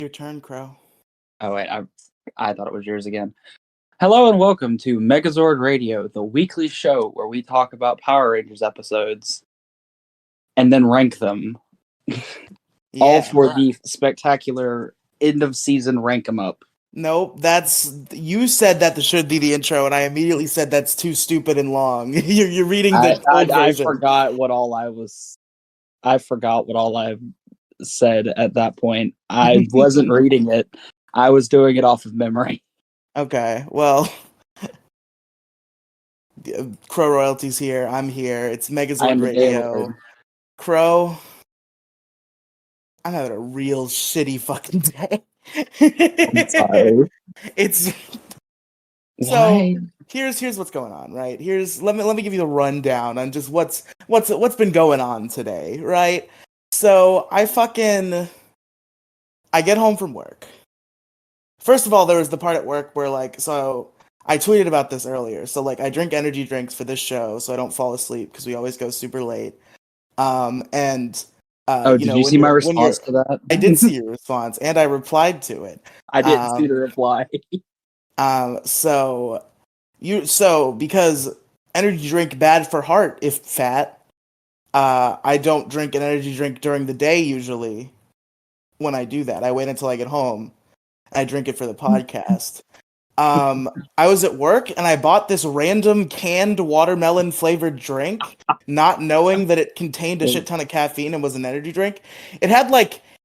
Your turn, Crow. Oh wait, I thought it was yours again. Hello and welcome to Megazord Radio, the weekly show where we talk about Power Rangers episodes and then rank them. All for the spectacular end of season rank 'em up. Nope, you said that should be the intro, and I immediately said that's too stupid and long. You're reading the old version. I forgot what all I said at that point. I wasn't reading it. I was doing it off of memory. Okay, well, Crow Royalty's here. I'm here. It's Megazord Radio. Crow, I'm having a real shitty fucking day. I'm sorry. It's Why? So here's what's going on, right? Let me give you the rundown on just what's been going on today, right? So I get home from work. First of all, there was the part at work where I tweeted about this earlier. So I drink energy drinks for this show so I don't fall asleep because we always go super late. Did you see my response to that? I did see your response, and I replied to it. I didn't see the reply. Because energy drink bad for heart if fat. I don't drink an energy drink during the day usually. When I do that, I wait until I get home. I drink it for the podcast. I was at work and I bought this random canned watermelon flavored drink, not knowing that it contained a shit ton of caffeine and was an energy drink. It had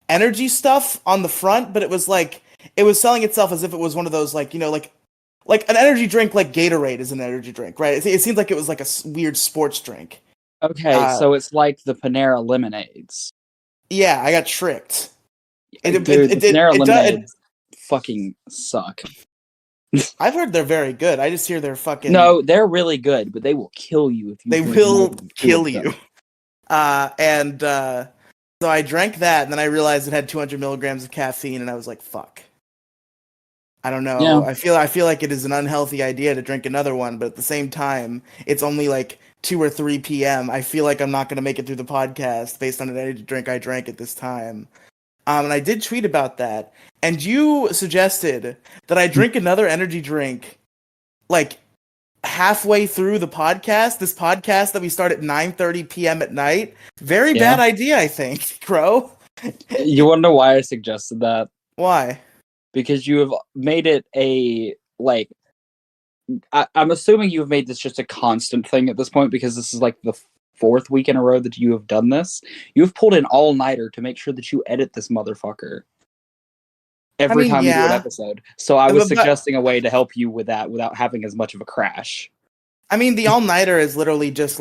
energy stuff on the front, but it was selling itself as if it was one of those like an energy drink like Gatorade is an energy drink, right? It seemed like it was like a weird sports drink. Okay, so it's like the Panera lemonades. Yeah, I got tricked. Panera lemonades fucking suck. I've heard they're very good. I just hear they're fucking... No, they're really good, but they will kill you if you... They will kill you. So I drank that, and then I realized it had 200 milligrams of caffeine, and I was like, fuck. I don't know. Yeah. I feel like it is an unhealthy idea to drink another one, but at the same time, it's only 2 or 3 p.m. I feel like I'm not going to make it through the podcast based on an energy drink I drank at this time. And I did tweet about that, and you suggested that I drink another energy drink halfway through the podcast, this podcast that we start at 9:30 p.m. at night. Very bad idea, I think, Crow. You want to know why I suggested that? Why? Because you have made it I'm assuming you have made this just a constant thing at this point, because this is the 4th week in a row that you have done this. You've pulled an all-nighter to make sure that you edit this motherfucker every time we do an episode. So I was suggesting a way to help you with that without having as much of a crash. I mean, the all-nighter is literally just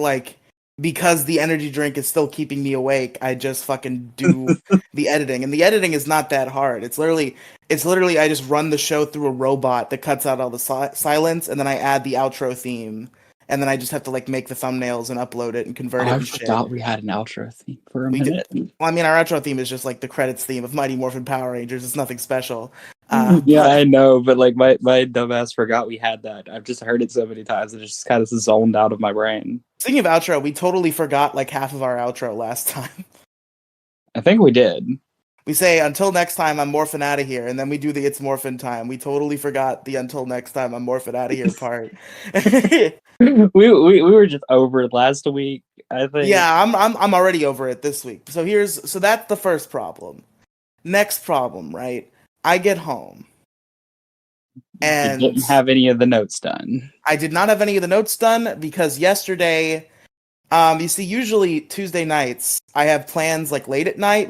because the energy drink is still keeping me awake, I just fucking do the editing. And the editing is not that hard. It's literally I just run the show through a robot that cuts out all the silence, and then I add the outro theme. And then I just have to make the thumbnails and upload it and convert it. I forgot we had an outro theme for a minute. Well, I mean, our outro theme is just the credits theme of Mighty Morphin Power Rangers. It's nothing special. I know, but my dumbass forgot we had that. I've just heard it so many times that it's just kind of zoned out of my brain. Speaking of outro, we totally forgot half of our outro last time. I think we did. We say, until next time, I'm morphin' out of here, and then we do the it's morphin' time. We totally forgot the until next time, I'm morphin' out of here part. we were just over it last week, I think. Yeah, I'm already over it this week. So that's the first problem. Next problem, right? I get home. And you didn't have any of the notes done. I did not have any of the notes done because yesterday... you see, usually Tuesday nights I have plans late at night.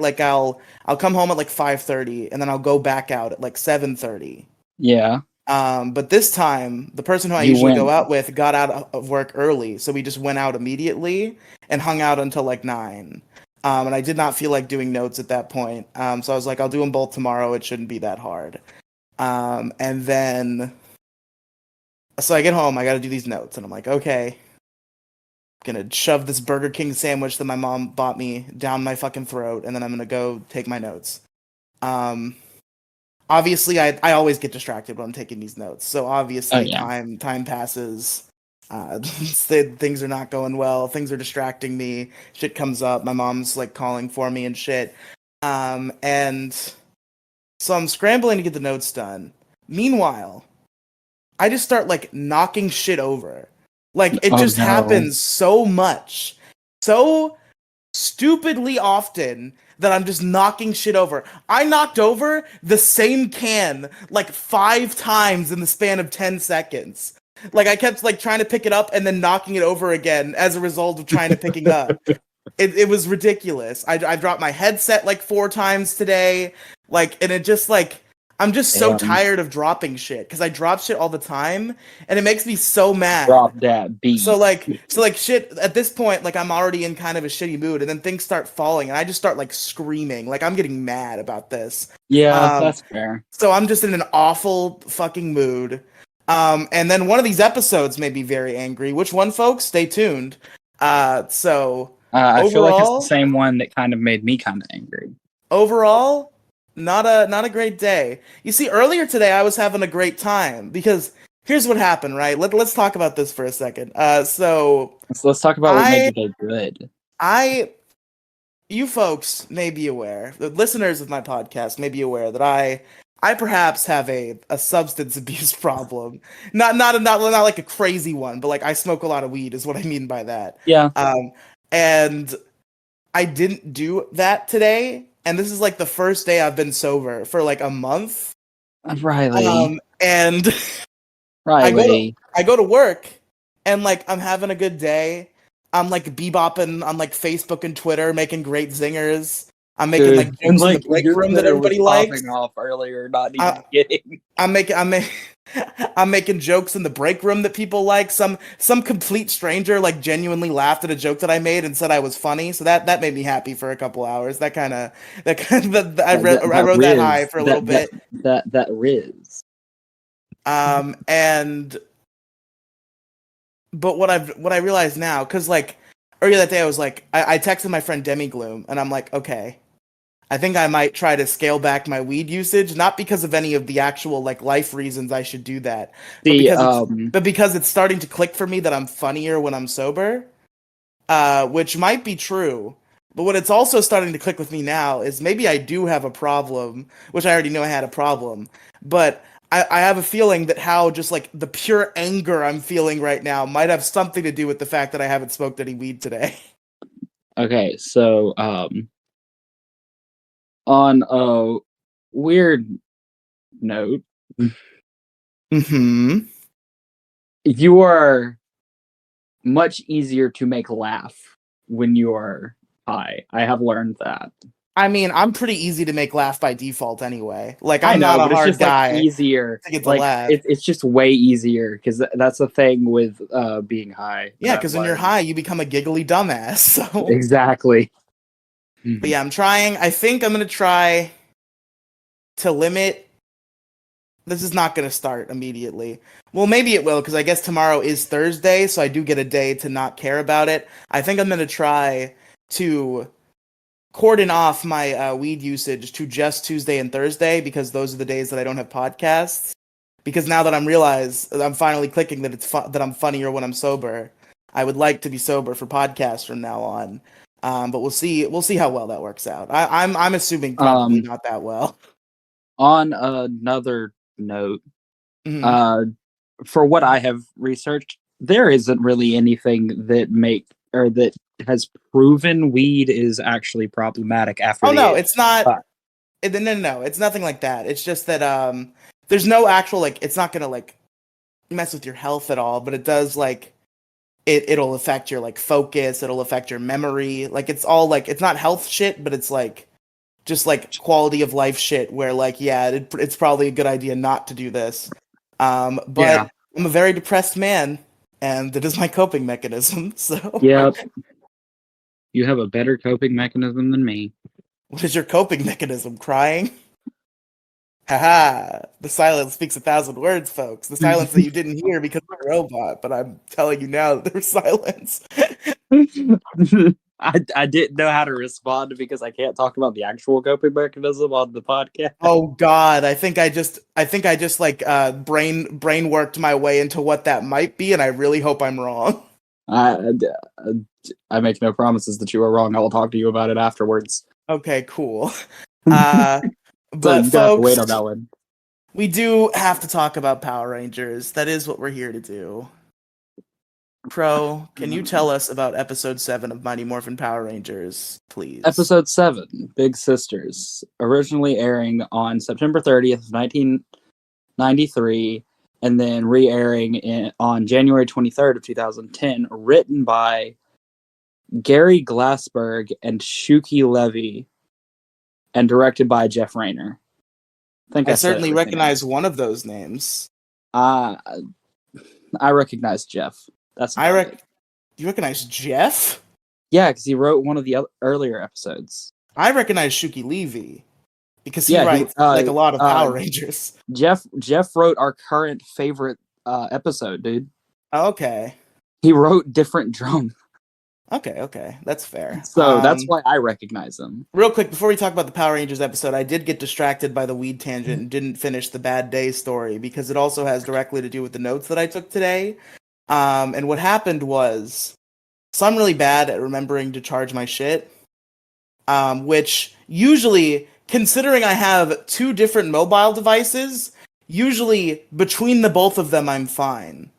I'll come home at 5:30 and then I'll go back out at 7:30. Yeah. But this time the person who I usually go out with got out of work early, so we just went out immediately and hung out until 9. And I did not feel like doing notes at that point. So I was like, I'll do them both tomorrow. It shouldn't be that hard. And then so I get home, I got to do these notes, and I'm like, okay. Gonna shove this Burger King sandwich that my mom bought me down my fucking throat, and then I'm gonna go take my notes. Obviously, I always get distracted when I'm taking these notes, so obviously time passes. Things are not going well. Things are distracting me. Shit comes up. My mom's calling for me and shit. And So I'm scrambling to get the notes done. Meanwhile, I just start like knocking shit over. Like it Oh just no. happens so much. So stupidly often that I'm just knocking shit over. I knocked over the same can like 5 times in the span of 10 seconds. Like I kept like trying to pick it up and then knocking it over again as a result of trying to picking up. It was ridiculous. I dropped my headset like 4 times today. Like, and it just like, I'm just so Damn. tired of dropping shit because I drop shit all the time and it makes me so mad. Drop that beat. So like shit at this point, like I'm already in kind of a shitty mood and then things start falling and I just start like screaming. Like I'm getting mad about this. Yeah, Um, that's fair. so I'm just in an awful fucking mood. And then one of these episodes made me very angry. Which one, folks? Stay tuned. So I feel like it's the overall, same one that kind of made me kind of angry. overall, not a great day. You see, earlier today I was having a great time because here's what happened, right? Let's talk about this for a second. So So let's talk about what made I your day good. I you folks may be aware, the listeners of my podcast may be aware that I perhaps have a substance abuse problem. Not like a crazy one, but like I smoke a lot of weed is what I mean by that. Yeah, And I didn't do that today, and this is like the first day I've been sober for like a month. Riley. And Riley. I go to work and like I'm having a good day. I'm like bebopping on like Facebook and Twitter, making great zingers. I'm making like Dude, and jokes in the like break your room that Twitter was everybody likes. popping off earlier, not I, even kidding. I'm I'm making jokes in the break room that people like. Some complete stranger like genuinely laughed at a joke that I made and said I was funny. So that made me happy for a couple hours. I That rode that high Riz. for a little bit. That Riz. And but what I realize now, because like earlier that day I was like I texted my friend Demi Gloom and I'm like, okay, I think I might try to scale back my weed usage, not because of any of the actual like life reasons I should do that, but The because it's starting to click for me that I'm funnier when I'm sober, which might be true. But what it's also starting to click with me now is maybe I do have a problem, which I already knew I had a problem, but I have a feeling that how just like the pure anger I'm feeling right now might have something to do with the fact that I haven't smoked any weed today. okay, so on a weird note, Hmm. you are much easier to make laugh when you are high. I have learned that. I mean, I'm pretty easy to make laugh by default anyway. Like, I I'm know, not a but it's hard just like guy easier. to get to Like laugh. it's just way easier because that's the thing with being high that Yeah, I've because when you're learned. high, you become a giggly dumbass. So, Exactly. but yeah, I'm trying. I think I'm gonna try to limit. This is not gonna start immediately. Well, maybe it will, because I guess tomorrow is Thursday, so I do get a day to not care about it. I think I'm gonna try to cordon off my weed usage to just Tuesday and Thursday because those are the days that I don't have podcasts. Because now that I'm finally clicking that that I'm funnier when I'm sober. I would like to be sober for podcasts from now on. But we'll see. We'll see how well that works out. I'm assuming probably not that well. On another note, Mhm. uh, for what I have researched, there isn't really anything that has proven weed is actually problematic after Oh the no, age it's of not. 25. No, it's nothing like that. It's just that there's no actual like. It's not gonna like mess with your health at all, but it does like it'll affect your like focus, it'll affect your memory. Like it's all like it's not health shit, but it's like just like quality of life shit where like yeah, it's probably a good idea not to do this. Yeah. But I'm a very depressed man and it is my coping mechanism. So Yep. You have a better coping mechanism than me. what is your coping mechanism? Crying? Haha, the silence speaks 1,000 words, folks. The silence that you didn't hear because of a robot, but I'm telling you now that there's silence. I didn't know how to respond because I can't talk about the actual coping mechanism on the podcast. Oh God, I think I just like brain worked my way into what that might be, and I really hope I'm wrong. I, I make no promises that you are wrong. I will talk to you about it afterwards. Okay, cool. Uh, So But you're gonna have to wait folks, on that one. we do have to talk about Power Rangers. That is what we're here to do. Pro, can you tell us about episode 7 of Mighty Morphin Power Rangers, please? Episode 7, Big Sisters, originally airing on September 30th, 1993, and then re-airing on January 23rd of 2010, written by Gary Glassberg and Shuki Levy, and directed by Jeff Rayner. I certainly recognize one of those names. I recognize Jeff. That's about it. You recognize Jeff? Yeah, because he wrote one of the earlier episodes. I recognize Shuki Levy because he writes like a lot of Power Rangers. Jeff wrote our current favorite episode, dude. Okay. He wrote Different Drum. Okay, that's fair. So that's why I recognize him. Real quick, before we talk about the Power Rangers episode, I did get distracted by the weed tangent and didn't finish the Bad Day story because it also has directly to do with the notes that I took today. And what happened was, so I'm really bad at remembering to charge my shit, which usually, considering I have 2 different mobile devices, usually between the both of them, I'm fine.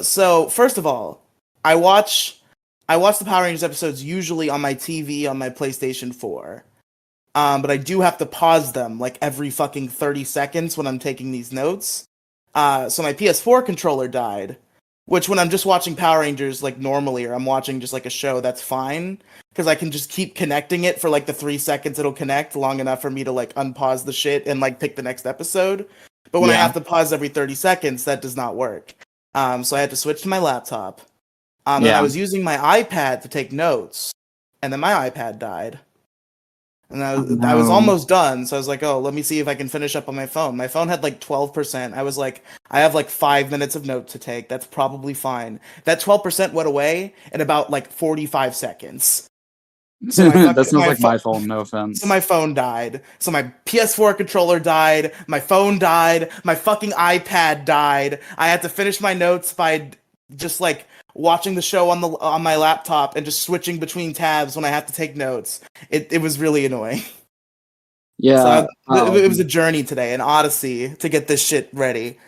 So first of all, I watch the Power Rangers episodes usually on my TV on my PlayStation 4. But I do have to pause them like every fucking 30 seconds when I'm taking these notes. So my PS4 controller died, which when I'm just watching Power Rangers like normally, or I'm watching just like a show, that's fine. Because I can just keep connecting it for like the 3 seconds it'll connect, long enough for me to like unpause the shit and like pick the next episode. But when I have to pause every 30 seconds, that does not work. So I had to switch to my laptop. And I was using my iPad to take notes, and then my iPad died. And I was almost done, so I was like, oh, let me see if I can finish up on my phone. My phone had like 12%. I was like, I have like 5 minutes of notes to take. That's probably fine. That 12% went away in about like 45 seconds. So that sounds like my phone, no offense. So my phone died. So my PS4 controller died. My phone died. My fucking iPad died. I had to finish my notes by just like watching the show on my laptop and just switching between tabs when I have to take notes. It was really annoying. Yeah, so it was a journey today, an odyssey to get this shit ready.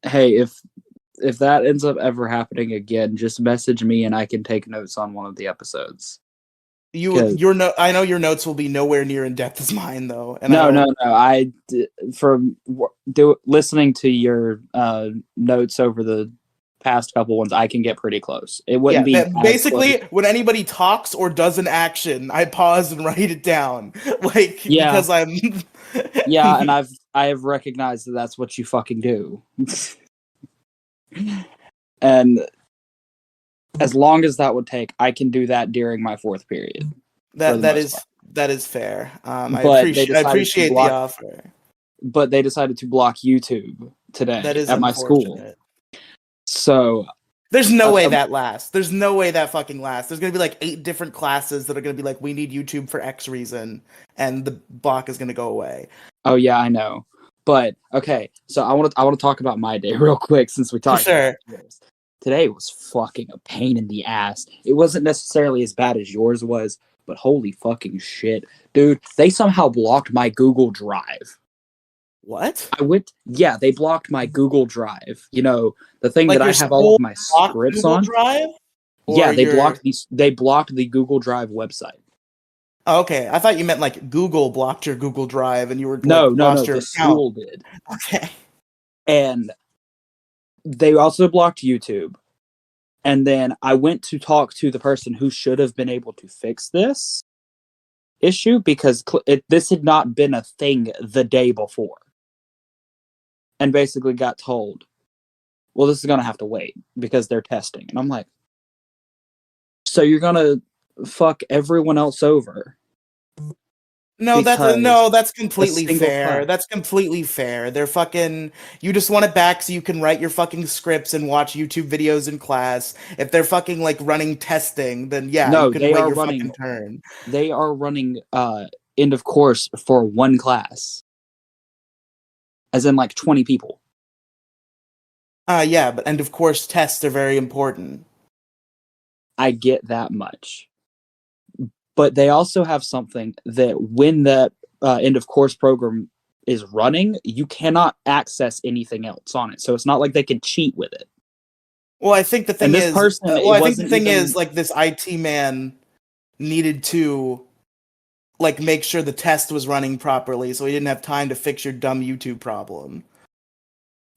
Hey, if that ends up ever happening again, just message me and I can take notes on one of the episodes. I know your notes will be nowhere near in depth as mine, though. And no. From listening to your notes over the past couple ones, I can get pretty close. It wouldn't be basically when anybody talks or does an action, I pause and write it down, because I'm. Yeah, and I have recognized that that's what you fucking do. And as long as that would take, I can do that during my 4th period. That is fair. I appreciate the offer. But they decided to block YouTube today at my school. So there's no way that lasts. There's no way that fucking lasts. There's gonna be like 8 different classes that are gonna be like, we need YouTube for X reason, and the block is gonna go away. Oh yeah, I know. But okay, so I want to talk about my day real quick since we talked. Sure. Today was fucking a pain in the ass. It wasn't necessarily as bad as yours was, but holy fucking shit, dude! They somehow blocked my Google Drive. What? They blocked my Google Drive. You know, the thing that I have all of my scripts Google on. Drive? Yeah, they blocked the Google Drive website. Oh, okay, I thought you meant like Google blocked your Google Drive and you were no, your the school did. Okay. And they also blocked YouTube. And then I went to talk to the person who should have been able to fix this issue because this had not been a thing the day before. And basically got told, well, this is going to have to wait because they're testing. And I'm like, so you're going to fuck everyone else over? No, that's completely fair. That's completely fair. They're fucking. You just want it back so you can write your fucking scripts and watch YouTube videos in class. If they're fucking like running testing, then yeah, you can wait your fucking turn. They are running end of course for one class, as in like 20 people. Yeah, but end of course tests are very important. I get that much. But they also have something that when that end of course program is running, you cannot access anything else on it. So it's not like they can cheat with it. Well, I think the And thing this is, person, it wasn't even like this IT man needed to like make sure the test was running properly, so he didn't have time to fix your dumb YouTube problem.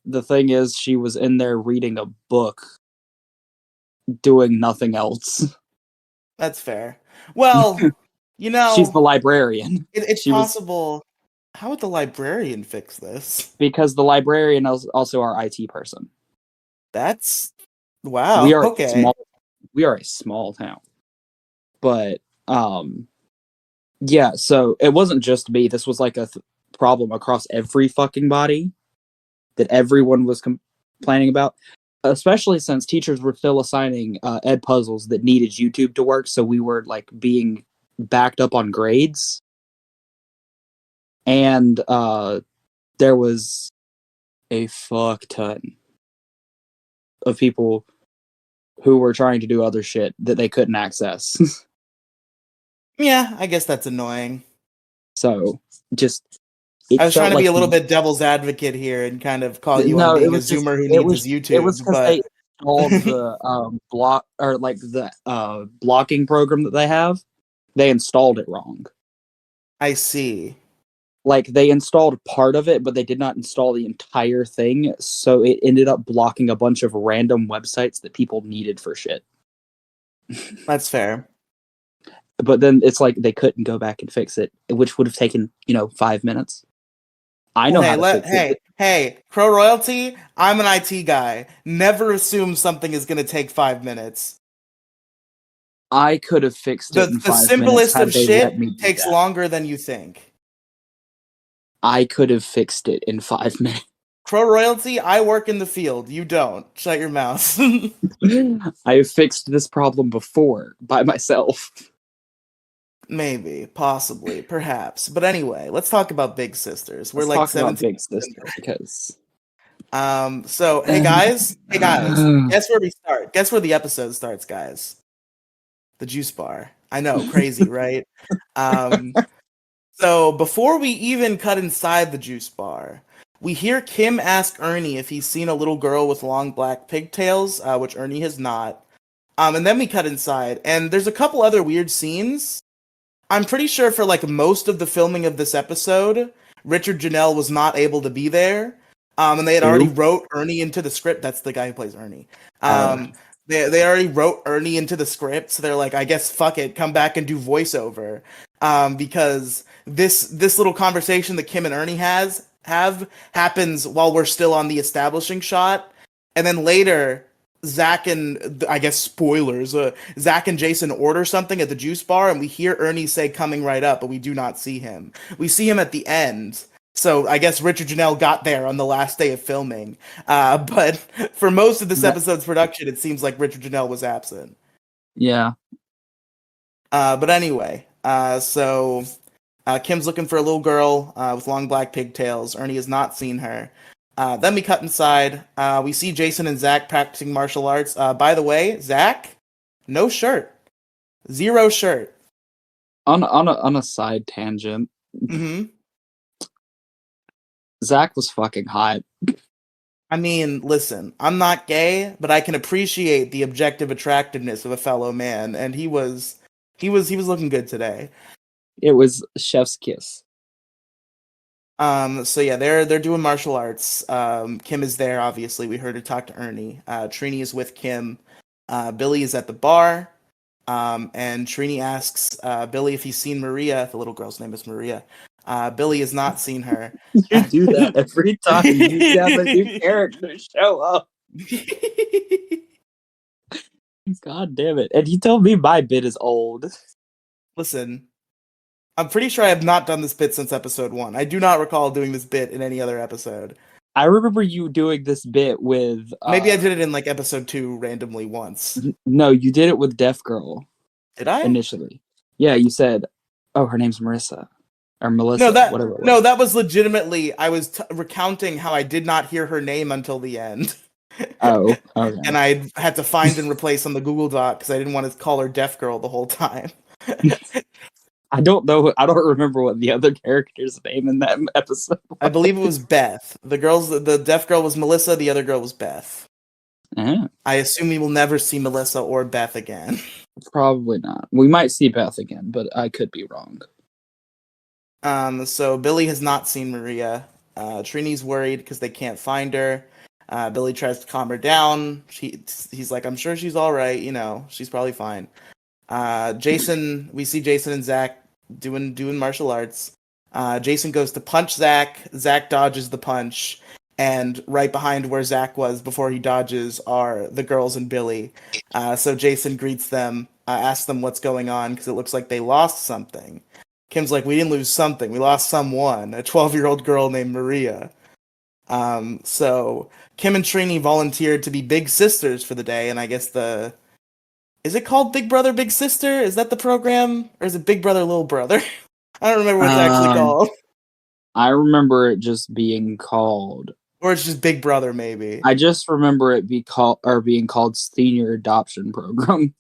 the thing is, she was in there reading a book, doing nothing else. That's fair. Well, you She's the know, librarian. it's She was possible. How would the librarian fix this? because the librarian is also our IT person. That's We wow. are a Okay. small we are a small town. But yeah, so it wasn't just me. This was like a problem across every fucking body that everyone was complaining about, especially since teachers were still assigning ed puzzles that needed YouTube to work, so we were like being backed up on grades. And there was a fuck ton of people who were trying to do other shit that they couldn't access. Yeah, I guess that's annoying. So just it I was trying felt to be like a little bit devil's advocate here and kind of call you on no, being a Zoomer who needs his it was YouTube, because they but installed the block or like the blocking program that they have. They installed it wrong. I see. Like they installed part of it, but they did not install the entire thing, so it ended up blocking a bunch of random websites that people needed for shit. That's fair. But then it's like they couldn't go back and fix it, which would have taken 5 minutes. I Well, know how to fix it. hey, Pro Royalty, I'm an IT guy. Never assume something is going to take 5 minutes. I could have fixed it in The 5 minutes simplest had of they let shit me do takes that. longer than you think. I could have fixed it in 5 minutes. Pro Royalty, I work in the field. You don't. Shut your mouth. I have fixed this problem before by myself. Maybe, possibly, perhaps. But anyway, let's talk about Big Sisters. We're Let's like talk about 17 Big minutes in. Sister because So hey guys, guess where we start? Guess where the episode starts, guys? The juice bar. I know, crazy, right? Um, so before we even cut inside the juice bar, we hear Kim ask Ernie if he's seen a little girl with long black pigtails, which Ernie has not. And then we cut inside, and there's a couple other weird scenes. I'm pretty sure for like most of the filming of this episode, Richard Janelle was not able to be there. And they had already Who? wrote Ernie into the script. That's the guy who plays Ernie. Oh, They already wrote Ernie into the script, so they're like, I guess fuck it, come back and do voiceover. Because this little conversation that Kim and Ernie have happens while we're still on the establishing shot, and then later Zach and I guess spoilers, Zach and Jason order something at the juice bar, and we hear Ernie say "coming right up," but we do not see him. We see him at the end. So I guess Richard Janelle got there on the last day of filming. But for most of this that, episode's production, it seems like Richard Janelle was absent. yeah. But anyway, so Kim's looking for a little girl with long black pigtails. Ernie has not seen her. Then we cut inside. We see Jason and Zach practicing martial arts. By the way, Zach, no shirt, zero shirt. On a side tangent, Hmm. Zach was fucking hot. I mean, listen, I'm not gay, but I can appreciate the objective attractiveness of a fellow man, and he was looking good today. It was chef's kiss. So yeah, they're doing martial arts. Kim is there, obviously. We heard her talk to Ernie. Trini is with Kim. Billy is at the bar. And Trini asks Billy if he's seen Maria. The little girl's name is Maria. Billy has not seen her. You do that every time you have a new character show up. God damn it. And you told me my bit is old. Listen, I'm pretty sure I have not done this bit since episode 1. I do not recall doing this bit in any other episode. I remember you doing this bit with Maybe I did it in like episode 2 randomly once. No, you did it with Deaf Girl. Did I? Initially. Yeah, you said, "Oh, her name's Marissa." Or Melissa, whatever it was. No, that was legitimately I was recounting how I did not hear her name until the end. Oh, okay. And I had to find and replace on the Google Doc because I didn't want to call her Deaf Girl the whole time. I don't know. I don't remember what the other character's name in that episode I was. believe it was Beth. The deaf girl was Melissa. The other girl was Beth. I assume we will never see Melissa or Beth again. Probably not. We might see Beth again, but I could be wrong. So Billy has not seen Maria. Trini's worried because they can't find her. Billy tries to calm her down. He's like, I'm sure she's all right. You know, she's probably fine. We see Jason and Zach doing martial arts. Jason goes to punch Zach. Zach dodges the punch. And right behind where Zach was before he dodges are the girls and Billy. So Jason greets them, asks them what's going on because it looks like they lost something. Kim's like, we didn't lose something. We lost someone. A 12-year-old girl named Maria. So Kim and Trini volunteered to be big sisters for the day, and I guess is it called Big Brother Big Sister? Is that the program, or is it Big Brother Little Brother? I don't remember what it's actually called. I remember it just being called, or it's just Big Brother, maybe. I just remember it being called Senior Adoption Program.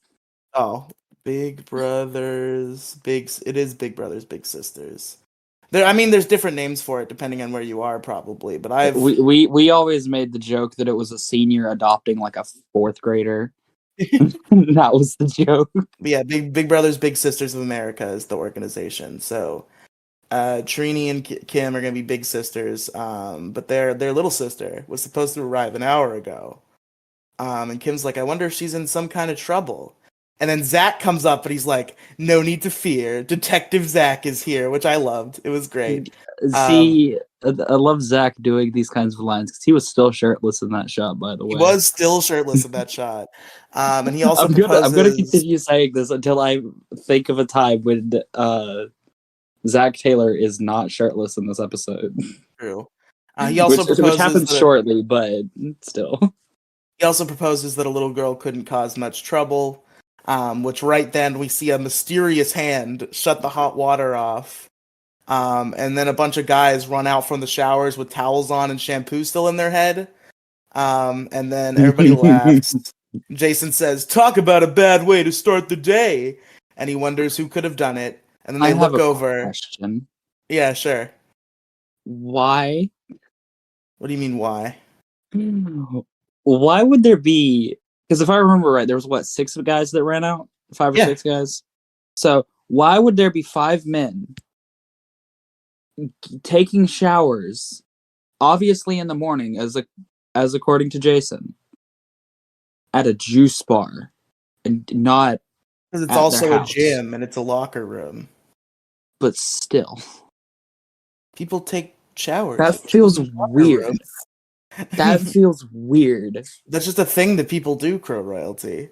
Oh, Big Brothers Big. It is Big Brothers Big Sisters. There's different names for it depending on where you are, probably. But we always made the joke that it was a senior adopting like a fourth grader. That was the joke. Yeah, Big Brothers Big Sisters of America is the organization. So Trini and Kim are gonna be big sisters. But their little sister was supposed to arrive an hour ago. And Kim's like, I wonder if she's in some kind of trouble. And then Zach comes up and he's like, no need to fear. Detective Zach is here, which I loved. It was great. See, I love Zach doing these kinds of lines because he was still shirtless in that shot, by the way. He was still shirtless in that shot. And he also I'm gonna continue saying this until I think of a time when Zach Taylor is not shirtless in this episode. True. He also which happens shortly, but still. He also proposes that a little girl couldn't cause much trouble, which right then we see a mysterious hand shut the hot water off. And then a bunch of guys run out from the showers with towels on and shampoo still in their head. And then everybody laughs. Jason says, talk about a bad way to start the day. And he wonders who could have done it. And then they look over. Question. Yeah, sure. Why? What do you mean, why? Why would there be... Because if I remember right, there was, 6 guys that ran out? 5 or 6 guys? So why would there be 5 men taking showers, obviously in the morning, as according to Jason, at a juice bar, and not because it's also a gym and it's a locker room. But still, people take showers. That feels weird. That feels weird. That's just a thing that people do, Crow Royalty.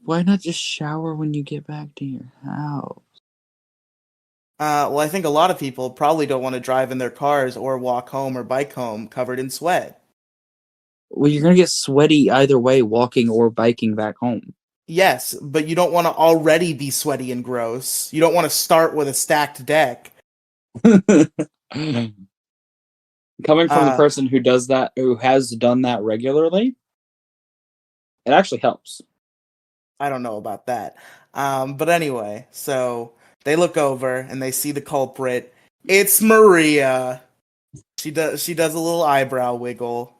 Why not just shower when you get back to your house? Well, I think a lot of people probably don't want to drive in their cars or walk home or bike home covered in sweat. Well, you're going to get sweaty either way, walking or biking back home. Yes, but you don't want to already be sweaty and gross. You don't want to start with a stacked deck. Coming from the person who does that, who has done that regularly, it actually helps. I don't know about that. But anyway, so they look over and they see the culprit. It's Maria. She does a little eyebrow wiggle.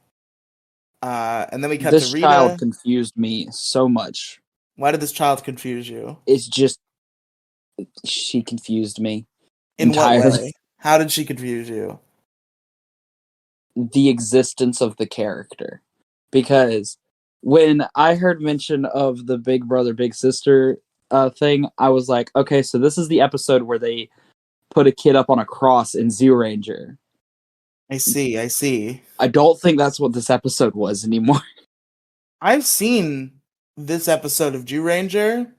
And then we cut to Rita. This child confused me so much. Why did this child confuse you? It's just she confused me. In entirely. What way? How did she confuse you? The existence of the character. Because when I heard mention of the Big Brother Big Sister thing, I was like, okay, so this is the episode where they put a kid up on a cross in Zoo Ranger. I see. I don't think that's what this episode was anymore. I've seen this episode of Zoo Ranger.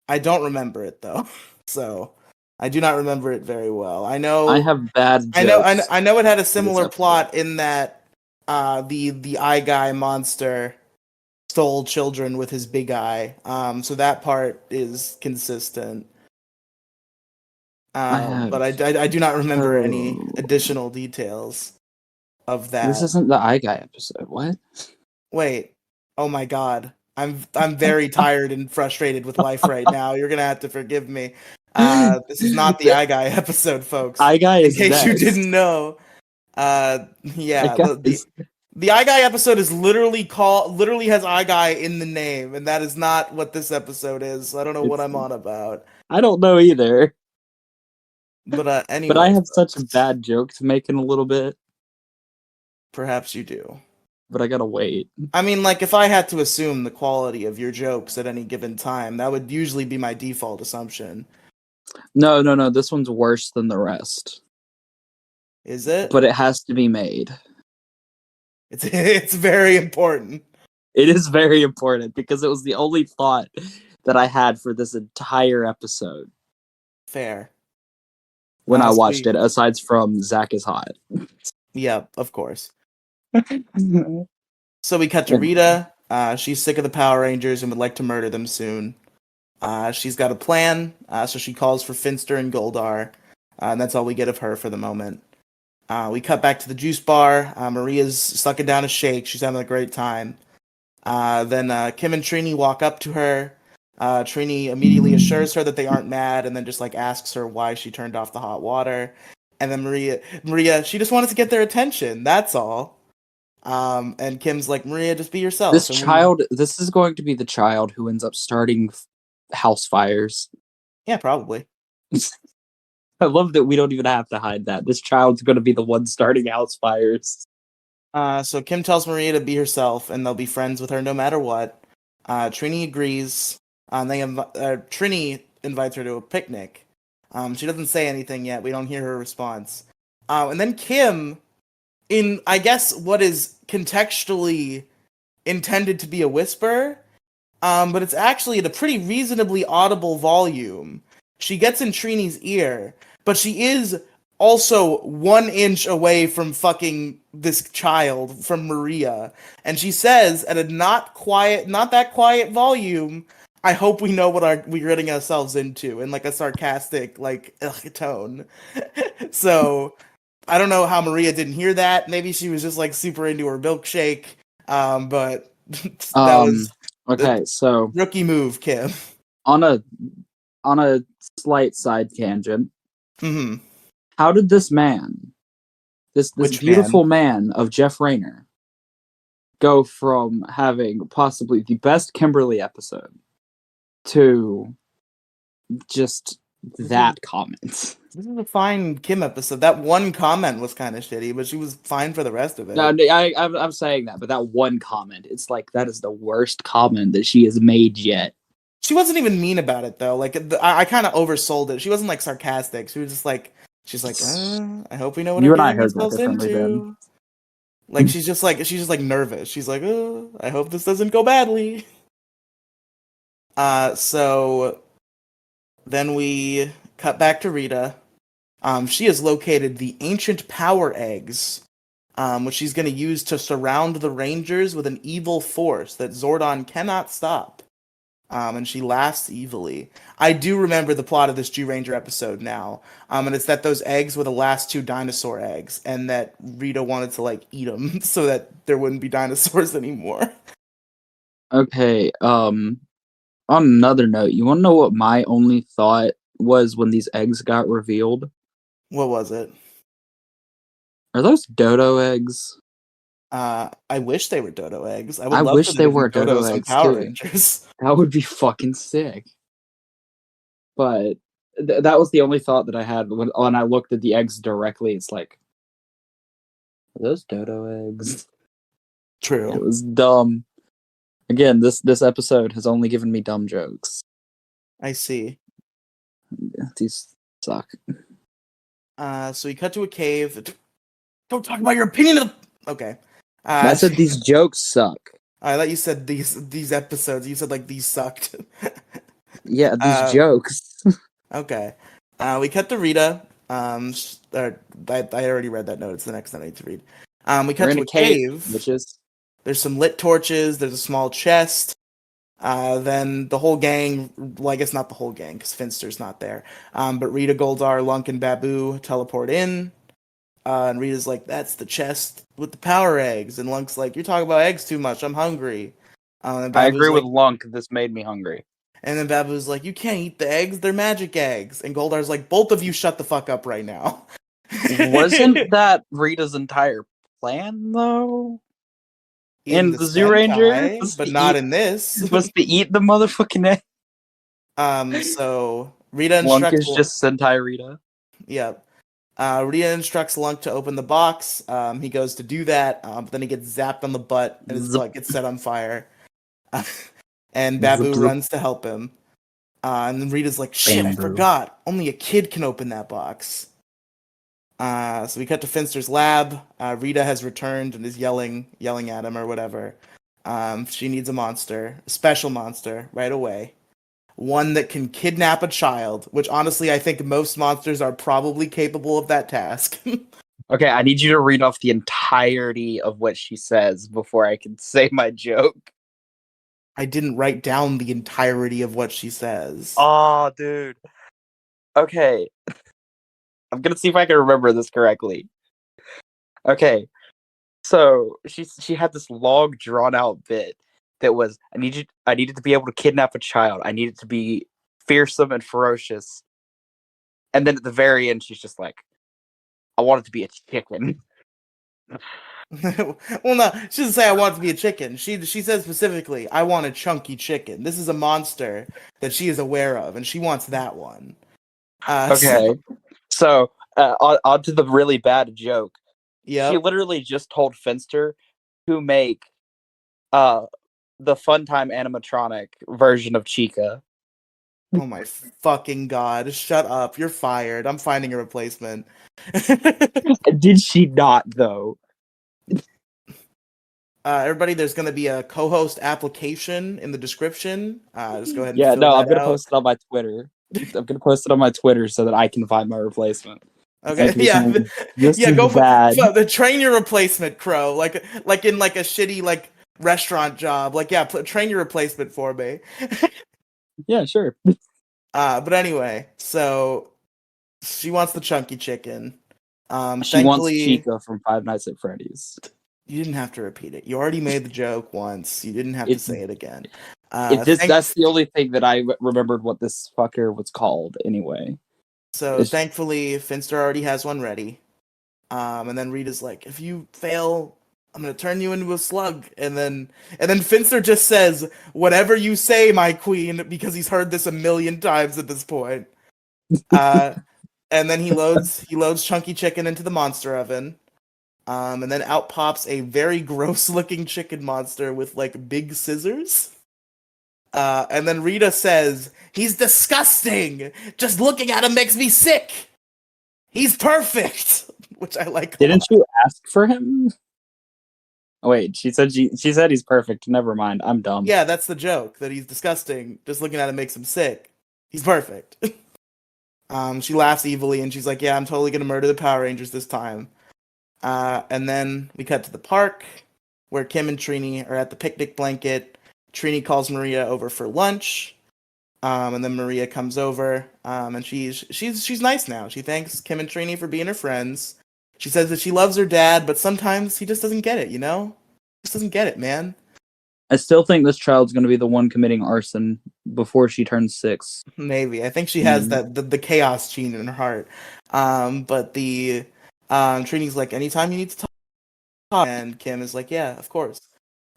I don't remember it though. So I do not remember it very well. I know I have bad jokes. I know it had a similar plot in that the eye guy monster stole children with his big eye. So that part is consistent. But I do not remember any additional details of that. This isn't the eye guy episode. What? Wait. Oh my god. I'm very tired and frustrated with life right now. You're gonna have to forgive me. This is not the Eye Guy episode, folks. Eye Guy In is case you next. didn't know. Eye Yeah, Guy the Eye Guy episode is literally has Eye Guy in the name, and that is not what this episode is. So I don't know what I'm on about. I don't know either. But But I anyway, have such a folks, bad joke to make in a little bit, perhaps you do. but I gotta wait. I mean, like, if I had to assume the quality of your jokes at any given time, that would usually be my default assumption. No, this one's worse than the rest. Is it? But it has to be made. It's very important. It is very important because it was the only thought that I had for this entire episode Fair. when I So watched it, aside from Zach is hot. Yeah, of course. So we cut to Rita. She's sick of the Power Rangers and would like to murder them soon. She's got a plan, so she calls for Finster and Goldar, and that's all we get of her for the moment. We cut back to the juice bar. Maria's sucking down a shake. She's having a great time. Then Kim and Trini walk up to her. Trini immediately assures her that they aren't mad, and then just like asks her why she turned off the hot water. And then Maria, she just wanted to get their attention. That's all. And Kim's like, Maria, just be yourself. This is going to be the child who ends up starting house fires. Yeah, probably. I love that we don't even have to hide that. This child's going to be the one starting house fires. So Kim tells Maria to be herself, and they'll be friends with her no matter what. Trini agrees. Trini invites her to a picnic. She doesn't say anything yet. We don't hear her response. And then Kim, in I guess what is contextually intended to be a whisper, but it's actually at a pretty reasonably audible volume. She gets in Trini's ear, but she is also 1 inch away from fucking this child, from Maria. And she says at a not that quiet volume, I hope we know what we're getting ourselves into, in like a sarcastic, like, tone. So I don't know how Maria didn't hear that. Maybe she was just like super into her milkshake. But that was okay, so rookie move, Kim. On a slight side tangent. Mm-hmm. How did this man, this beautiful man of Jeff Rayner, go from having possibly the best Kimberly episode to just that comment? This is a fine Kim episode. That one comment was kind of shitty, but she was fine for the rest of it. No, I'm saying that, but that one comment, it's like that is the worst comment that she has made yet. She wasn't even mean about it though. Like I kind of oversold it. She wasn't like sarcastic. She was just like, she's like, I hope we know what you we're and I getting heard that ourselves differently into. then. Like she's just like nervous. She's like, I hope this doesn't go badly. So then we cut back to Rita. She has located the ancient power eggs, which she's going to use to surround the Rangers with an evil force that Zordon cannot stop. And she laughs evilly. I do remember the plot of this G-Ranger episode now. And it's that those eggs were the last 2 dinosaur eggs, and that Rita wanted to like eat them so that there wouldn't be dinosaurs anymore. Okay, on another note, you want to know what my only thought was when these eggs got revealed? What was it? Are those dodo eggs? I wish they were dodo eggs. I wish they were dodo eggs Power too. Rangers. That would be fucking sick. But that was the only thought that I had when I looked at the eggs directly. It's like, are those dodo eggs? True. It was dumb. Again, this episode has only given me dumb jokes. I see. These suck. So we cut to a cave. Don't talk about your opinion of the... Okay. I said these jokes suck. I thought you said these episodes. You said like these sucked. Yeah, these jokes. Okay. We cut to Rita. I already read that note. It's the next thing I need to read. We cut to a cave. There's some lit torches. There's a small chest. Then the whole gang, well, I guess not the whole gang, because Finster's not there. But Rita, Goldar, Lunk, and Babu teleport in. And Rita's like, that's the chest with the power eggs. And Lunk's like, you're talking about eggs too much. I'm hungry. I agree with Lunk. This made me hungry. And then Babu's like, you can't eat the eggs, they're magic eggs. And Goldar's like, both of you shut the fuck up right now. Wasn't that Rita's entire plan though? In In the the Zoo Ranger Sentai, but not in this. was to eat the motherfucking egg. So Rita Lunk instructs is just Sentai Rita. Yep. Rita instructs Lunk to open the box. He goes to do that, but then he gets zapped on the butt and his Zip, butt gets set on fire. And zip, Babu zip. runs to help him. And then Rita's like, shit, I Bamboo. forgot. Only a kid can open that box. So we cut to Finster's lab. Rita has returned and is yelling at him or whatever. She needs a monster, a special monster, right away. One that can kidnap a child, which honestly I think most monsters are probably capable of that task. Okay, I need you to read off the entirety of what she says before I can say my joke. I didn't write down the entirety of what she says. Oh, dude. Okay. I'm gonna see if I can remember this correctly. Okay. So she had this long drawn out bit that was I needed to be able to kidnap a child. I needed to be fearsome and ferocious. And then at the very end she's just like, I want it to be a chicken. Well, no, she doesn't say I want it to be a chicken. She says specifically, I want a chunky chicken. This is a monster that she is aware of, and she wants that one. Okay. So on to the really bad joke. She Yep. literally just told Finster to make uh the Funtime animatronic version of Chica. Oh my fucking god! Shut up! You're fired. I'm finding a replacement. Did she not though? Everybody, there's going to be a co-host application in the description. Just go ahead and Yeah, fill no, I'm that gonna out. post it on my Twitter. I'm gonna post it on my Twitter so that I can find my replacement. Okay, Okay, yeah, so this yeah. is Go for bad. the train your replacement, Crow. Like in like a shitty like restaurant job. Like yeah, train your replacement for me. Yeah, sure. But anyway, so she wants the chunky chicken. She wants Thankfully, Chica from Five Nights at Freddy's. you didn't have to repeat it. You already made the joke once. You didn't have to It, say it again. that's the only thing that I remembered what this fucker was called anyway. So It's, thankfully, Finster already has one ready. And then Rita's like, if you fail, I'm gonna turn you into a slug. And then Finster just says, whatever you say, my queen, because he's heard this a million times at this point. And then he loads Chunky Chicken into the monster oven. And then out pops a very gross looking chicken monster with like big scissors. And then Rita says, he's disgusting! Just looking at him makes me sick! He's perfect! Which I like a didn't lot. you ask for him? Oh, wait, she said he's perfect. Never mind. I'm dumb. Yeah, that's the joke, that he's disgusting. Just looking at him makes him sick. He's perfect. She laughs evilly and she's like, yeah, I'm totally gonna murder the Power Rangers this time. And then we cut to the park, where Kim and Trini are at the picnic blanket. Trini calls Maria over for lunch. And then Maria comes over, and she's nice now. She thanks Kim and Trini for being her friends. She says that she loves her dad, but sometimes he just doesn't get it, you know? Just doesn't get it, man. I still think this child's going to be the one committing arson before she turns 6. Maybe. I think she has the chaos gene in her heart. But the Trini's like, anytime you need to talk, and Kim is like, yeah, of course.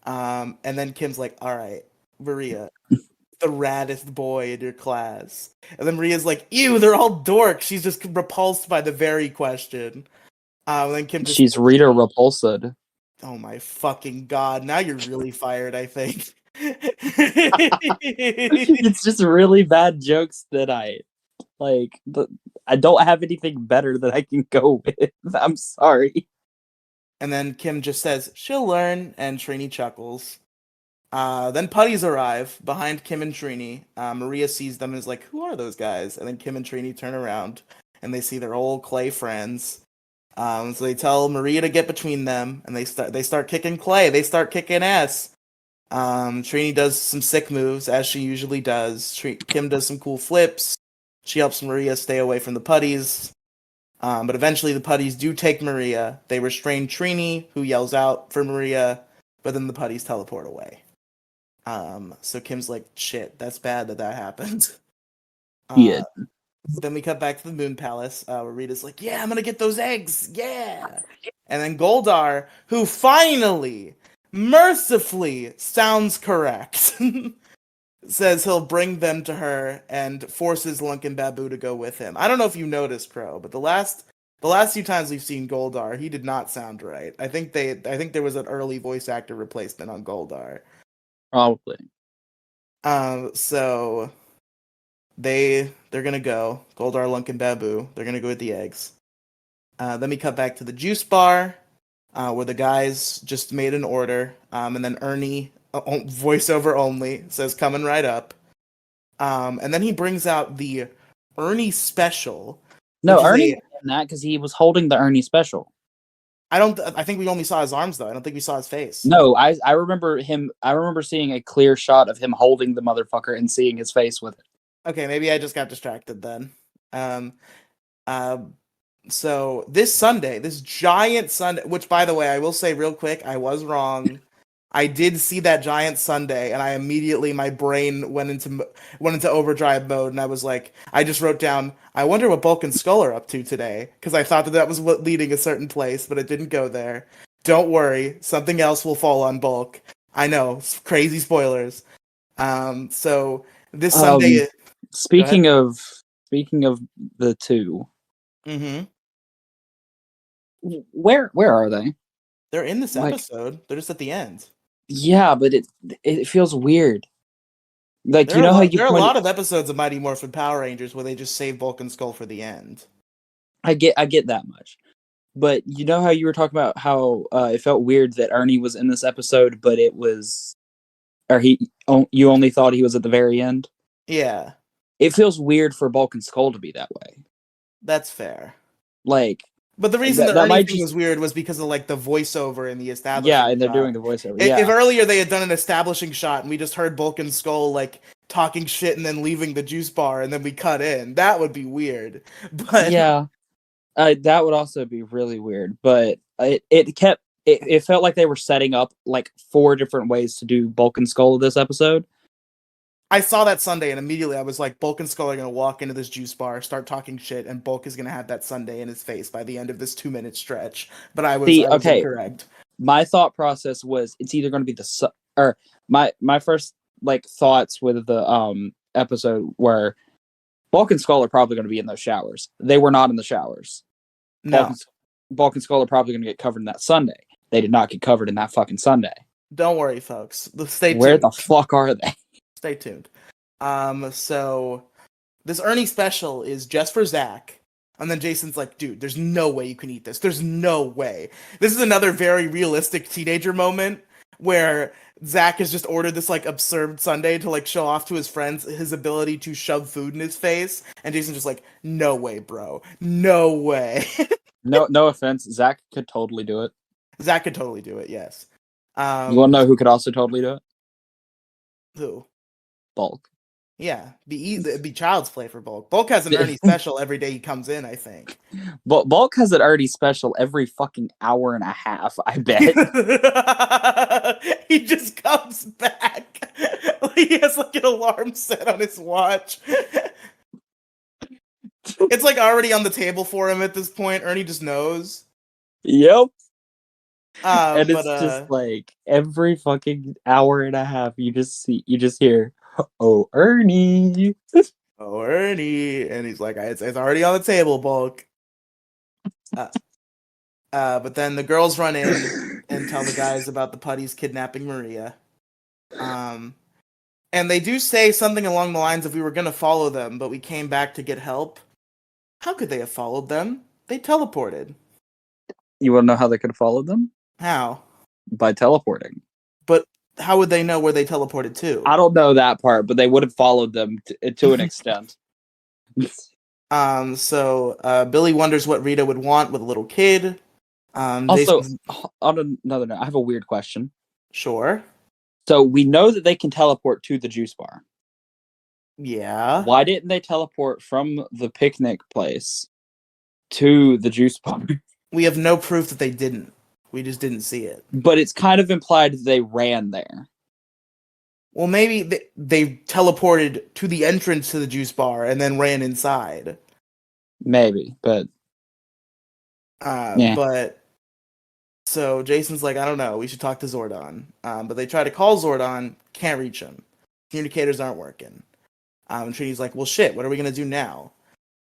And then Kim's like, all right, Maria, the raddest boy in your class. And then Maria's like, ew, they're all dorks. She's just repulsed by the very question. And then Kim just She's Rita Repulsed. oh my fucking god, now you're really fired, I think. It's just really bad jokes that I like. I don't have anything better that I can go with. I'm sorry. And then Kim just says, she'll learn, and Trini chuckles. Then putties arrive behind Kim and Trini. Maria sees them and is like, who are those guys? And then Kim and Trini turn around and they see their old clay friends. So they tell Maria to get between them, and they start kicking clay. They start kicking ass. Trini does some sick moves, as she usually does. Kim does some cool flips. She helps Maria stay away from the putties. But eventually the putties do take Maria. They restrain Trini, who yells out for Maria, but then the putties teleport away. So Kim's like, shit, that's bad that happened. Yeah. Then we cut back to the Moon Palace, where Rita's like, yeah, I'm gonna get those eggs, yeah. And then Goldar, who finally, mercifully, sounds correct, says he'll bring them to her and forces Lunk and Babu to go with him. I don't know if you noticed, Crow, but the last few times we've seen Goldar, he did not sound right. I think there was an early voice actor replacement on Goldar. Probably. So they're gonna go. Goldar, Lunk, and Babu. They're gonna go with the eggs. Then we cut back to the juice bar, where the guys just made an order, and then Ernie, voiceover only, says coming right up. And then he brings out the Ernie special. No, which is Ernie wasn't in that because he was holding the Ernie special. I think we only saw his arms though. I don't think we saw his face. No, I remember him. I remember seeing a clear shot of him holding the motherfucker and seeing his face with it. Okay, maybe I just got distracted then. Um, uh, so this Sunday, this giant Sunday, which by the way, I will say real quick, I was wrong. I did see that giant Sunday, and I immediately my brain went into overdrive mode, and I was like, I just wrote down, I wonder what Bulk and Skull are up to today, because I thought that was what leading a certain place, but it didn't go there. Don't worry, something else will fall on Bulk. I know, crazy spoilers. So this Sunday. Speaking of the two, Mm-hmm. where are they? They're in this Like, episode. They're just at the end. yeah, but it feels weird. Like, There you are know how you there are a pointed, lot of episodes of Mighty Morphin Power Rangers where they just save Bulk and Skull for the end. I get that much. But you know how you were talking about how it felt weird that Ernie was in this episode, but you only thought he was at the very end? Yeah, It feels weird for Bulk and Skull to be that way. that's fair. Like, But the reason the that Ernie might thing just, was weird was because of like the voiceover and the yeah, establishing and they're doing shot. the voiceover. If Yeah. earlier they had done an establishing shot and we just heard Bulk and Skull like talking shit and then leaving the juice bar and then we cut in, that would be weird. But Yeah. That would also be really weird, but it felt like they were setting up like 4 different ways to do Bulk and Skull this episode. I saw that Sunday and immediately I was like, Bulk and Skull are gonna walk into this juice bar, start talking shit, and Bulk is gonna have that Sunday in his face by the end of this 2-minute stretch. But I was Okay, incorrect. my thought process was it's either going to be or my first like thoughts with the episode were Bulk and Skull are probably going to be in those showers. They were not in the showers. No, Bulk and Skull are probably going to get covered in that Sunday. They did not get covered in that fucking Sunday. don't worry, folks. Stay tuned. Where the fuck are they? Stay tuned. So this Ernie special is just for Zach. And then Jason's like, dude, there's no way you can eat this. There's no way. This is another very realistic teenager moment where Zach has just ordered this like absurd sundae to like show off to his friends his ability to shove food in his face. And Jason's just like, no way, bro. No way. No offense, Zach could totally do it. Zach could totally do it, yes. You want to know who could also totally do it? Who? Bulk. Yeah, it'd be child's play for Bulk. Bulk has an Ernie special every day he comes in, I think. But Bulk has an already special every fucking hour and a half, I bet. He just comes back. He has like an alarm set on his watch. It's like already on the table for him at this point. Ernie just knows. Yep. And But it's just like every fucking hour and a half, you just hear, "Oh, Ernie." Oh, Ernie, and he's like, it's already on the table, Bulk. But then the girls run in and tell the guys about the putties kidnapping Maria. And they do say something along the lines of, we were gonna follow them, but we came back to get help. How could they have followed them? They teleported. You want to know how they could have followed them? How? By teleporting. But how would they know where they teleported to? I don't know that part, but they would have followed them to an extent. So Billy wonders what Rita would want with a little kid. Also, on another note, I have a weird question. Sure. So we know that they can teleport to the juice bar. Yeah. Why didn't they teleport from the picnic place to the juice bar? We have no proof that they didn't. We just didn't see it. But it's kind of implied that they ran there. Well, maybe they teleported to the entrance to the juice bar and then ran inside. Maybe, but yeah. But so Jason's like, I don't know. We should talk to Zordon. But they try to call Zordon, can't reach him. Communicators aren't working. And Trinity's like, well, shit. What are we gonna do now?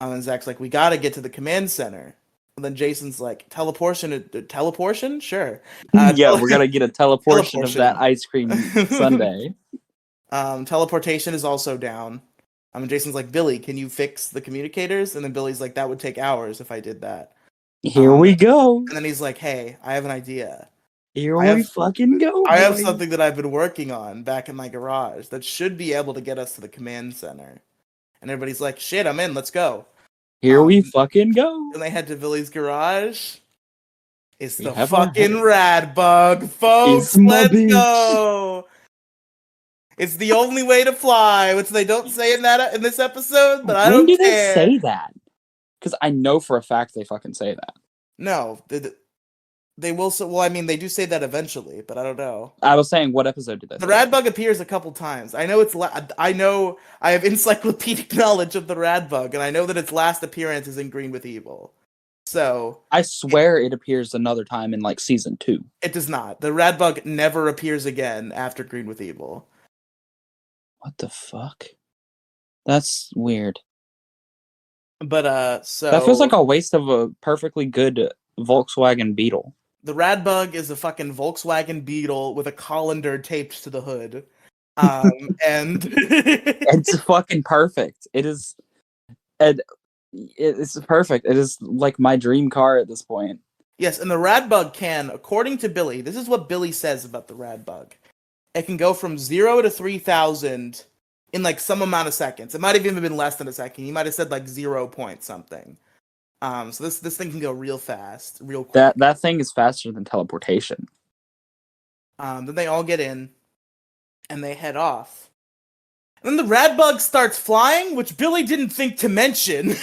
And Zach's like, we gotta get to the command center. And then Jason's like, teleportation? Sure. Yeah, we're gonna get a teleportation of Teleportation. that ice cream sundae. Teleportation is also down. Jason's like, Billy, can you fix the communicators? And then Billy's like, that would take hours if I did that. Here we go. And then he's like, hey, I have an idea. Here we fucking go. I have something that I've been working on back in my garage that should be able to get us to the command center. And everybody's like, shit, I'm in, let's go. Here we fucking go. And they head to Billy's garage. It's the fucking rad bug, folks. Let's go. It's the only way to fly, which they don't say in this episode, but I don't care. When do they say that? Because I know for a fact they fucking say that. No, they will. Well, I mean, they do say that eventually, but I don't know. I was saying, what episode did they say? The rad bug appears a couple times. I know I know I have encyclopedic knowledge of the rad bug, and I know that its last appearance is in Green with Evil. So I swear it appears another time in like season 2. It does not. The rad bug never appears again after Green with Evil. What the fuck? That's weird. But so that feels like a waste of a perfectly good Volkswagen Beetle. The rad bug is a fucking Volkswagen Beetle with a colander taped to the hood. And it's fucking perfect. It is, and it's perfect. It is like my dream car at this point. Yes, and the rad bug can, according to Billy, this is what Billy says about the rad bug. It can go from 0 to 3,000 in like some amount of seconds. It might have even been less than a second. He might have said like 0 point something. So this thing can go real fast, real quick. That thing is faster than teleportation. Then they all get in, and they head off. And then the rad bug starts flying, which Billy didn't think to mention.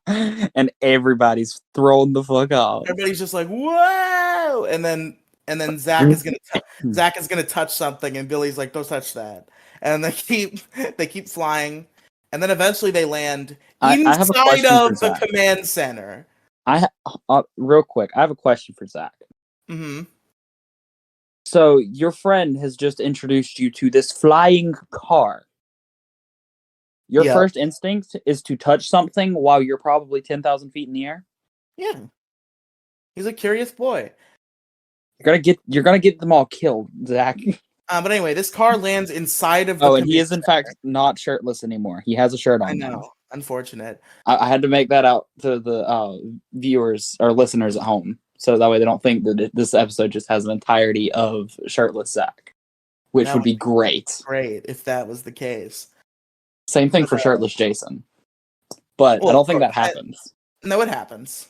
And everybody's thrown the fuck off. Everybody's just like, whoa! And then Zach is gonna touch something, and Billy's like, don't touch that. And they keep flying, and then eventually they land inside of the command center. Real quick, I have a question for Zach. Mm-hmm. So your friend has just introduced you to this flying car. Your first instinct is to touch something while you're probably 10,000 feet in the air? Yeah. He's a curious boy. You're gonna get them all killed, Zach. But anyway, this car lands inside of the and he is in fact not shirtless anymore. He has a shirt on. I know. Now. Unfortunate. I had to make that out to the viewers or listeners at home, so that way they don't think that this episode just has an entirety of shirtless Zach, which would be great. Great if that was the case. Same thing for shirtless Jason, but I don't think that happens. No, it happens.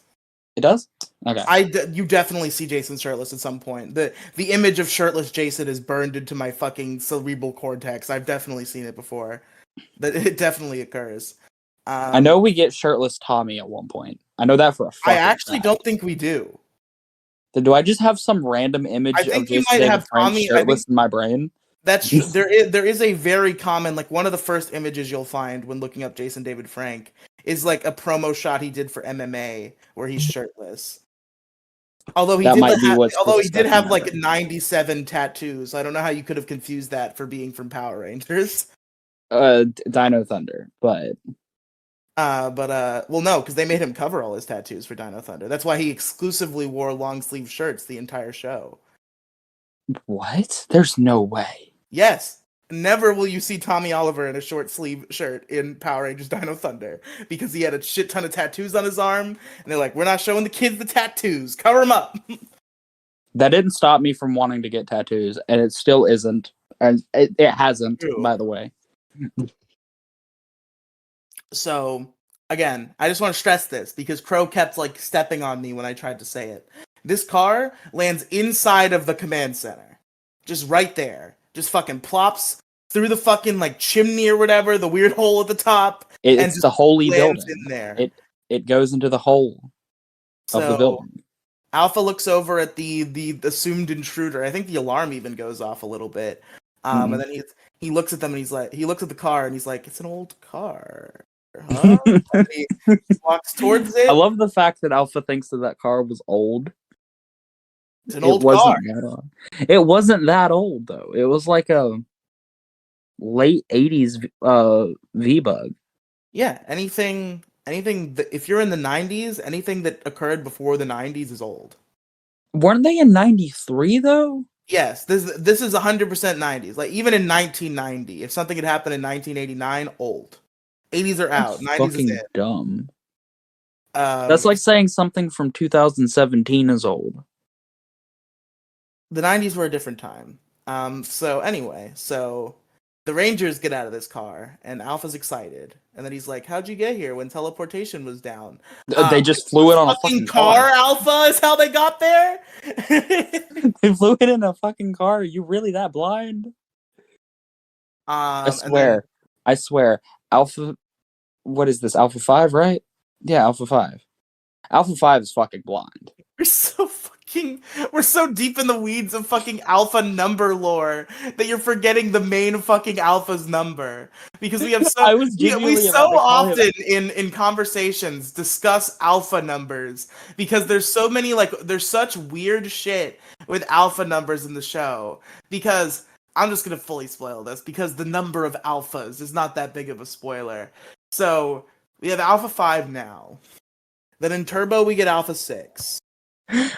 It does? Okay. You definitely see Jason shirtless at some point. The image of shirtless Jason is burned into my fucking cerebral cortex. I've definitely seen it before. That it definitely occurs. I know we get shirtless Tommy at one point. I know that for a fact. I actually don't think we do. Then do I just have some random image of Jason David Frank shirtless in my brain? That's true. There is a very common, like one of the first images you'll find when looking up Jason David Frank is like a promo shot he did for MMA where he's shirtless. Although he did have like 97 tattoos. I don't know how you could have confused that for being from Power Rangers. Dino Thunder, but well, no, because they made him cover all his tattoos for Dino Thunder. That's why he exclusively wore long sleeve shirts the entire show. What? There's no way. Yes. Never will you see Tommy Oliver in a short sleeve shirt in Power Rangers Dino Thunder because he had a shit ton of tattoos on his arm, and they're like, we're not showing the kids the tattoos. Cover them up. That didn't stop me from wanting to get tattoos, and it still isn't. And it hasn't, True. By the way. So, again, I just want to stress this because Crow kept like stepping on me when I tried to say it. This car lands inside of the command center. Just right there. Just fucking plops through the fucking like chimney or whatever, the weird hole at the top. It's the holy building. In there. It goes into the hole of the building. Alpha looks over at the assumed intruder. I think the alarm even goes off a little bit. And Mm-mm. then he looks at them and he looks at the car and he's like, "It's an old car, huh?" And he walks towards I it. love the fact that Alpha thinks that car was old. It's an It old car. wasn't that old. It wasn't that old though. It was like a late '80s V-Bug. Yeah, anything that, if you're in the 90s, anything that occurred before the 90s is old. Weren't they in '93 though? Yes, this is 100% 90s. Like even in 1990, if something had happened in 1989, old. 80s are out, That's 90s is fucking in. dumb. That's like saying something from 2017 is old. The 90s were a different time. So anyway, so the Rangers get out of this car and Alpha's excited. And then he's like, "How'd you get here when teleportation was down?" They just flew it on a fucking car. Alpha is how they got there. They flew it in a fucking car. Are you really that blind? I And then swear. I swear. Alpha. What is this? Alpha 5, right? Yeah, Alpha 5. Alpha 5 is fucking blind. we're so deep in the weeds of fucking alpha number lore that you're forgetting the main fucking alpha's number, because we have I was we genuinely so about to call him. often in conversations discuss alpha numbers because there's so many, like, there's such weird shit with alpha numbers in the show. Because I'm just gonna fully spoil this because the number of alphas is not that big of a spoiler. So we have Alpha 5 now. Then in Turbo we get Alpha 6.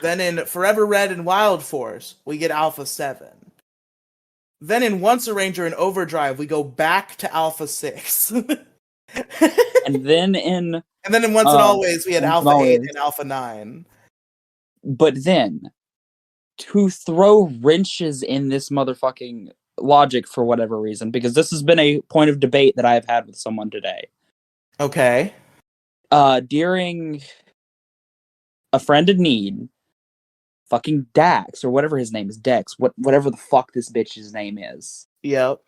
Then in Forever Red and Wild Force, we get Alpha 7. Then in Once a Ranger and Overdrive, we go back to Alpha 6. And then in Once and Always, we had Once and Alpha 8 Always. and Alpha 9. But then, to throw wrenches in this motherfucking logic for whatever reason, because this has been a point of debate that I have had with someone today. Okay. During A Friend in Need, fucking Dax, or whatever his name is, Dex, whatever the fuck this bitch's name is, Yep.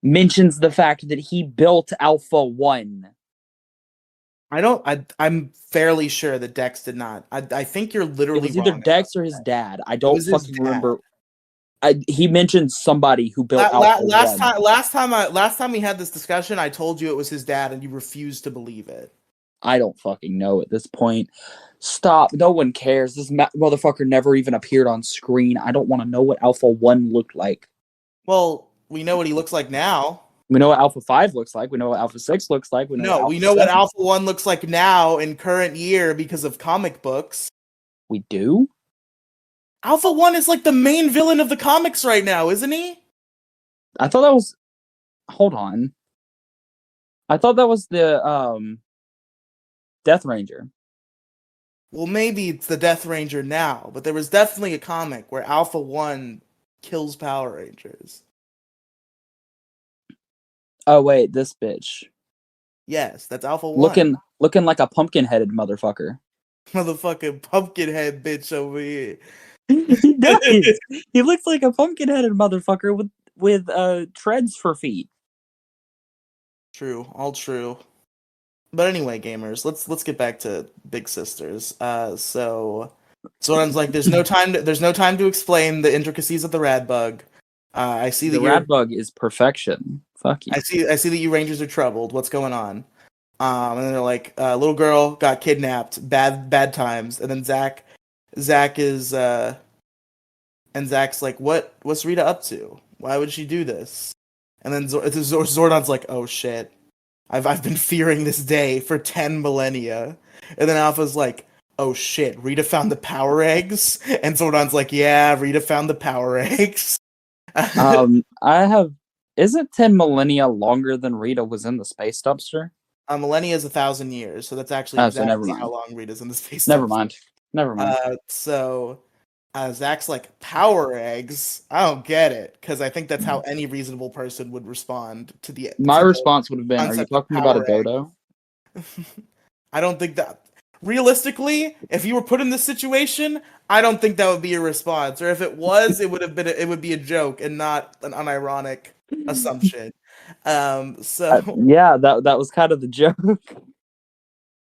mentions the fact that he built Alpha 1. I'm fairly sure that Dex did not. I think you're It literally was either wrong. Dex or his dad. I It don't was his fucking dad. remember. He mentioned somebody who built Alpha 1. Last time we had this discussion, I told you it was his dad, and you refused to believe it. I don't fucking know at this point. Stop. No one cares. This motherfucker never even appeared on screen. I don't want to know what Alpha 1 looked like. Well, we know what he looks like now. We know what Alpha 5 looks like. We know what Alpha 6 looks like. We know what Alpha 1 looks like now in current year because of comic books. We do? Alpha 1 is like the main villain of the comics right now, isn't he? I thought that was... Hold on. I thought that was the Death Ranger. Well, maybe it's the Death Ranger now, but there was definitely a comic where Alpha 1 kills Power Rangers. Oh, wait, this bitch. Yes, that's Alpha 1. Looking like a pumpkin-headed motherfucker. Motherfucking pumpkin head bitch over here. He does. He looks like a pumpkin-headed motherfucker with treads for feet. True, all true. But anyway, gamers, let's get back to Big Sisters. So Zoran's like, there's no time to explain the intricacies of the rad bug. I see that the rad bug is perfection. Fuck you. I see that you Rangers are troubled. What's going on? And then they're like, little girl got kidnapped. Bad times. And then Zach is and Zach's like, what's Rita up to? Why would she do this? And then Zordon's like, oh shit, I've been fearing this day for 10 millennia. And then Alpha's like, oh shit, Rita found the power eggs. And Zordon's like, yeah, Rita found the power eggs. Isn't 10 millennia longer than Rita was in the space dumpster? Millennia is 1,000 years, so that's actually exactly how long Rita's in the space dumpster. Never mind. So Zach's like, power eggs? I don't get it, because I think that's how any reasonable person would respond to the. My response would have been, "Are you talking about a dodo?" I don't think that. Realistically, if you were put in this situation, I don't think that would be a response. Or if it was, it would be a joke and not an unironic assumption. Yeah, that was kind of the joke.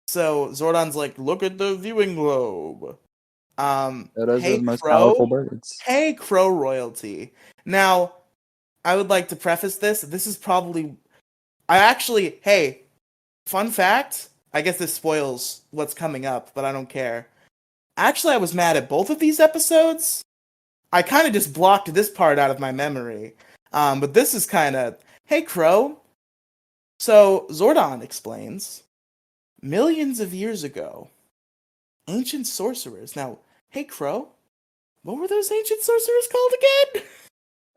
So Zordon's like, look at the viewing globe. Those are the most powerful birds. Hey, Crow royalty. Now, I would like to preface this. This is probably hey, fun fact. I guess this spoils what's coming up, but I don't care. Actually, I was mad at both of these episodes. I kind of just blocked this part out of my memory. But this is kind of, hey, Crow. So Zordon explains, millions of years ago, ancient sorcerers. Now, hey, Crow, what were those ancient sorcerers called again?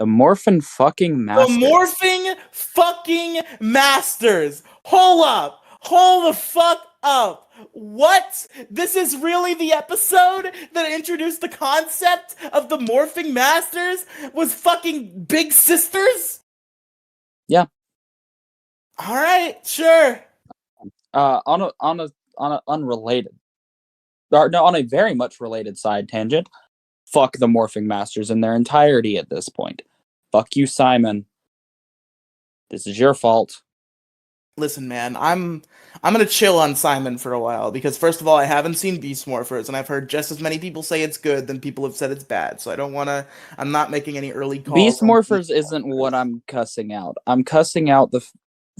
The Morphin fucking The Master. morphing fucking masters. Hold up. Hold the fuck up. What? This is really the episode that introduced the concept of the morphing masters was fucking big sisters? Yeah. All right, sure. On a unrelated, or no, on a very much related side tangent. Fuck the Morphing Masters in their entirety at this point. Fuck you, Simon. This is your fault. Listen, man, I'm gonna chill on Simon for a while because first of all, I haven't seen Beast Morphers, and I've heard just as many people say it's good than people have said it's bad. So I don't wanna. I'm not making any early calls. Beast Morphers isn't what I'm cussing out. I'm cussing out the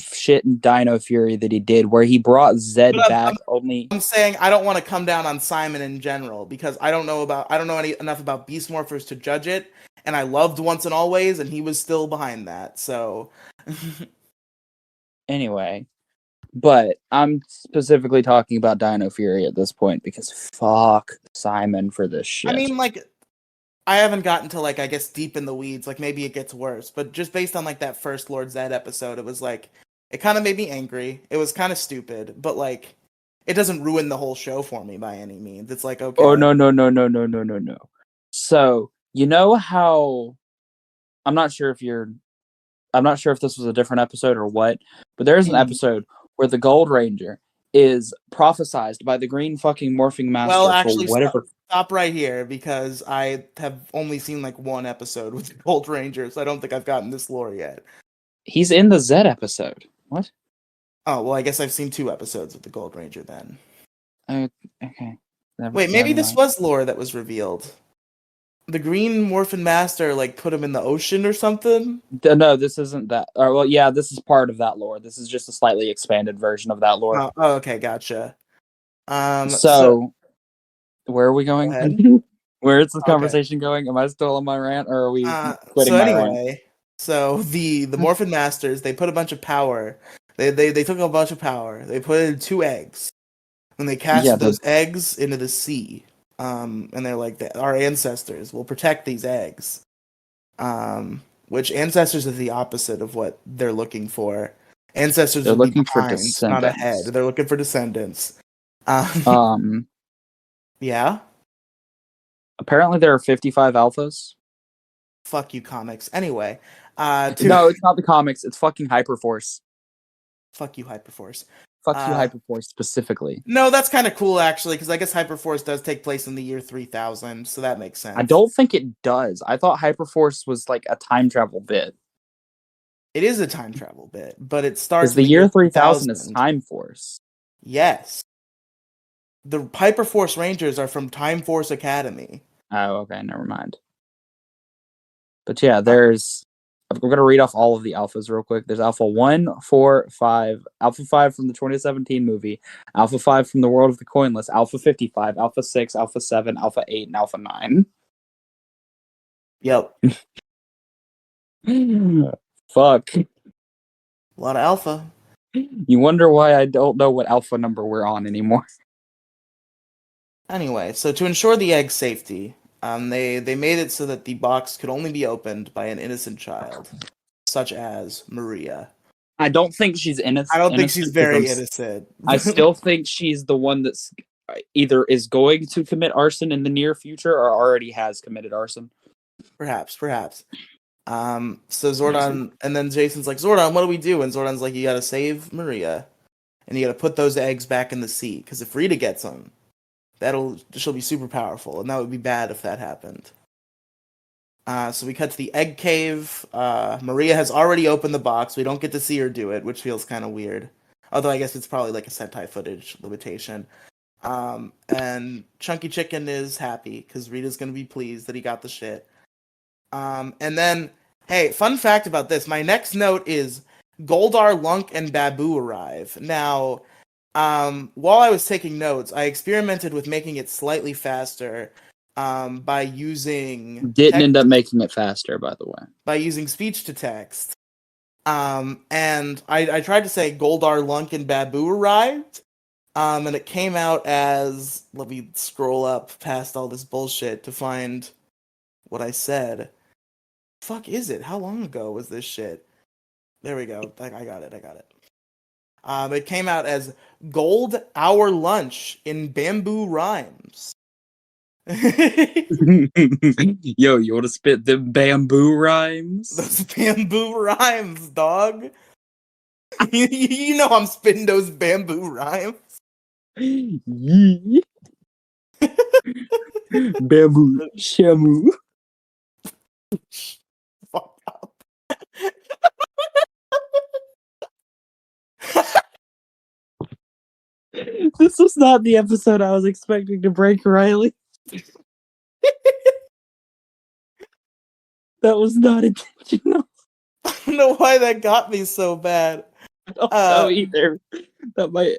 shit in Dino Fury that he did, where he brought Zed But back only. I'm saying I don't want to come down on Simon in general because I don't know enough about Beast Morphers to judge it, and I loved Once and Always, and he was still behind that. So Anyway, but I'm specifically talking about Dino Fury at this point because fuck Simon for this shit. I mean, like, I haven't gotten to like I guess deep in the weeds. Like maybe it gets worse, but just based on like that first Lord Zed episode, it was like it kind of made me angry. It was kind of stupid, but like it doesn't ruin the whole show for me by any means. It's like okay. Oh no. So you know how I'm not sure if this was a different episode or what, but there's an episode where the Gold Ranger is prophesized by the green fucking morphing master Well, for actually, whatever. stop right here because I have only seen like one episode with the Gold Ranger, so I don't think I've gotten this lore yet. He's in the Zed episode. What? Oh well, I guess I've seen 2 episodes with the Gold Ranger then. Okay. Wait, maybe this was lore that was revealed. The Green Morphin Master like put him in the ocean or something. No, this isn't that. Well, yeah, this is part of that lore. This is just a slightly expanded version of that lore. Oh, okay, gotcha. So where are we Go going? ahead. Where is this Okay. conversation going? Am I still on my rant, or are we quitting So my rant? anyway, so the Morphin Masters they put a bunch of power. They took a bunch of power. They put it in 2 eggs, and they cast those eggs into the sea. And they're like, our ancestors will protect these eggs. Which ancestors is the opposite of what they're looking for. Ancestors They're would be looking for behind, not ahead. descendants. They're looking for descendants. Yeah. Apparently there are 55 alphas. Fuck you, comics. Anyway, No, it's not the comics. It's fucking Hyperforce. Fuck you, Hyperforce. Fuck you, Hyperforce specifically. No, that's kind of cool actually, because I guess Hyperforce does take place in the year 3000, so that makes sense. I don't think it does. I thought Hyperforce was like a time travel bit. It is a time travel bit, but it starts because the year 3000 is Time Force. Yes. The Hyperforce Rangers are from Time Force Academy. Oh, okay, never mind. But yeah, we're going to read off all of the alphas real quick. There's Alpha 1, 4, 5, Alpha 5 from the 2017 movie, Alpha 5 from the World of the Coinless, Alpha 55, Alpha 6, Alpha 7, Alpha 8, and Alpha 9. Yep. Fuck. A lot of alpha. You wonder why I don't know what alpha number we're on anymore. Anyway, so to ensure the egg's safety, they made it so that the box could only be opened by an innocent child, such as Maria. I don't think she's innocent. I don't think she's very innocent. I still think she's the one that's either is going to commit arson in the near future or already has committed arson. Perhaps. So Zordon, and then Jason's like, Zordon, what do we do? And Zordon's like, you gotta save Maria, and you gotta put those eggs back in the sea, because if Rita gets them, she'll be super powerful, and that would be bad if that happened. So we cut to the egg cave. Maria has already opened the box. We don't get to see her do it, which feels kind of weird. Although I guess it's probably like a Sentai footage limitation. And Chunky Chicken is happy because Rita's gonna be pleased that he got the shit. And then Hey, fun fact about this. My next note is Goldar, Lunk, and Babu arrive. Now, while I was taking notes, I experimented with making it slightly faster by using Didn't end up making it faster, by the way. speech to text. And I tried to say Goldar, Lunk, and Babu arrived. And it came out as, let me scroll up past all this bullshit to find what I said. Fuck is it? How long ago was this shit? There we go. I got it. It came out as Gold Hour Lunch in Bamboo Rhymes. Yo, you want to spit the bamboo rhymes? Those bamboo rhymes, dog. You know I'm spitting those bamboo rhymes. Yee. Bamboo shamu. Fuck up. This was not the episode I was expecting to break, Riely. That was not intentional. I don't know why that got me so bad. I don't know either. That might.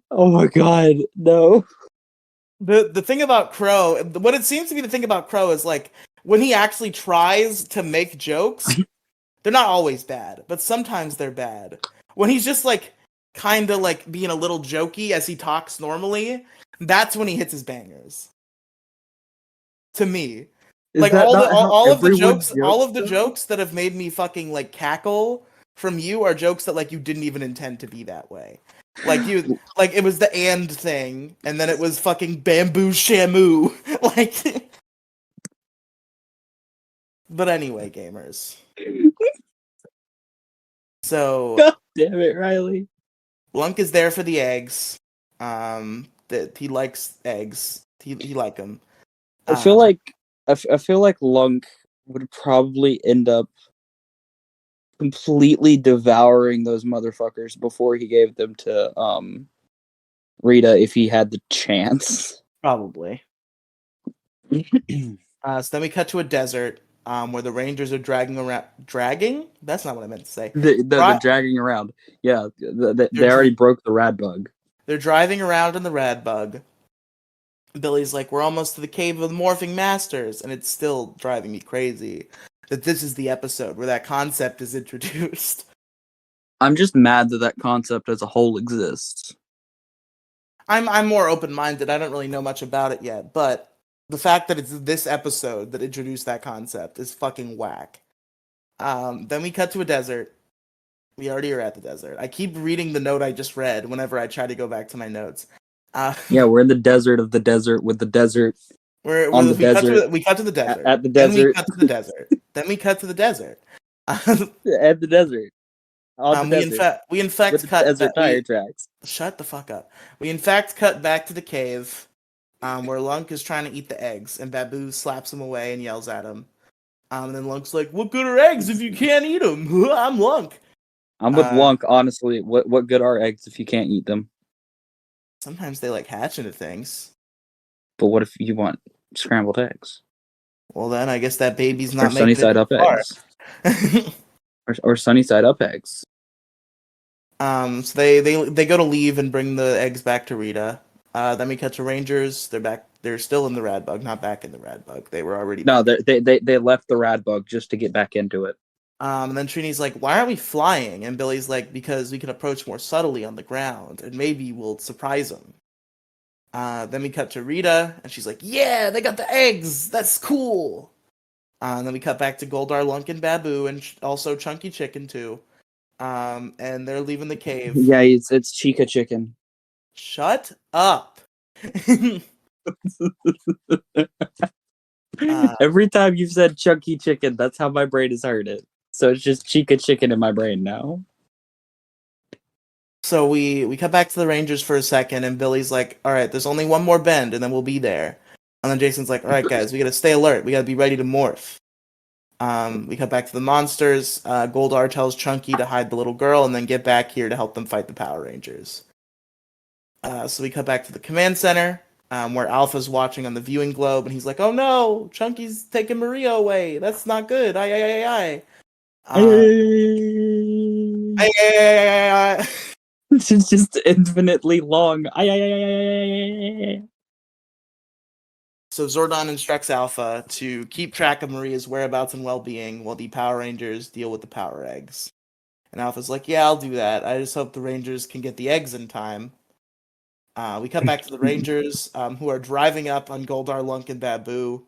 Oh my god, no. The thing about Crow, what it seems to be the thing about Crow is like when he actually tries to make jokes, they're not always bad, but sometimes they're bad. When he's just like kind of like being a little jokey as he talks normally, that's when he hits his bangers. To me, Is like that all not how of the everyone jokes that have made me fucking like cackle from you are jokes that like you didn't even intend to be that way. Like like it was the and thing, and then it was fucking bamboo shamu. Like, but anyway, gamers. So, God damn it, Riely. Blunk is there for the eggs. That he likes eggs. He like them. I feel like I feel like Lunk would probably end up completely devouring those motherfuckers before he gave them to Rita if he had the chance. Probably. So then we cut to a desert. Where the Rangers are dragging? That's not what I meant to say. They're dragging around. Yeah, they already broke the rad bug. They're driving around in the rad bug. Billy's like, we're almost to the cave of the morphing masters, and it's still driving me crazy that this is the episode where that concept is introduced. I'm just mad that concept as a whole exists. I'm more open-minded. I don't really know much about it yet, but the fact that it's this episode that introduced that concept is fucking whack. Then we cut to a desert. We already are at the desert. I keep reading the note I just read whenever I try to go back to my notes. Yeah, we're in the desert of the desert with the desert. We cut to the desert. At the desert. Then we cut to the desert. Then we cut to the desert. At the desert. We in fact cut desert tire tracks. Shut the fuck up. We in fact cut back to the cave, where Lunk is trying to eat the eggs, and Babu slaps him away and yells at him. And then Lunk's like, "What good are eggs if you can't eat them?" I'm Lunk. I'm with Lunk, honestly. What good are eggs if you can't eat them? Sometimes they like hatch into things. But what if you want scrambled eggs? Well, then I guess that baby's not sunny side up eggs. or sunny side up eggs. So they go to leave and bring the eggs back to Rita. Then we cut to Rangers. They're back. They're still in the rad bug, not back in the rad bug. They were already. No, they left the rad bug just to get back into it. And then Trini's like, "Why aren't we flying?" And Billy's like, "Because we can approach more subtly on the ground, and maybe we'll surprise them." Then we cut to Rita, and she's like, "Yeah, they got the eggs. That's cool." And then we cut back to Goldar, Lunk, and Babu, and also Chunky Chicken too. And they're leaving the cave. Yeah, it's Chica Chicken. Shut up. Every time you've said Chunky Chicken, that's how my brain has heard it. So it's just Chica Chicken in my brain now. So we cut back to the Rangers for a second, and Billy's like, "All right, there's only one more bend, and then we'll be there." And then Jason's like, "All right, guys, we gotta stay alert. We gotta be ready to morph." We cut back to the monsters. Goldar tells Chunky to hide the little girl, and then get back here to help them fight the Power Rangers. So we cut back to the command center, where Alpha's watching on the viewing globe, and he's like, "Oh no, Chunky's taking Maria away. That's not good. Aye. Uh, It's just infinitely long. So Zordon instructs Alpha to keep track of Maria's whereabouts and well-being while the Power Rangers deal with the Power Eggs. And Alpha's like, yeah, I'll do that. I just hope the Rangers can get the eggs in time. We cut back to the Rangers, who are driving up on Goldar, Lunk, and Babu,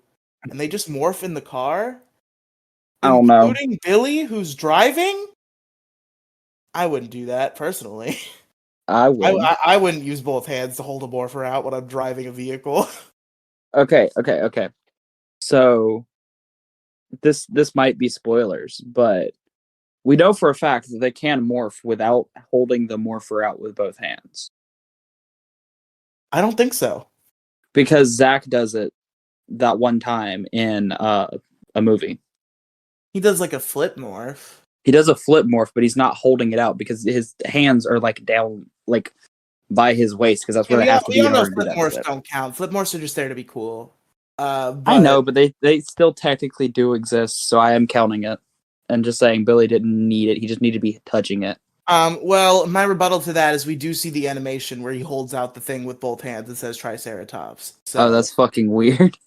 and they just morph in the car, I don't know. including Billy, who's driving. I wouldn't do that personally. I would. I wouldn't use both hands to hold a morpher out when I'm driving a vehicle. Okay. So this might be spoilers, but we know for a fact that they can morph without holding the morpher out with both hands. I don't think so. Because Zach does it that one time in a movie. He does like a flip morph. He does a flip morph, but he's not holding it out because his hands are like down, like by his waist, because that's where they have to be in order to do that morphs shit. don't count. Flip morphs are just there to be cool. But I know, but they still technically do exist, so I am counting it and just saying Billy didn't need it. He just needed to be touching it. Well, my rebuttal to that is we do see the animation where he holds out the thing with both hands and says Triceratops. So, Oh, that's fucking weird.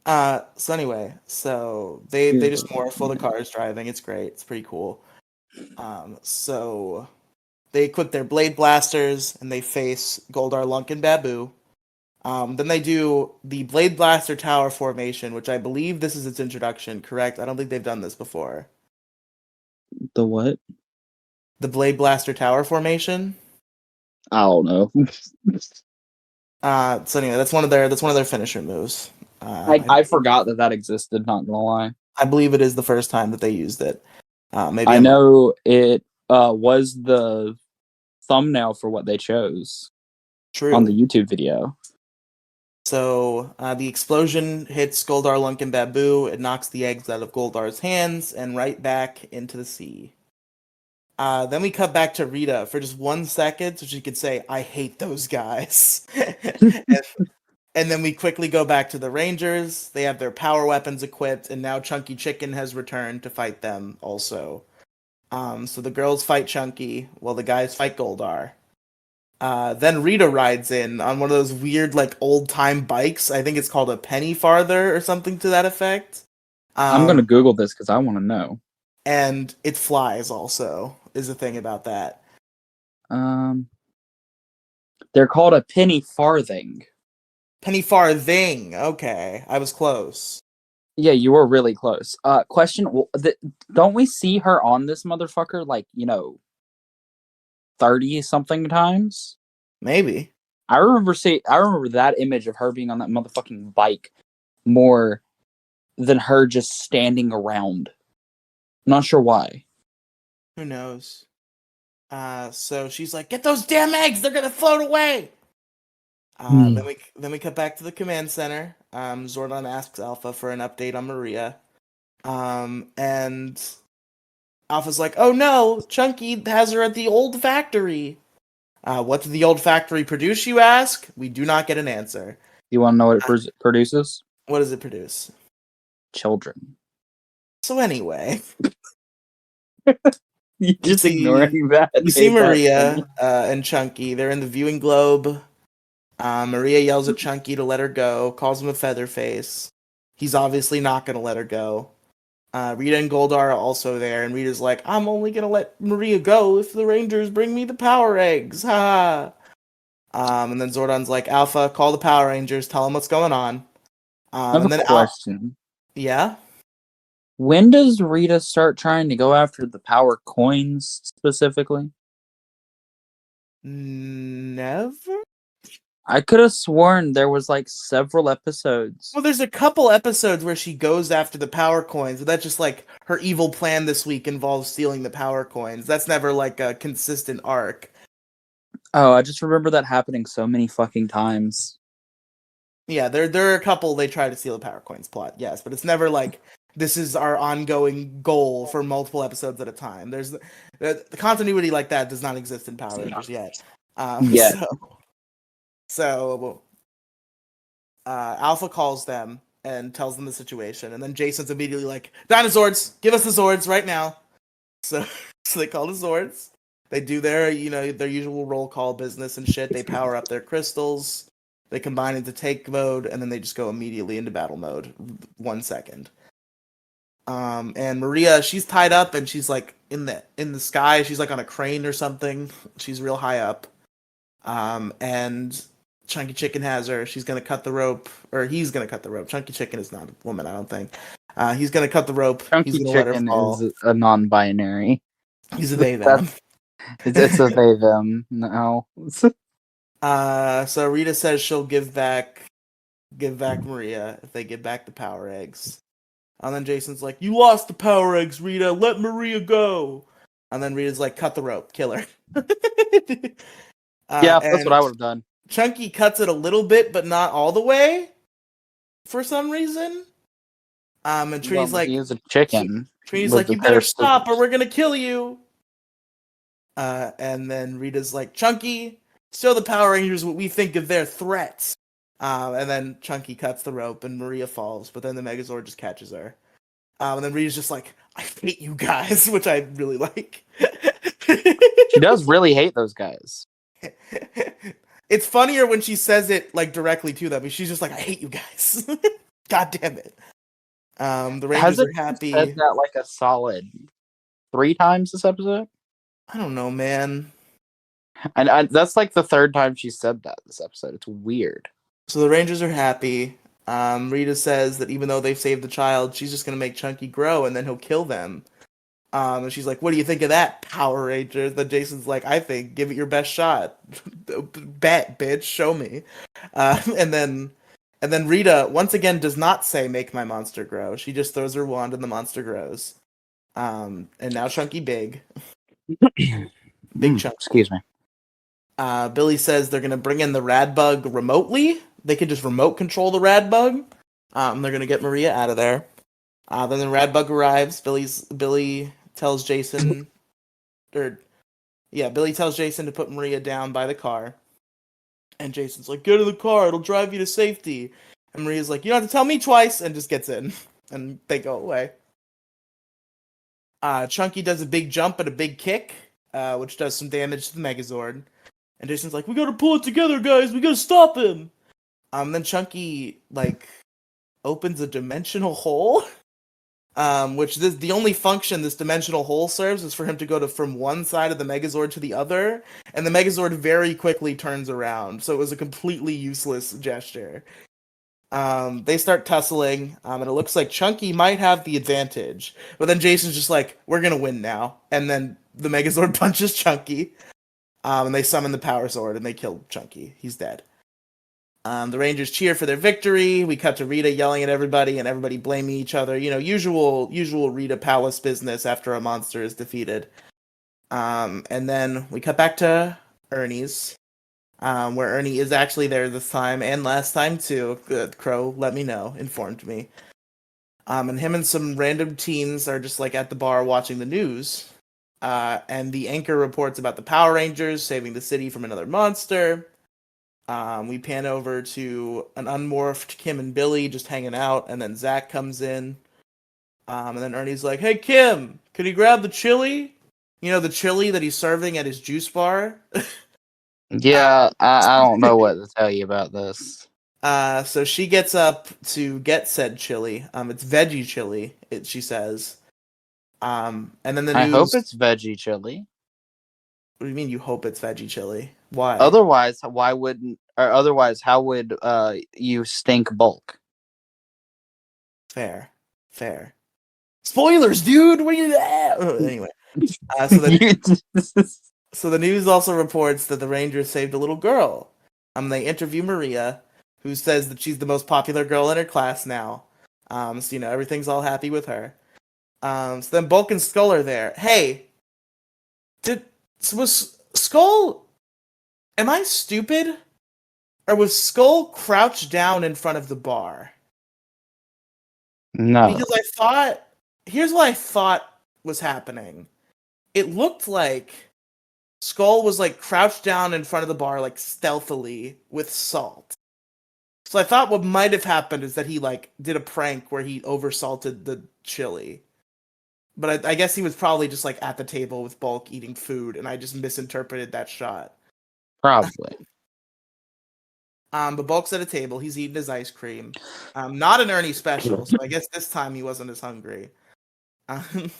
so anyway, so they just morph while the car is driving. It's great. It's pretty cool. So they equip their blade blasters and they face Goldar, Lunk, and Babu. Then they do the Blade Blaster Tower formation, which I believe this is its introduction, correct? I don't think they've done this before. The what? The Blade Blaster Tower formation? I don't know. So anyway, that's one of their finisher moves. I forgot that existed, not gonna lie. I believe it is the first time that they used it. Maybe I know it was the thumbnail for what they chose. True. On the YouTube video. So the explosion hits Goldar, Lunk, and Babu. It knocks the eggs out of Goldar's hands and right back into the sea. Then we cut back to Rita for just 1 second so she could say, I hate those guys. and then we quickly go back to the Rangers. They have their power weapons equipped, and now Chunky Chicken has returned to fight them also. So the girls fight Chunky while the guys fight Goldar. Then Rita rides in on one of those weird, like, old-time bikes. I think it's called a penny farther or something to that effect. I'm going to Google this because I want to know. And it flies also, is the thing about that. They're called a penny farthing. Penny farthing. Okay, I was close. Yeah, you were really close. Question, don't we see her on this motherfucker, like, 30-something times? Maybe. I remember that image of her being on that motherfucking bike more than her just standing around. I'm not sure why. Who knows? So she's like, "Get those damn eggs! They're gonna float away!" Then we cut back to the command center. Zordon asks Alpha for an update on Maria. And Alpha's like, "Oh no, Chunky has her at the old factory." What did the old factory produce, you ask? We do not get an answer. You want to know what it produces? What does it produce? Children. So anyway, you just ignoring that. We see Maria and Chunky. They're in the viewing globe. Maria yells at Chunky to let her go, calls him a feather face. He's obviously not going to let her go. Rita and Goldar are also there, and Rita's like, I'm only going to let Maria go if the Rangers bring me the Power Eggs. Ha! And then Zordon's like, Alpha, call the Power Rangers, tell them what's going on. I have a question. Yeah? When does Rita start trying to go after the power coins specifically? Never? I could have sworn there was like several episodes. Well, there's a couple episodes where she goes after the power coins, but that's just like her evil plan this week involves stealing the power coins. That's never like a consistent arc. Oh, I just remember that happening so many fucking times. Yeah, there are a couple they try to steal the power coins plot, yes, but it's never like this is our ongoing goal for multiple episodes at a time. There's the continuity like that does not exist in Power Rangers yet. So Alpha calls them and tells them the situation, and then Jason's immediately like, Dinosaurs, give us the Zords right now. So so they call the Zords. They do their their usual roll call business and shit. They power up their crystals. They combine into take mode, and then they just go immediately into battle mode. 1 second. And Maria, she's tied up and she's like in the sky. She's like on a crane or something. She's real high up. And Chunky Chicken has her. She's gonna cut the rope, or he's gonna cut the rope. Chunky Chicken is not a woman, I don't think. He's gonna cut the rope. He's Chunky gonna let her Chicken fall. is a non-binary. He's a they them. It's a they them. No. So Rita says she'll give back Maria if they give back the power eggs. And then Jason's like, "You lost the power eggs, Rita. Let Maria go." And then Rita's like, "Cut the rope, kill her." Yeah, that's what I and would have done. Chunky cuts it a little bit, but not all the way, for some reason. And Trini's like, he is a chicken. Trini's with like, the "You better pair of stop, or scissors. we're gonna kill you." And then Rita's like, "Chunky, show the Power Rangers what we think of their threats." And then Chunky cuts the rope, and Maria falls, but then the Megazord just catches her. And then Rita's just like, "I hate you guys," which I really like. She does really hate those guys. It's funnier when she says it like directly to them. She's just like, "I hate you guys." God damn it. The Rangers are happy. Said that like a solid 3 times this episode. I don't know, man. And that's like the 3rd time she said that this episode. It's weird. So the Rangers are happy. Rita says that even though they've saved the child, she's just gonna make Chunky grow and then he'll kill them. And she's like, "What do you think of that, Power Rangers?" Then Jason's like, "I think give it your best shot. Bet, bitch, show me." And then Rita once again does not say "make my monster grow." She just throws her wand and the monster grows. And now Chunky big. Big Chunky. Excuse me. Billy says they're gonna bring in the rad bug remotely. They could just remote control the rad bug. They're gonna get Maria out of there. Then the rad bug arrives. Billy tells Jason, Billy tells Jason to put Maria down by the car. And Jason's like, "Get in the car, it'll drive you to safety." And Maria's like, "You don't have to tell me twice," and just gets in. And they go away. Chunky does a big jump and a big kick, which does some damage to the Megazord. And Jason's like, "We gotta pull it together, guys, we gotta stop him." Then Chunky, like, opens a dimensional hole. Which the only function this dimensional hole serves is for him to go from one side of the Megazord to the other, and the Megazord very quickly turns around, so it was a completely useless gesture. They start tussling, and it looks like Chunky might have the advantage, but then Jason's just like, "We're gonna win now," and then the Megazord punches Chunky, and they summon the Power Sword, and they kill Chunky. He's dead. The Rangers cheer for their victory. We cut to Rita yelling at everybody and everybody blaming each other. Usual Rita Palace business after a monster is defeated. And then we cut back to Ernie's, where Ernie is actually there this time and last time too. Good. Crow informed me. And him and some random teens are just like at the bar watching the news. And the anchor reports about the Power Rangers saving the city from another monster. We pan over to an unmorphed Kim and Billy just hanging out, and then Zach comes in. And then Ernie's like, "Hey, Kim, can you grab the chili? The chili that he's serving at his juice bar?" Yeah, I don't know what to tell you about this. So she gets up to get said chili. It's veggie chili, she says. And then the news... I hope it's veggie chili. What do you mean you hope it's veggie chili? Why? Otherwise, how would you stink bulk? Fair. Spoilers, dude! What are you... Anyway. So the news also reports that the Rangers saved a little girl. They interview Maria, who says that she's the most popular girl in her class now. So everything's all happy with her. So then Bulk and Skull are there. Hey, was Skull... Am I stupid? Or was Skull crouched down in front of the bar? No. Because here's what I thought was happening. It looked like Skull was like crouched down in front of the bar, like stealthily with salt. So I thought what might have happened is that he like did a prank where he oversalted the chili. But I guess he was probably just like at the table with Bulk eating food, and I just misinterpreted that shot. Probably. But Bulk's at a table. He's eating his ice cream. Not an Ernie special, so I guess this time he wasn't as hungry. Um,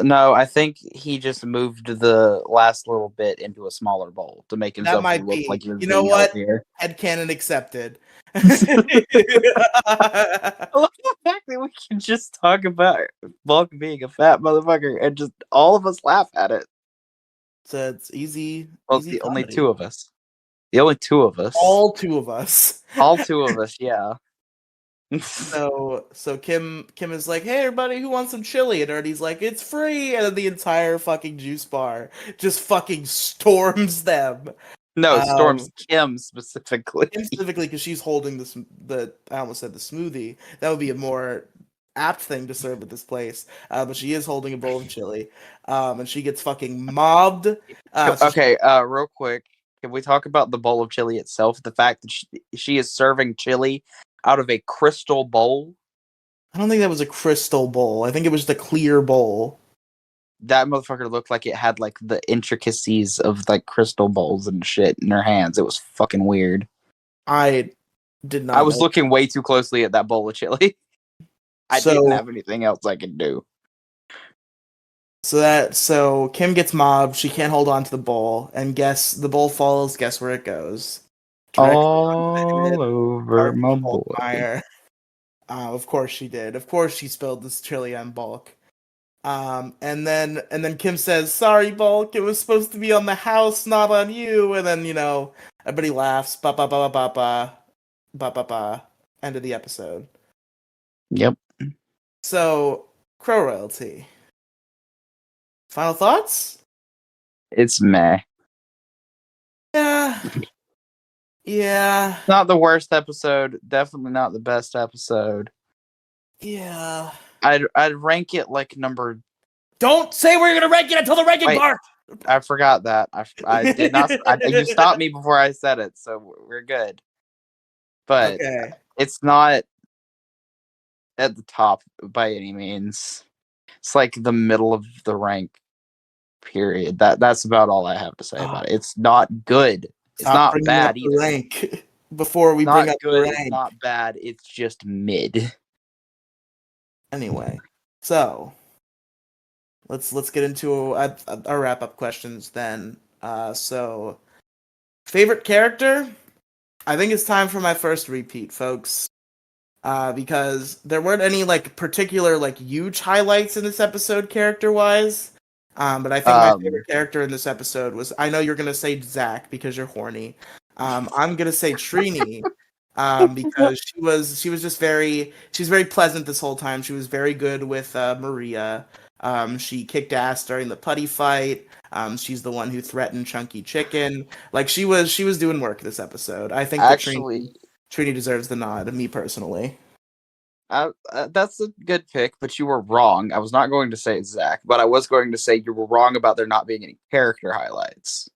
No, I think he just moved the last little bit into a smaller bowl to make that himself might look be. like he was You know being what? healthier. Headcanon accepted. I love the fact that we can just talk about Bulk being a fat motherfucker and just all of us laugh at it. So it's easy, Well, easy the only comedy. two of us. The only two of us. All two of us. All two of us, yeah. So Kim is like, hey everybody, who wants some chili? And Ernie's like, it's free, and then the entire fucking juice bar just fucking storms them. No, Um, Storm's Kim specifically. Kim specifically because she's holding the I almost said the smoothie. That would be a more apt thing to serve at this place. But she is holding a bowl of chili. And she gets fucking mobbed. Okay, real quick, can we talk about the bowl of chili itself? The fact that she is serving chili out of a crystal bowl. I don't think that was a crystal bowl. I think it was the clear bowl. That motherfucker looked like it had like the intricacies of like crystal bowls and shit in her hands. It was fucking weird. I did not I was know. looking way too closely at that bowl of chili. I didn't have anything else I could do. So Kim gets mobbed. She can't hold on to the bowl, and guess the bowl falls. Guess where it goes? Directly onto the head All over Harvey my boy. Bulkmeyer. Of course she did. Of course she spilled this chili on Bulk. And then Kim says, "Sorry, Bulk. It was supposed to be on the house, not on you." And then everybody laughs. Ba ba ba ba ba ba ba ba. End of the episode. Yep. So Crow Royalty. Final thoughts? It's meh. Yeah. Yeah. Not the worst episode. Definitely not the best episode. Yeah. I'd rank it like number. Don't say we're gonna rank it until the ranking part. I forgot that. I did not. You stopped me before I said it, so we're good. But Okay. it's not at the top by any means. It's like the middle of the rank. Period. That's about all I have to say about it. It's not good. It's Stop not bringing bad up the either. rank before we Not bring up good. the It's rank. not bad. It's just mid. Anyway, so let's get into our wrap up questions then. So favorite character? I think it's time for my first repeat, folks. Because there weren't any like particular like huge highlights in this episode character wise. But I think my favorite character in this episode was, I know you're gonna say Zach because you're horny. I'm gonna say Trini. Because she was just she's very pleasant this whole time. She was very good with Maria. She kicked ass during the putty fight. She's the one who threatened Chunky Chicken. Like she was doing work this episode. I think Actually, Trini deserves the nod, me personally. that's a good pick, but you were wrong. I was not going to say Zach, but I was going to say you were wrong about there not being any character highlights.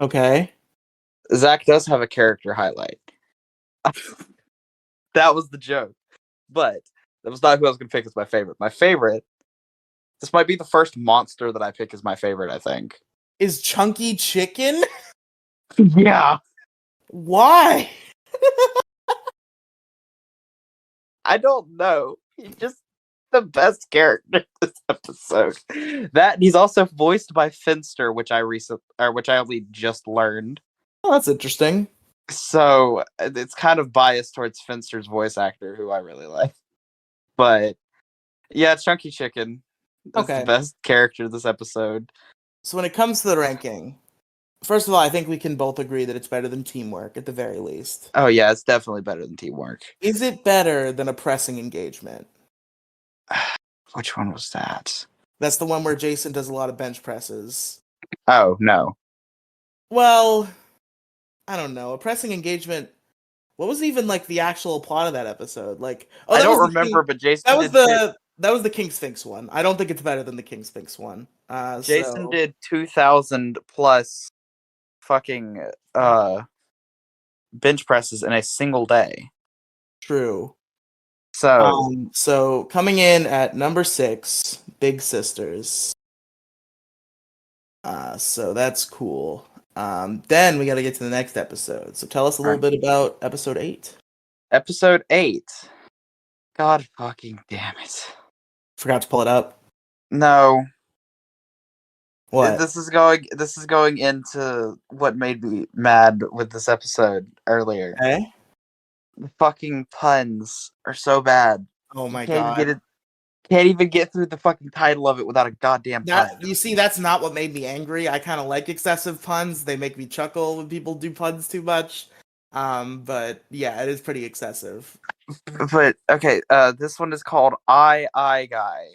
Okay. Zach does have a character highlight. That was the joke. But that was not who I was going to pick as my favorite. My favorite, this might be the first monster that I pick as my favorite, I think. Is Chunky Chicken? Yeah. Why? I don't know. He's just the best character in this episode. That he's also voiced by Finster, which I only just learned. Oh, that's interesting. So it's kind of biased towards Finster's voice actor, who I really like. But yeah, Chunky Chicken is the best character of this episode. So when it comes to the ranking, first of all, I think we can both agree that it's better than Teamwork at the very least. Oh yeah, it's definitely better than Teamwork. Is it better than A Pressing Engagement? Which one was that? That's the one where Jason does a lot of bench presses. Oh, no. Well, I don't know. A Pressing Engagement, what was even like the actual plot of that episode? Like, I don't remember, but Jason that was the King Sphinx one. I don't think it's better than the King Sphinx one. Jason did 2,000 plus fucking bench presses in a single day. True. So coming in at number 6, Big Sisters. So that's cool. Then we got to get to the next episode. So tell us a little bit about episode 8. Episode 8. God fucking damn it. Forgot to pull it up. No. What? This is going into what made me mad with this episode earlier. Okay. The fucking puns are so bad. Oh my god. Can't even get through the fucking title of it without a goddamn pun. You see, that's not what made me angry. I kind of like excessive puns. They make me chuckle when people do puns too much. But yeah, it is pretty excessive. But okay, this one is called I Guy.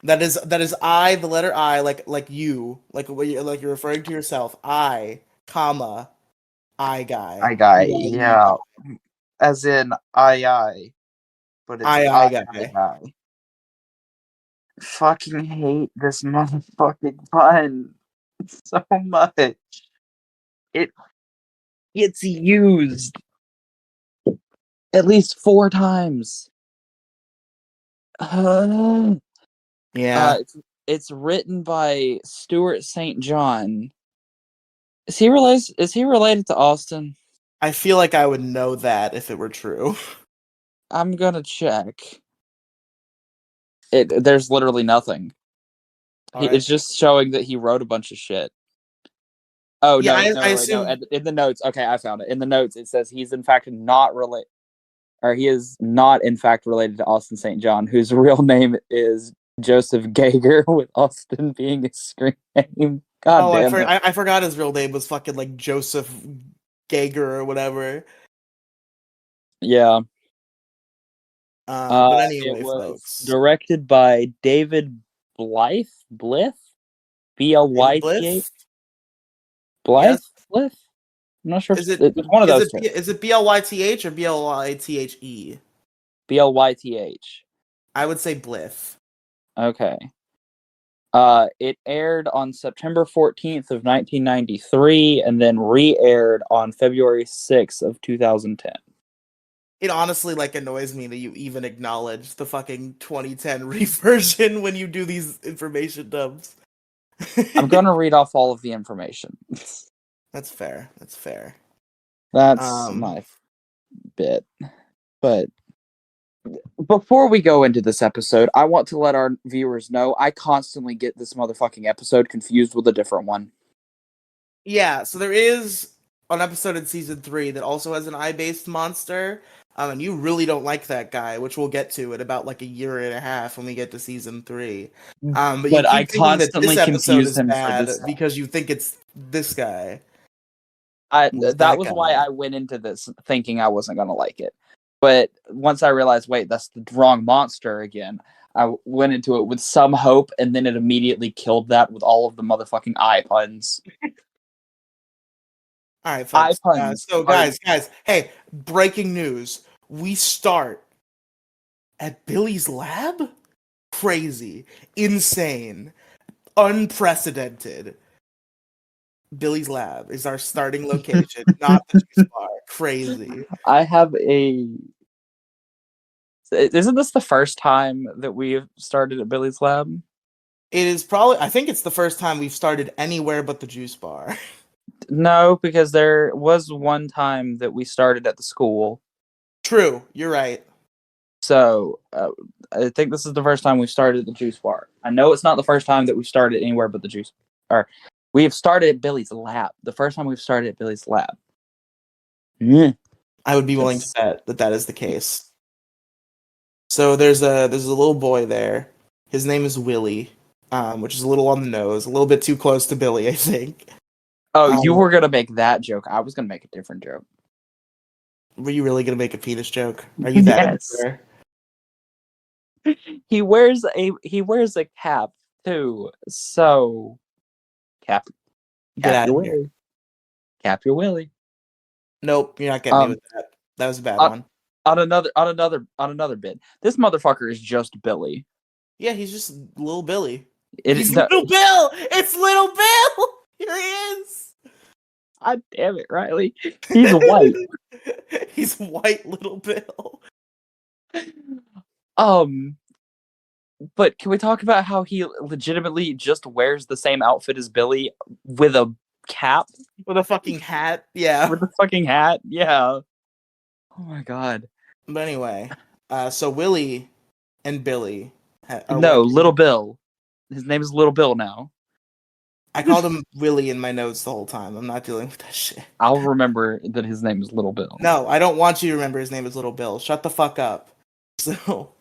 That is I, the letter I, like you, like you're referring to yourself. I, comma, I guy. I Guy, yeah. As in I, but it's I guy. Fucking hate this motherfucking pun so much. It gets used at least 4 times. Yeah. It's written by Stuart St. John. Is he related to Austin? I feel like I would know that if it were true. I'm gonna check. There's literally nothing. It's just showing that he wrote a bunch of shit. Oh yeah, no, I assume... no. In the notes, okay, I found it. In the notes, it says he's in fact not related, or he is not in fact related to Austin St. John, whose real name is Joseph Gager, with Austin being his screen name. God damn it. I forgot his real name was fucking like Joseph Gager or whatever. Yeah. But anyway, it was folks. Directed by David Blythe? Blythe? B-L-Y-T-H? Blythe? Yes. Blythe? I'm not sure. Is it one of those two. Is it B-L-Y-T-H or B-L-Y-T-H-E? B-L-Y-T-H. I would say Blythe. Okay. It aired on September 14th of 1993 and then re-aired on February 6th of 2010. It honestly annoys me that you even acknowledge the fucking 2010 reversion when you do these information dumps. I'm gonna read off all of the information. That's fair. That's fair. That's my bit. But before we go into this episode, I want to let our viewers know I constantly get this motherfucking episode confused with a different one. Yeah, so there is an episode in season 3 that also has an eye-based monster. And you really don't like that guy, which we'll get to in about a year and a half when we get to season 3. But you keep thinking that this episode is bad because you think it's this guy. That was why I went into this thinking I wasn't gonna like it. But once I realized, wait, that's the wrong monster again, I went into it with some hope, and then it immediately killed that with all of the motherfucking eye puns. All right, folks. So, guys, hey, breaking news. We start at Billy's lab? Crazy. Insane. Unprecedented. Billy's lab is our starting location, not the juice bar. Crazy. I have a... Isn't this the first time that we've started at Billy's lab? It is probably... I think it's the first time we've started anywhere but the juice bar. No, because there was one time that we started at the school. True, you're right. So, I think this is the first time we've started at the juice bar. I know it's not the first time that we've started anywhere but the juice bar. We have started at Billy's lab. The first time we've started at Billy's lab. I would be willing to bet that is the case. So there's a little boy there. His name is Willie, which is a little on the nose, a little bit too close to Billy, I think. Oh, you were gonna make that joke. I was gonna make a different joke. Were you really gonna make a penis joke? Are you that insecure? He wears a cap too. So cap your Willie. Cap your Willie. Nope, you're not getting me with that. That was a bad one. On another bit. This motherfucker is just Billy. Yeah, he's just little Billy. He's little Bill. It's little Bill. Here he is. God damn it, Riely. He's white. He's white little Bill. But can we talk about how he legitimately just wears the same outfit as Billy with a cap? With a fucking hat. Yeah. With a fucking hat? Yeah. Oh my god. But anyway, so Willie and Billy are No, working. Little Bill. His name is Little Bill now. I called him Willie in my notes the whole time. I'm not dealing with that shit. I'll remember that his name is Little Bill. No, I don't want you to remember his name is Little Bill. Shut the fuck up. So,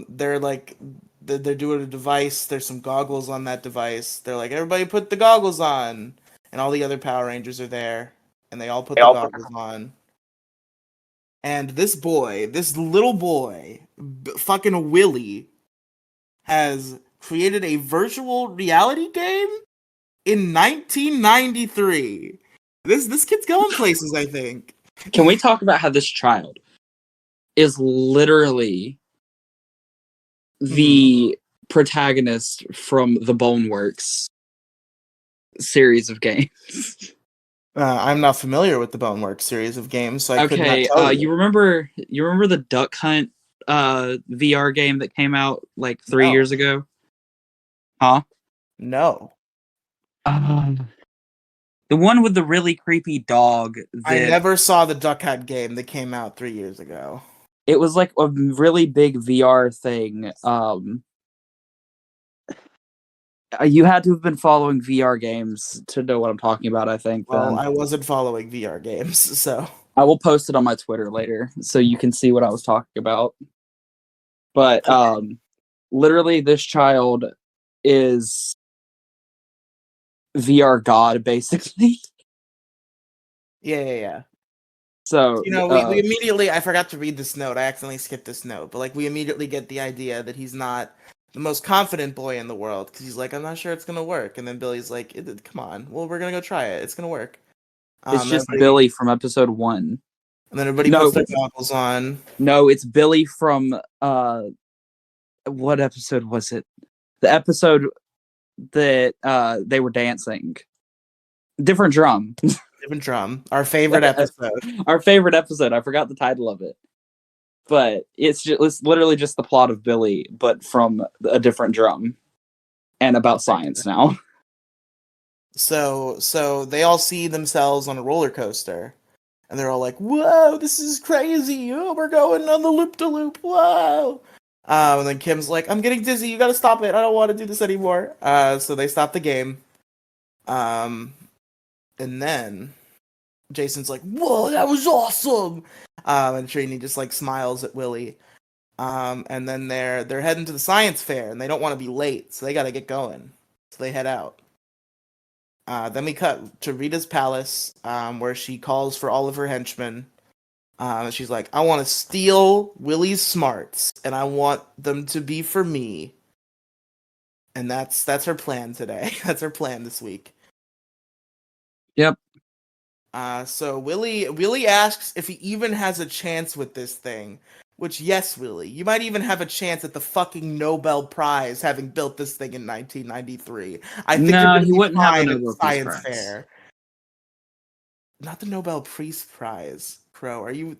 they're like, they're doing a device. There's some goggles on that device. They're like, everybody put the goggles on, and all the other Power Rangers are there, and they all put the goggles on. And this little boy, fucking Willie, has created a virtual reality game in 1993. This kid's going places, I think. Can we talk about how this child is literally the protagonist from the Boneworks series of games? I'm not familiar with the Boneworks series of games, so I could not tell you. You remember the Duck Hunt VR game that came out like 3 years ago? Huh? No. The one with the really creepy dog. I never saw the Duck Hunt game that came out 3 years ago. It was like a really big VR thing. You had to have been following VR games to know what I'm talking about, I think. Well, I wasn't following VR games, so I will post it on my Twitter later so you can see what I was talking about. But literally this child is VR God, basically. Yeah. So, we immediately, I forgot to read this note. I accidentally skipped this note, but like we immediately get the idea that he's not the most confident boy in the world because he's like, I'm not sure it's gonna work. And then Billy's like, come on, well, we're gonna go try it. It's gonna work. It's just Billy from episode 1. And then everybody puts their goggles on. No, it's Billy from what episode was it? The episode that they were dancing. Different drum. Different drum. Our favorite episode. Our favorite episode. I forgot the title of it. But it's literally just the plot of Billy, but from a different drum. And about science now. So they all see themselves on a roller coaster. And they're all like, whoa, this is crazy. Oh, we're going on the loop-de-loop. Whoa. And then Kim's like, I'm getting dizzy. You gotta stop it. I don't want to do this anymore. So they stop the game. And then Jason's like, whoa, that was awesome. And Trini just like smiles at Willie. And then they're heading to the science fair and they don't want to be late. So they got to get going. So they head out. Then we cut to Rita's palace, where she calls for all of her henchmen. She's like, I want to steal Willie's smarts, and I want them to be for me. And that's her plan today. That's her plan this week. Yep. So Willie asks if he even has a chance with this thing. Which, yes, Willie, you might even have a chance at the fucking Nobel Prize having built this thing in 1993. I think he wouldn't have a Nobel Peace Prize. Fair. Not the Nobel Peace Prize, Crow. Are you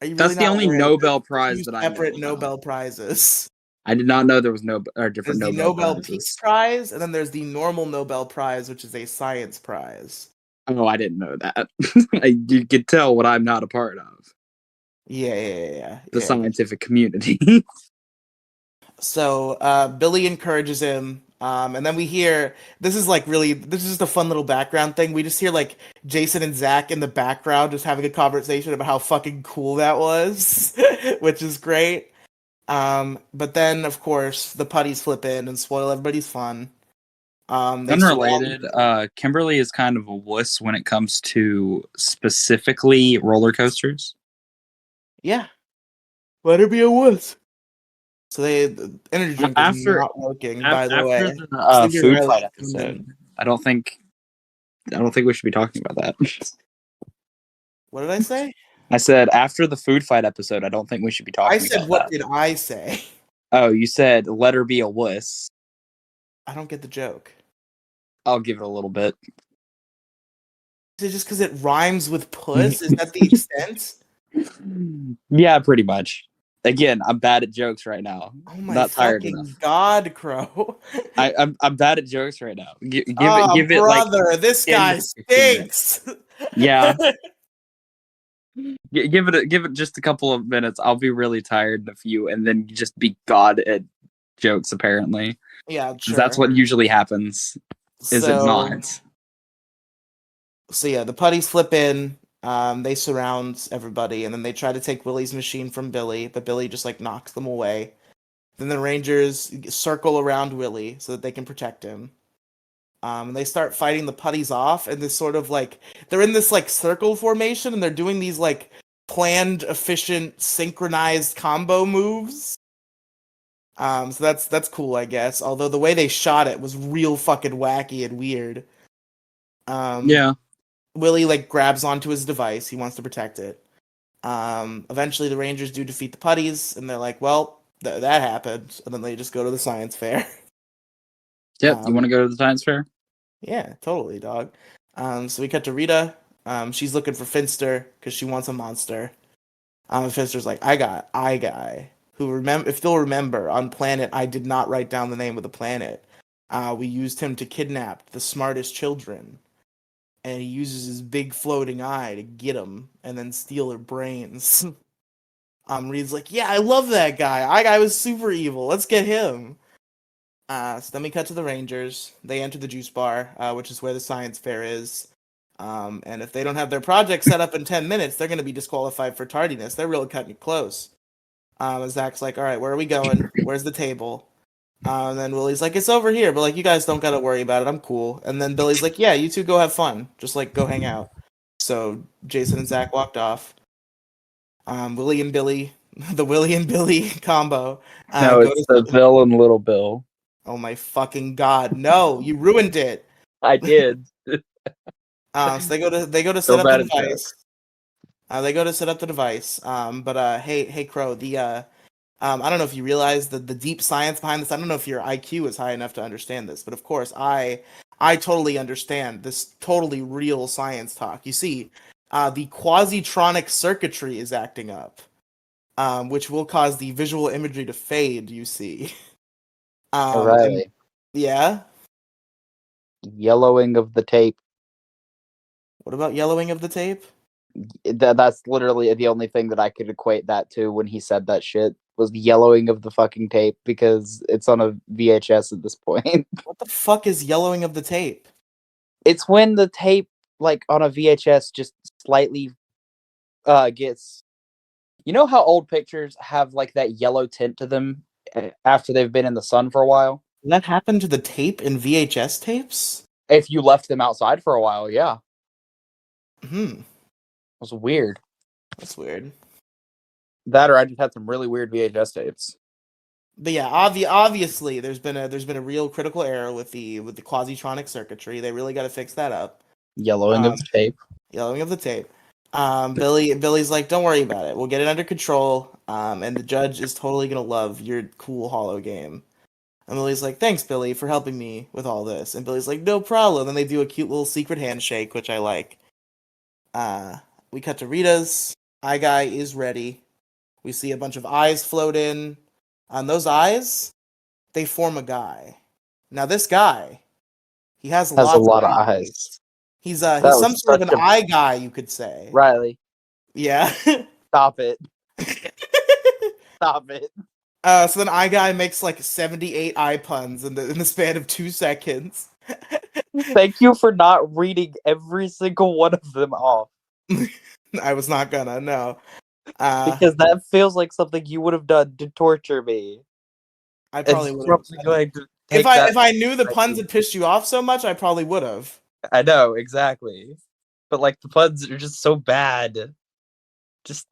really That's the only Nobel Prize that I know. Separate Nobel Prizes. I did not know there was different there's the Nobel Peace Prize, and then there's the normal Nobel Prize, which is a science prize. Oh, I didn't know that. You could tell what I'm not a part of. Yeah. The scientific community. So Billy encourages him, and then we hear this is just a fun little background thing. We just hear like Jason and Zach in the background just having a conversation about how fucking cool that was, which is great. But then of course the putties flip in and spoil everybody's fun. Unrelated, Kimberly is kind of a wuss when it comes to specifically roller coasters. Yeah, let her be a wuss. So the energy drink is not working. By the way, the food fight episode, I don't think we should be talking about that. What did I say? I said after the food fight episode, I don't think we should be talking. I said, what did I say? Oh, you said let her be a wuss. I don't get the joke. I'll give it a little bit. Is it just because it rhymes with puss? Is that the extent? Yeah, pretty much. Again, I'm bad at jokes right now. Oh my Not tired enough. fucking god, Crow. I'm bad at jokes right now. Oh, Give it like brother, this 10 guy to 15 minutes. stinks. Yeah. Give it just a couple of minutes. I'll be really tired in a few, and then just be god at jokes. Apparently, Yeah, 'cause that's sure. what usually happens. Is it not? So yeah, the putties flip in. They surround everybody, and then they try to take Willie's machine from Billy, but Billy just like knocks them away. Then the Rangers circle around Willie so that they can protect him. And they start fighting the putties off, and this sort of like they're in this like circle formation, and they're doing these like planned, efficient, synchronized combo moves. So that's cool, I guess. Although the way they shot it was real fucking wacky and weird. Yeah. Willie like grabs onto his device. He wants to protect it. Eventually, the Rangers do defeat the putties, and they're like, "Well, that happened." And then they just go to the science fair. Yep. You want to go to the science fair? Yeah, totally, dog. So we cut to Rita. She's looking for Finster because she wants a monster. Finster's like, I got I guy who remember if you'll remember on planet I did not write down the name of the planet. We used him to kidnap the smartest children, and he uses his big floating eye to get them and then steal their brains. Reed's like, yeah, I love that guy. I guy was super evil. Let's get him. So then we cut to the Rangers. They enter the juice bar, which is where the science fair is. And if they don't have their project set up in 10 minutes, they're going to be disqualified for tardiness. They're really cutting it close. Zach's like, all right, where are we going? Where's the table? And then Willie's like, it's over here, but like, you guys don't got to worry about it. I'm cool. And then Billy's like, yeah, you two go have fun. Just like, go hang out. So Jason and Zach walked off. Willie and Billy, the Willie and Billy combo. No, it's the Bill and Little Bill. Oh my fucking god! No, you ruined it. I did. So they go to set up the device. They go to set up the device. But hey Crow, the I don't know if you realize the deep science behind this. I don't know if your IQ is high enough to understand this, but of course I totally understand this totally real science talk. You see, the quasitronic circuitry is acting up, which will cause the visual imagery to fade. You see. Riely. Yeah. Yellowing of the tape. What about yellowing of the tape? That's literally the only thing that I could equate that to when he said that shit was the yellowing of the fucking tape because it's on a VHS at this point. What the fuck is yellowing of the tape? It's when the tape, like on a VHS, just slightly gets. You know how old pictures have like that yellow tint to them after they've been in the sun for a while? Did that happen to the tape in VHS tapes? If you left them outside for a while, yeah. It was weird. That's weird. That or I just had some really weird VHS tapes. But yeah, obviously there's been a real critical error with the quasitronic circuitry. They really got to fix that up. Yellowing of the tape. Yellowing of the tape. Billy's like, don't worry about it. We'll get it under control. And the judge is totally gonna love your cool Hollow game. And Billy's like, thanks, Billy, for helping me with all this. And Billy's like, no problem. Then they do a cute little secret handshake, which I like. We cut to Rita's. Eye guy is ready. We see a bunch of eyes float in. On those eyes, they form a guy. Now this guy, he has a lot of eyes. He's some sort of an eye guy, you could say. Riely. Yeah. Stop it. Stop it. So then eye guy makes like 78 eye puns in the span of 2 seconds. Thank you for not reading every single one of them off. I was not gonna, no. Because that feels like something you would have done to torture me. I probably would have. If I knew the puns had pissed you off so much, I probably would have. I know, exactly. But like the puns are just so bad. Just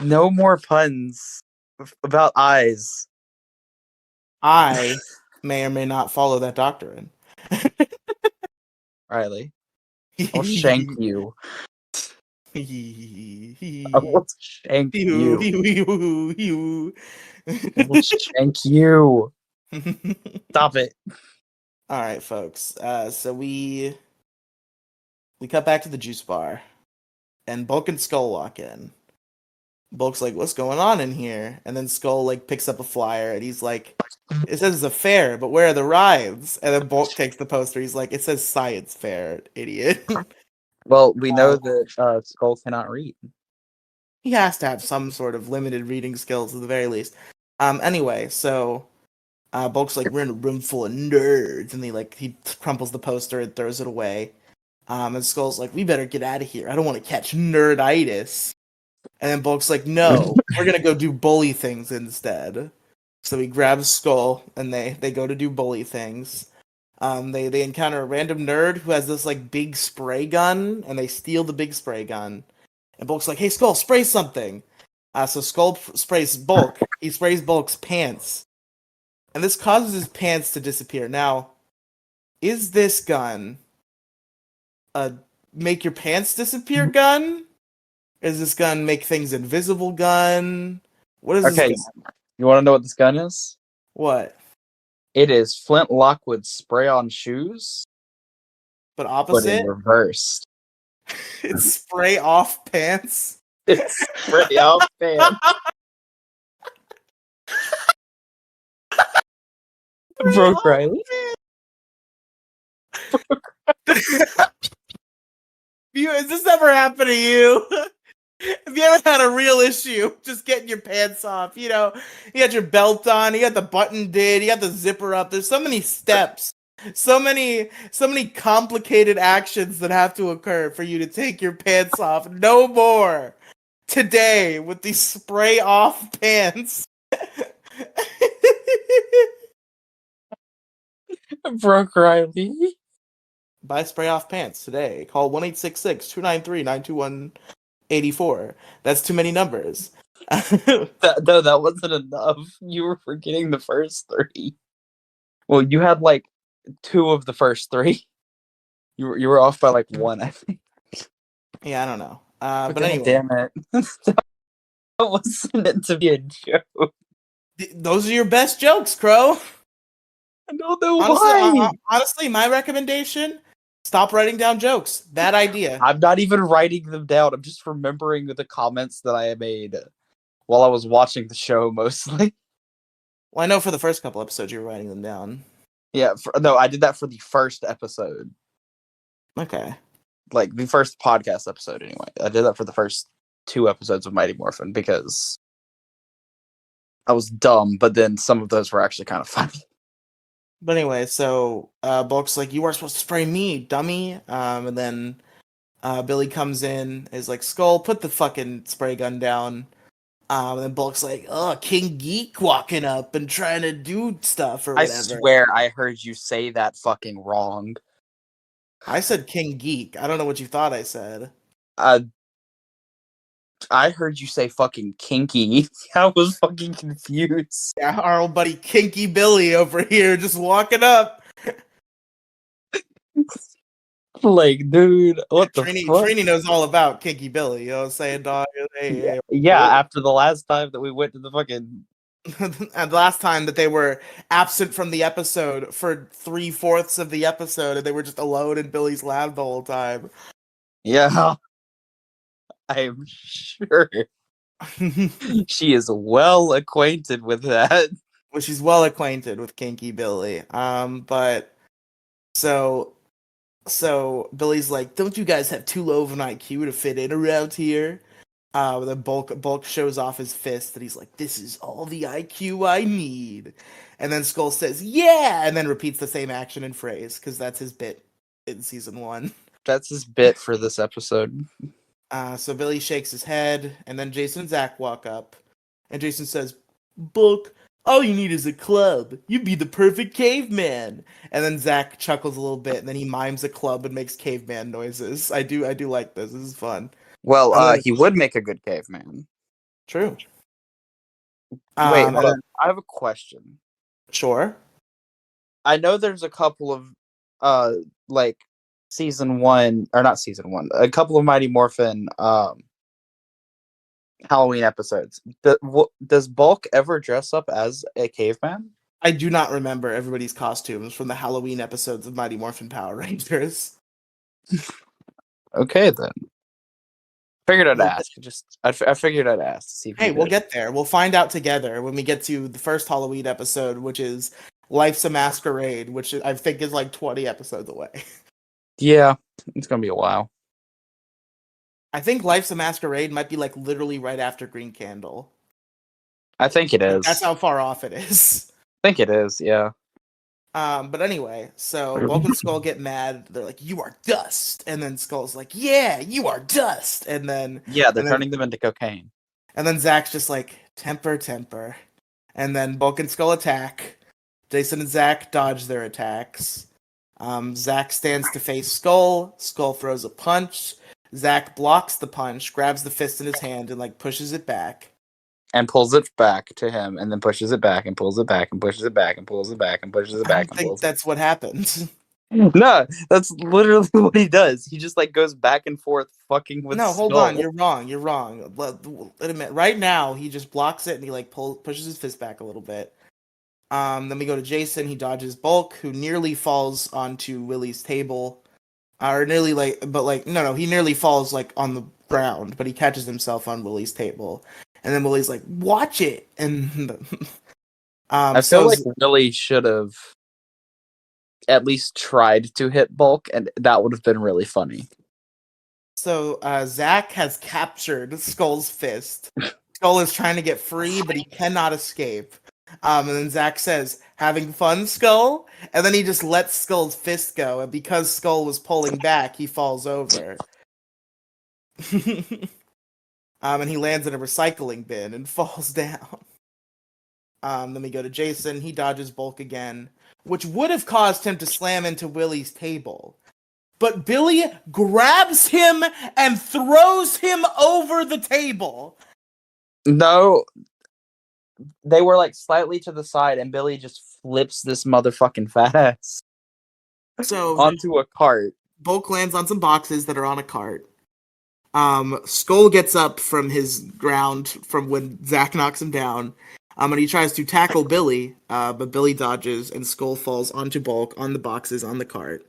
no more puns about eyes. I may or may not follow that doctrine. Riely. I'll shank you. I will shank you. I will shank you. Stop it. All right, folks. So we cut back to the juice bar, and Bulk and Skull walk in. Bulk's like, what's going on in here? And then Skull like picks up a flyer and he's like, it says it's a fair, but where are the rides? And then Bulk takes the poster. He's like, it says science fair, idiot. Well, we know that Skull cannot read. He has to have some sort of limited reading skills at the very least. Anyway, so Bulk's like, we're in a room full of nerds, and he crumples the poster and throws it away. And Skull's like, we better get out of here. I don't want to catch nerditis. And then Bulk's like, no, we're gonna go do bully things instead. So he grabs Skull and they go to do bully things. They encounter a random nerd who has this like big spray gun, and they steal the big spray gun. And Bulk's like, hey Skull, spray something. So Skull sprays Bulk. He sprays Bulk's pants. And this causes his pants to disappear. Now, is this gun a make your pants disappear gun? Is this gun make things invisible gun? What is Okay, this gun? you want to know what this gun is? What? It is Flint Lockwood spray on shoes, But but opposite? in reversed. It's spray off pants? It's spray off pants. Broke Riely. Has this ever happened to you? Have you ever had a real issue just getting your pants off? You know, you got your belt on, you got the button did, you got the zipper up. There's so many steps, so many complicated actions that have to occur for you to take your pants off. No more today with these spray off pants. Broke Riely. Buy spray off pants today. Call 1-866-293-921-84. That's too many numbers. No, that wasn't enough. You were forgetting the first three. Well, you had like two of the first three. You were off by like one, I think. Yeah, I don't know. But But anyway, damn it. That wasn't meant to be a joke. Those are your best jokes, Crow. I don't know why. Honestly, my recommendation: stop writing down jokes. Bad idea. I'm not even writing them down. I'm just remembering the comments that I made while I was watching the show mostly. Well, I know for the first couple episodes you were writing them down. Yeah, no, I did that for the first episode. Okay. Like the first podcast episode, anyway. I did that for the first 2 episodes of Mighty Morphin because I was dumb, but then some of those were actually kind of funny. But anyway, so Bulk's like, you weren't supposed to spray me, dummy. And then Billy comes in, is like, Skull, put the fucking spray gun down. And then Bulk's like, oh, King Geek walking up and trying to do stuff or I whatever. swear I heard you say that fucking wrong. I said King Geek. I don't know what you thought I said. I heard you say fucking kinky. I was fucking confused. Yeah, our old buddy Kinky Billy over here just walking up. Like, dude, what the fuck? Trini knows all about Kinky Billy. You know what I'm saying, dog? Hey, yeah, after the last time that we went to the fucking... And the last time that they were absent from the episode for 3/4 of the episode, and they were just alone in Billy's lab the whole time. Yeah. I'm sure. She is well acquainted with that. Well, she's well acquainted with Kinky Billy. But so Billy's like, don't you guys have too low of an IQ to fit in around here? Then Bulk shows off his fist, and he's like, this is all the IQ I need. And then Skull says, yeah, and then repeats the same action and phrase, because that's his bit in season 1. That's his bit for this episode. So Billy shakes his head, and then Jason and Zach walk up, and Jason says, Bulk, all you need is a club. You'd be the perfect caveman. And then Zach chuckles a little bit, and then he mimes a club and makes caveman noises. I do like this. This is fun. Well, he would make a good caveman. True. Wait, hold on. I have a question. Sure. I know there's a couple of, like, season 1, or not season 1, a couple of Mighty Morphin, Halloween episodes. Does Bulk ever dress up as a caveman? I do not remember everybody's costumes from the Halloween episodes of Mighty Morphin Power Rangers. Okay, then. Figured I'd ask. I figured I'd ask to see if Hey, you we'll did. get there. We'll find out together when we get to the first Halloween episode, which is Life's a Masquerade, which I think is like 20 episodes away. Yeah, it's gonna be a while. I think Life's a Masquerade might be like literally right after Green Candle. I think it is. That's how far off it is. I think it is. Yeah. But anyway, so Bulk and Skull get mad. They're like, "You are dust," and then Skull's like, "Yeah, you are dust." And then Yeah, they're and then, turning them into cocaine. and then Zach's just like, "Temper, temper," and then Bulk and Skull attack. Jason and Zach dodge their attacks. Zach stands to face Skull. Skull throws a punch. Zach blocks the punch, grabs the fist in his hand, and like pushes it back. And pulls it back to him, and then pushes it back, and pulls it back, and pushes it back, and pulls it back, and pushes it I back, don't and think pulls that's what happened. No, that's literally what he does. He just like goes back and forth fucking with No, hold Skull. on. You're wrong. You're wrong. Wait a minute. Right now, he just blocks it and he like pushes his fist back a little bit. Then we go to Jason. He dodges Bulk, who nearly falls onto Willie's table, or nearly no, he nearly falls like on the ground, but he catches himself on Willie's table, and then Willie's like, "Watch it!" And I feel like Riely should have at least tried to hit Bulk, and that would have been really funny. So Zach has captured Skull's fist. Skull is trying to get free, but he cannot escape. And then Zach says, "Having fun, Skull?" And then he just lets Skull's fist go, and because Skull was pulling back, he falls over. And he lands in a recycling bin and falls down. Then we go to Jason. He dodges Bulk again, which would have caused him to slam into Willie's table. But Billy grabs him and throws him over the table. No, they were like slightly to the side, and Billy just flips this motherfucking fat ass onto a cart. Bulk lands on some boxes that are on a cart. Skull gets up from his ground from when Zach knocks him down. And he tries to tackle Billy, but Billy dodges, and Skull falls onto Bulk on the boxes on the cart.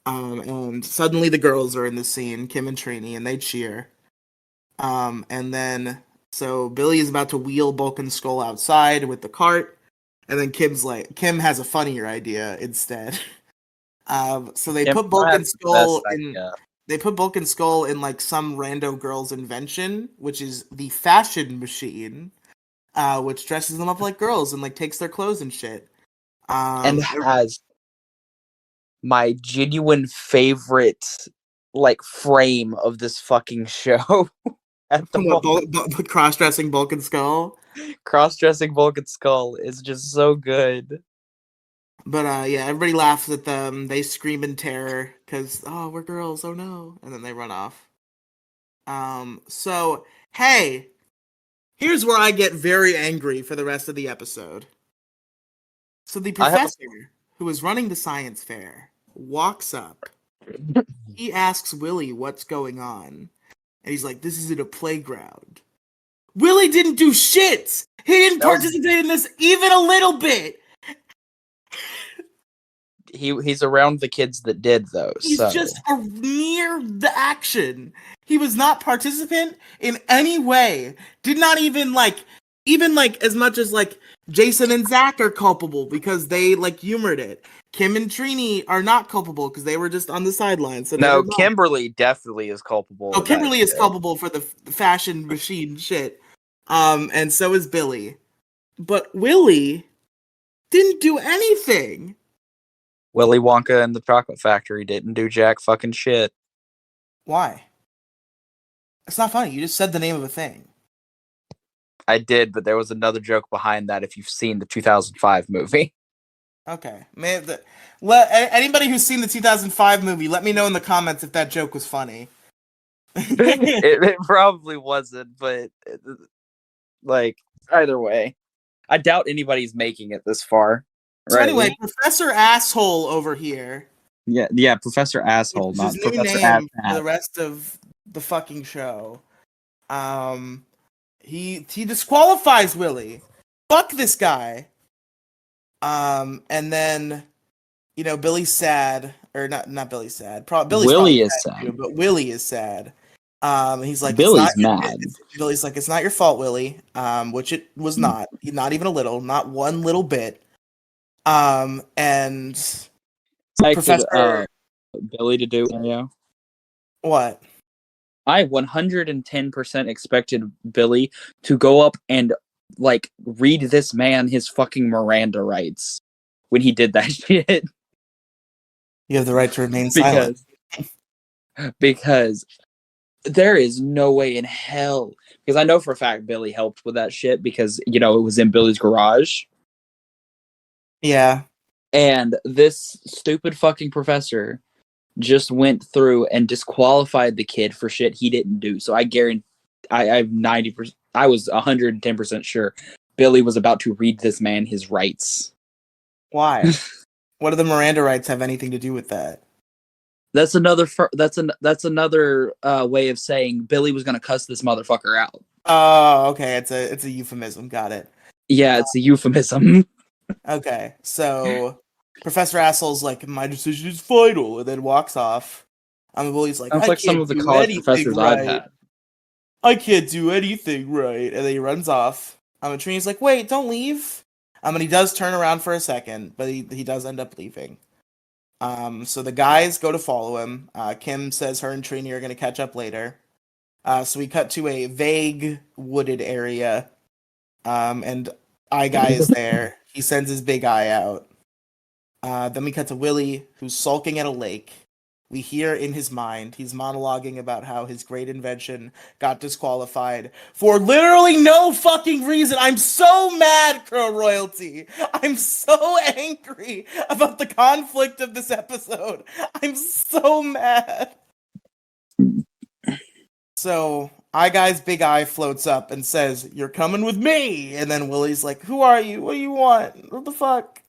And suddenly the girls are in the scene, Kim and Trini, and they cheer. And then so Billy is about to wheel Bulk and Skull outside with the cart, and then Kim has a funnier idea instead. So they put Bulk and Skull in. They put Bulk and Skull in like some rando girl's invention, which is the fashion machine, which dresses them up like girls and like takes their clothes and shit. And has my genuine favorite like frame of this fucking show. At the cross-dressing Bulk and Skull. Cross-dressing Bulk and Skull is just so good. But yeah, everybody laughs at them. They scream in terror because, oh, we're girls, oh no. And then they run off. So, hey, here's where I get very angry for the rest of the episode. So the professor who is running the science fair walks up. He asks Willie what's going on. And he's like, this isn't a playground. Willie didn't do shit! He didn't participate in this even a little bit! He's around the kids that did, though. He's just near the action. He was not participant in any way. Did not even as much as like Jason and Zach are culpable because they like humored it. Kim and Trini are not culpable because they were just on the sidelines. So no, Kimberly definitely is culpable. Oh, Kimberly is culpable for the fashion machine shit. And so is Billy. But Willie didn't do anything. Willy Wonka and the Chocolate Factory didn't do jack fucking shit. Why? It's not funny. You just said the name of a thing. I did, but there was another joke behind that if you've seen the 2005 movie. Okay. Anybody who's seen the 2005 movie, let me know in the comments if that joke was funny. it probably wasn't, but like either way, I doubt anybody's making it this far. So anyway, Professor Asshole over here. Yeah, Professor Asshole, not his new Professor name Ass. for the rest of the fucking show. He disqualifies Willie. Fuck this guy. And then Billy's sad, or not Billy's sad. Billy's Willie is sad, too, but Willie is sad. He's like, it's not. Billy's mad. Billy's like, it's not your fault, Willie. Which it was not even a little, not one little bit. And Expected Professor, Billy to do. Yeah. what? I 110% expected Billy to go up and like read this man his fucking Miranda rights when he did that shit. You have the right to remain silent. Because there is no way in hell, because I know for a fact Billy helped with that shit because it was in Billy's garage. Yeah. And this stupid fucking professor just went through and disqualified the kid for shit he didn't do. So I guarantee, I'm 90%, I was 110% sure Billy was about to read this man his rights. Why? What do the Miranda rights have anything to do with that? That's another way of saying Billy was gonna cuss this motherfucker out. Oh, okay. It's a euphemism. Got it. Yeah, it's a euphemism. Okay, so Professor Asshole's like, my decision is final, and then walks off. Willie's like, Sounds I like some can't of the do college anything professors I've right. had. I can't do anything right. And then he runs off. And Trini's like, wait, don't leave. And he does turn around for a second, but he does end up leaving. So the guys go to follow him. Kim says her and Trini are going to catch up later. So we cut to a vague wooded area. And Eye Guy is there. He sends his big eye out. Then we cut to Willie, who's sulking at a lake. We hear in his mind, he's monologuing about how his great invention got disqualified for literally no fucking reason. I'm so mad, Crow Royalty. I'm so angry about the conflict of this episode. I'm so mad. So, Eye Guy's big eye floats up and says, "You're coming with me." And then Willie's like, "Who are you? What do you want? What the fuck?"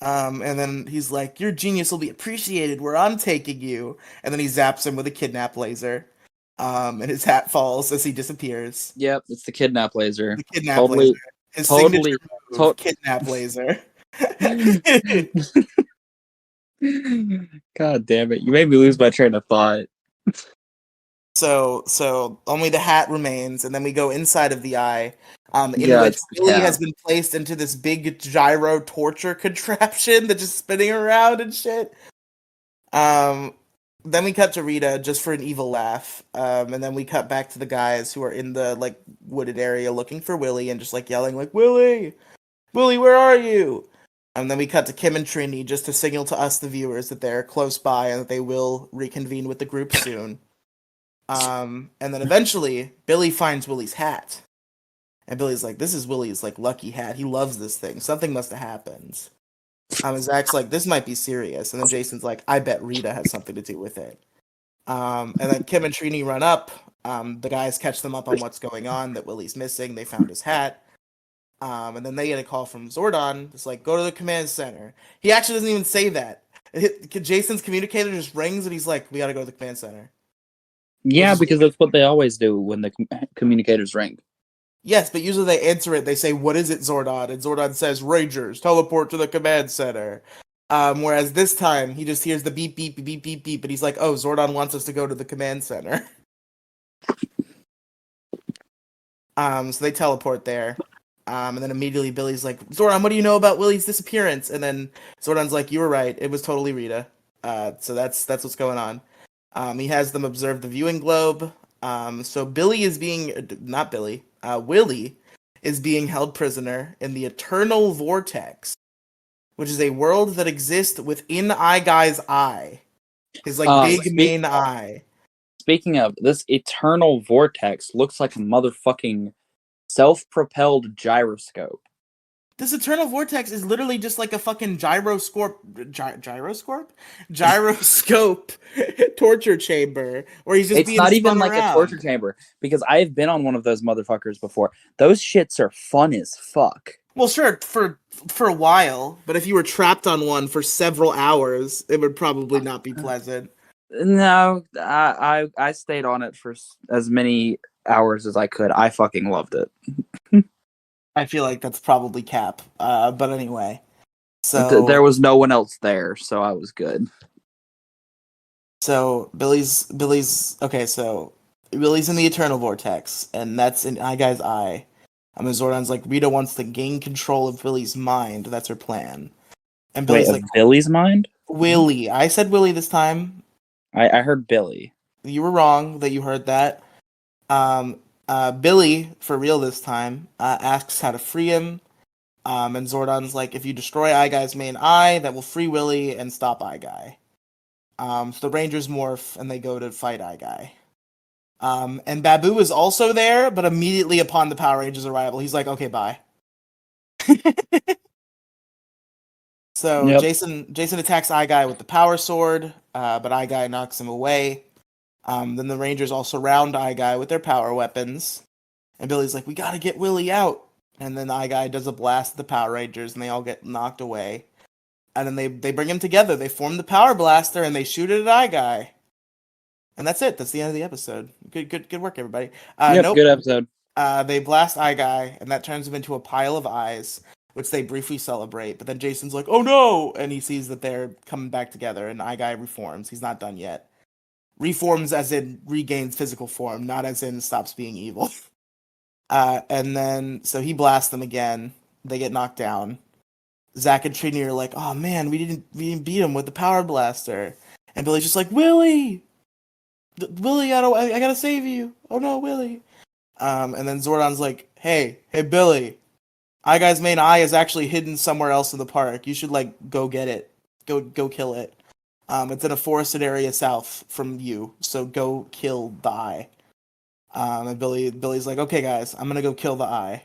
And then he's like, "Your genius will be appreciated where I'm taking you." And then he zaps him with a kidnap laser. And his hat falls as he disappears. Yep, it's the kidnap laser. The kidnap laser. His signature move, kidnap laser. God damn it. You made me lose my train of thought. So only the hat remains, and then we go inside of the eye, in which Billy has been placed into this big gyro torture contraption that's just spinning around and shit. Then we cut to Rita just for an evil laugh, and then we cut back to the guys who are in the wooded area looking for Willie and just yelling Willie, where are you? And then we cut to Kim and Trini just to signal to us, the viewers, that they're close by and that they will reconvene with the group soon. And then eventually, Billy finds Willie's hat. And Billy's like, this is Willie's lucky hat. He loves this thing. Something must have happened. And Zach's like, this might be serious. And then Jason's like, I bet Rita has something to do with it. And then Kim and Trini run up. The guys catch them up on what's going on, that Willie's missing. They found his hat. And then they get a call from Zordon. It's like, go to the command center. He actually doesn't even say that. Jason's communicator just rings and he's like, we gotta go to the command center. Yeah, because that's what they always do when the communicators ring. Yes, but usually they answer it. They say, what is it, Zordon? And Zordon says, Rangers, teleport to the command center. Whereas this time, he just hears the beep, beep, beep, beep, beep, beep. But he's like, oh, Zordon wants us to go to the command center. So they teleport there. And then immediately Billy's like, Zordon, what do you know about Willie's disappearance? And then Zordon's like, you were right. It was totally Rita. So that's what's going on. He has them observe the viewing globe. So Billy is Willie is being held prisoner in the Eternal Vortex, which is a world that exists within Eye Guy's eye. His big main eye. Speaking of, this Eternal Vortex looks like a motherfucking self-propelled gyroscope. This Eternal Vortex is literally just like a fucking gyroscope torture chamber where he's just it's not even like around. A torture chamber, because I've been on one of those motherfuckers before. Those shits are fun as fuck. Well, sure, for a while, but if you were trapped on one for several hours, it would probably not be pleasant. No, I stayed on it for as many hours as I could. I fucking loved it. I feel like that's probably cap. But anyway. So there was no one else there, so I was good. So Billy's okay, so Willy's in the Eternal Vortex, and that's in Guy's eye. And Zordon's like, Rita wants to gain control of Willy's mind. That's her plan. And Wait, Billy's of like, Billy's mind? Willy. I said Willy this time. I heard Billy. You were wrong that you heard that. Billy, for real this time, asks how to free him. And Zordon's like, if you destroy Eye Guy's main eye, that will free Willy and stop Eye Guy. So the Rangers morph and they go to fight Eye Guy. And Babu is also there, but immediately upon the Power Rangers' arrival, he's like, okay, bye. So Yep. Jason attacks Eye Guy with the Power Sword, but Eye Guy knocks him away. Then the Rangers all surround Eye Guy with their power weapons. And Billy's like, we gotta get Willy out. And then Eye Guy does a blast at the Power Rangers, and they all get knocked away. And then they bring him together. They form the Power Blaster, and they shoot it at Eye Guy. And that's it. That's the end of the episode. Good work, everybody. Nope. Good episode. They blast Eye Guy, and that turns him into a pile of eyes, which they briefly celebrate. But then Jason's like, oh no! And he sees that they're coming back together, and Eye Guy reforms. He's not done yet. Reforms as in regains physical form, not as in stops being evil. And then, so he blasts them again. They get knocked down. Zach and Trini are like, oh man, we didn't beat him with the Power Blaster. And Billy's just like, Willy! Willy, I gotta save you. Oh no, Willy. And then Zordon's like, hey Billy, Eye Guy's main eye is actually hidden somewhere else in the park. You should go get it. Go kill it. It's in a forested area south from you, so go kill the eye. And Billy's like, okay guys, I'm gonna go kill the eye.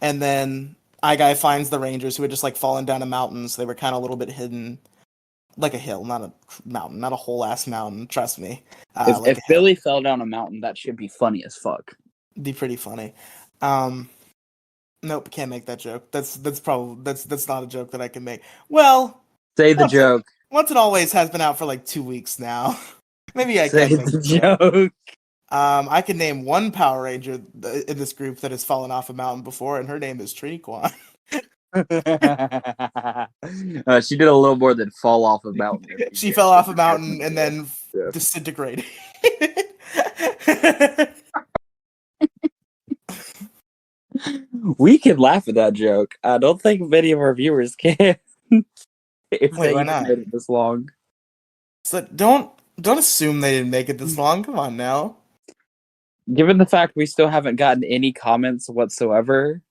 And then Eye Guy finds the Rangers who had just fallen down a mountain, so they were kind of a little bit hidden. Like a hill, not a mountain, not a whole ass mountain. Trust me. If Billy fell down a mountain, that should be funny as fuck. Be pretty funny. Nope, can't make that joke. That's not a joke that I can make. Well, say the joke. Once and Always has been out for 2 weeks now. Maybe I say can make the joke. I can name one Power Ranger in this group that has fallen off a mountain before, and her name is Triniquan. She did a little more than fall off a mountain. She fell off a mountain and then disintegrated. We can laugh at that joke. I don't think many of our viewers can. If they even made it this long. So don't assume they didn't make it this long. Come on now. Given the fact we still haven't gotten any comments whatsoever,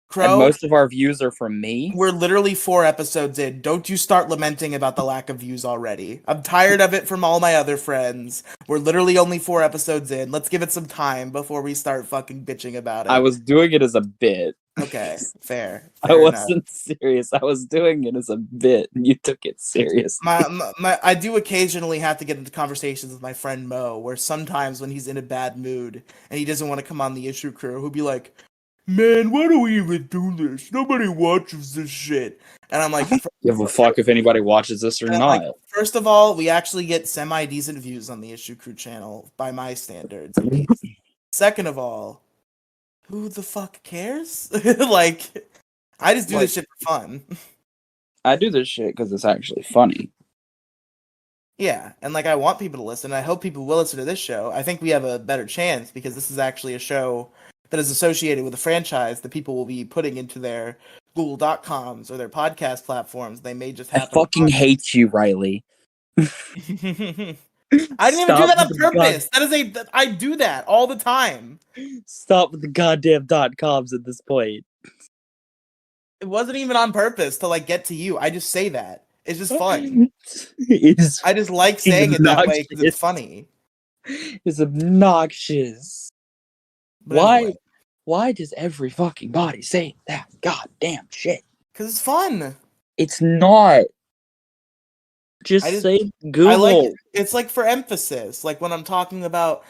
Crow, and most of our views are from me. We're literally 4 episodes in. Don't you start lamenting about the lack of views already. I'm tired of it from all my other friends. We're literally only 4 episodes in. Let's give it some time before we start fucking bitching about it. I was doing it as a bit. Okay, fair I wasn't serious. I was doing it as a bit, and you took it serious. I do occasionally have to get into conversations with my friend Mo, where sometimes when he's in a bad mood and he doesn't want to come on the issue crew, he'll be like, man, why do we even do this? Nobody watches this shit. And I'm like, give a fuck if anybody watches this or not. First of all, we actually get semi-decent views on the issue crew channel, by my standards, at least. Second of all, who the fuck cares? I just do this shit for fun. I do this shit because it's actually funny. Yeah, and I want people to listen. I hope people will listen to this show. I think we have a better chance because this is actually a show that is associated with a franchise that people will be putting into their Google.coms or their podcast platforms. They may just happen. I fucking hate you, Riely. I didn't even do that on purpose. I do that all the time. Stop with the goddamn .coms at this point. It wasn't even on purpose to get to you. I just say that. It's just fun. I just like saying it that way because it's funny. It's obnoxious. But anyway. Why does every fucking body say that goddamn shit? Because it's fun. It's not. Just say Google. It's for emphasis. When I'm talking about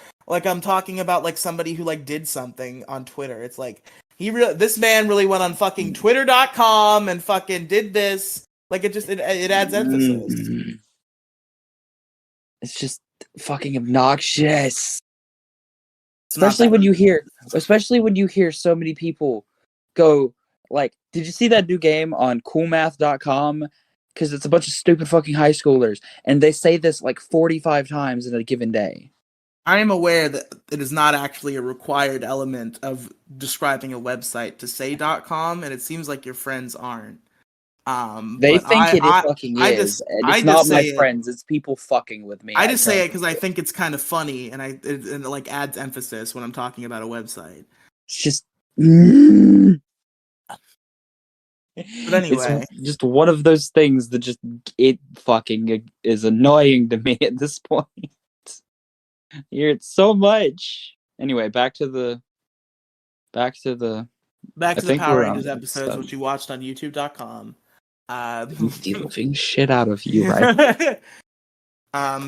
somebody who did something on Twitter. It's this man really went on fucking twitter.com and fucking did this. It adds emphasis. It's just fucking obnoxious. Especially when you hear so many people go did you see that new game on coolmath.com? because it's a bunch of stupid fucking high schoolers, and they say this like 45 times in a given day. I am aware that it is not actually a required element of describing a website to say .com, and it seems like your friends aren't. They But think it fucking is, and I it's just not my say it. friends. It's people fucking with me. I I just say it currently because I do. think it's kind of funny, and it like adds emphasis when I'm talking about a website. It's just. But It's anyway, just one of those things that just it fucking is annoying to me at this point. You hear it so much. Anyway, back to the. back I to the think Power we're on Rangers the episodes, episode. which you watched on YouTube.com. The living shit out of you, right?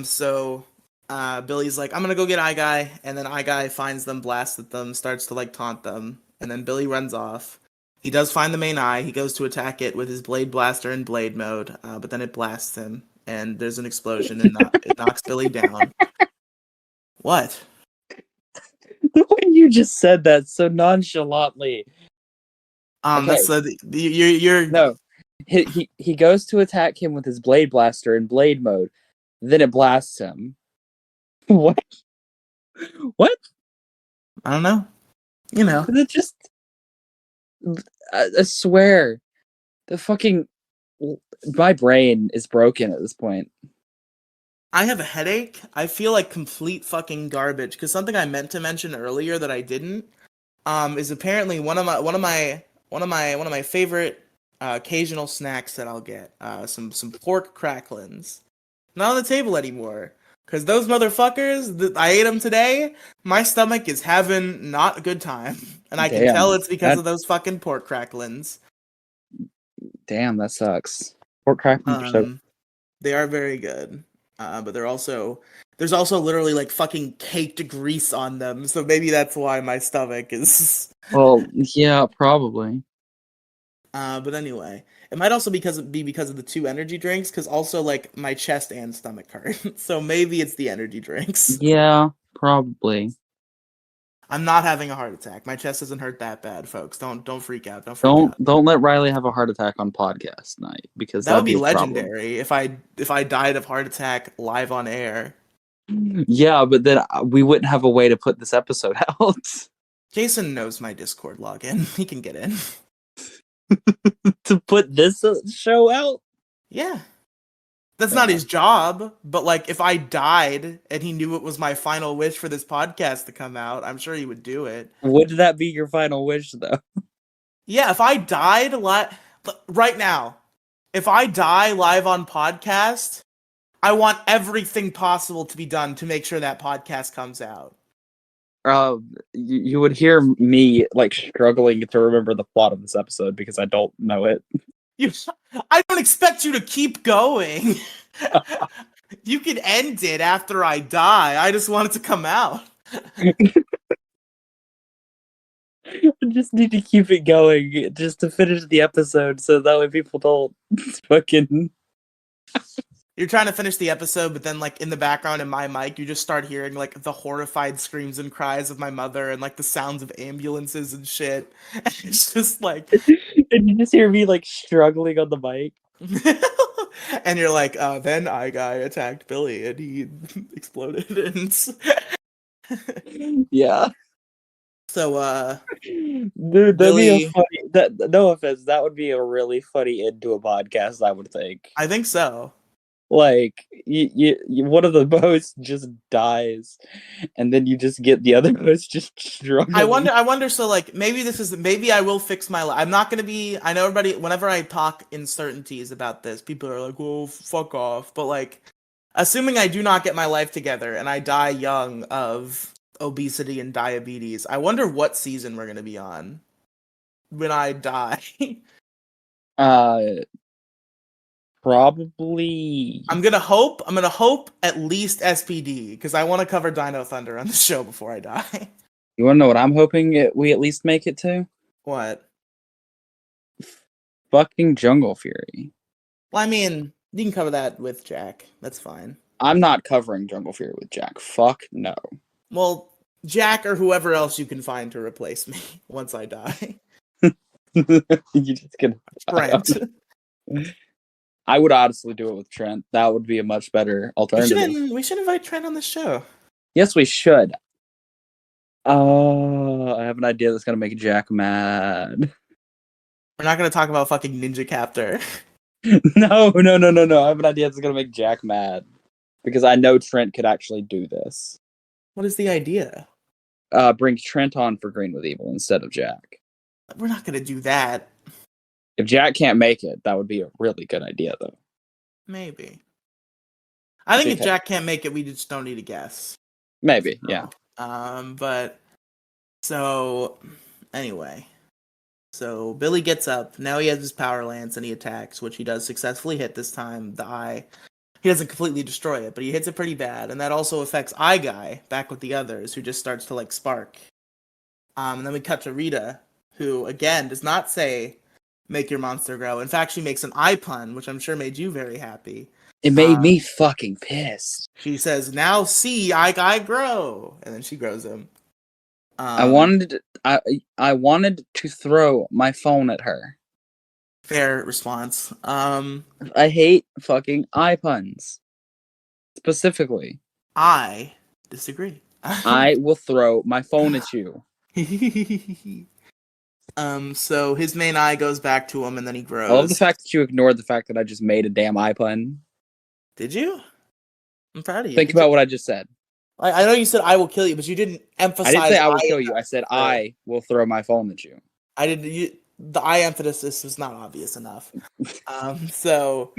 So Billy's like, I'm gonna go get Eye Guy, and then Eye Guy finds them, blasts at them, starts to like taunt them, and then Billy runs off. He does find the main eye. He goes to attack it with his blade blaster in blade mode, but then it blasts him, and there's an explosion, and it knocks Billy down. What? The way you just said that so nonchalantly. Okay, That's you're no. He goes to attack him with his blade blaster in blade mode. Then it blasts him. What? What? I don't know. You know, It just. I swear, the fucking. My brain is broken at this point. I have a headache. I feel like complete fucking garbage because something I meant to mention earlier that I didn't. Is apparently one of my favorite occasional snacks that I'll get. Some pork cracklings. Not on the table anymore. Cause those motherfuckers, I ate them today. My stomach is having not a good time, and I can tell Damn, it's because of those fucking pork cracklings. damn, that sucks. Pork cracklings are so. They are very good, but there's also literally like fucking caked grease on them. So maybe that's why my stomach is. Well, yeah, probably. But anyway, it might also be because of the two energy drinks, because also like my chest and stomach hurt. So maybe it's the energy drinks. Yeah, probably. I'm not having a heart attack. My chest doesn't hurt that bad, folks. Don't freak out. Don't freak out. Don't let Riely have a heart attack on podcast night because That would that'd be be a problem. legendary if I died of heart attack live on air. Yeah, but then we wouldn't have a way to put this episode out. Jason knows my Discord login. He can get in. To put this show out? Yeah. That's not his job, but like if I died and he knew it was my final wish for this podcast to come out, I'm sure he would do it. Would that be your final wish, though? Yeah, if I died right now, if I die live on podcast, I want everything possible to be done to make sure that podcast comes out. You would hear me like struggling to remember the plot of this episode because I don't know it. I don't expect you to keep going. You can end it after I die. I just want it to come out. I just need to keep it going just to finish the episode so that way people don't fucking. You're trying to finish the episode, but then like in the background in my mic, you just start hearing like the horrified screams and cries of my mother and like the sounds of ambulances and shit. It's just like And you just hear me like struggling on the mic. and you're like, then Eye Guy attacked Billy and he exploded and Yeah. so Dude, that'd Billy, be a funny no offense, that would be a really funny end to a podcast, I would think. I think so. Like you one of the hosts just dies and then you just get the other host just struggling. I wonder so like maybe I will fix my life. I'm not gonna be, I know everybody, whenever I talk uncertainties about this, people are like, well, fuck off. But like, assuming I do not get my life together and I die young of obesity and diabetes, I wonder what season we're gonna be on when I die. Probably. I'm gonna hope at least SPD, because I want to cover Dino Thunder on the show before I die. You want to know what I'm hoping we at least make it to? What? Fucking Jungle Fury. Well, I mean, you can cover that with Jack. That's fine. I'm not covering Jungle Fury with Jack. Fuck no. Well, Jack or whoever else you can find to replace me once I die. You just gonna Brent. I would honestly do it with Trent. That would be a much better alternative. We should invite Trent on the show. Yes, we should. I have an idea that's gonna make Jack mad. We're not gonna talk about fucking Ninja Captor. No. I have an idea that's gonna make Jack mad. Because I know Trent could actually do this. What is the idea? Bring Trent on for Green with Evil instead of Jack. We're not gonna do that. If Jack can't make it, that would be a really good idea, though. Maybe. I think if Jack can't make it, we just don't need to guess. Maybe, yeah. But so anyway, so Billy gets up. Now he has his power lance and he attacks, which he does successfully hit this time. The eye, he doesn't completely destroy it, but he hits it pretty bad, and that also affects Eye Guy back with the others, who just starts to like spark. And then we cut to Rita, who again does not say "make your monster grow." In fact, she makes an eye pun, which I'm sure made you very happy. It made me fucking pissed. She says, "Now see Eye Guy grow," and then she grows him. I wanted to throw my phone at her. Fair response. I hate fucking eye puns. Specifically. I disagree. I will throw my phone at you. So his main eye goes back to him, and then he grows. I love the fact that you ignored the fact that I just made a damn eye pun. Did you? I'm proud of you. Think about what I just said. I know you said I will kill you, but you didn't emphasize. I didn't say I will kill you. I said I will throw my phone at you. I didn't. The eye emphasis was not obvious enough. So,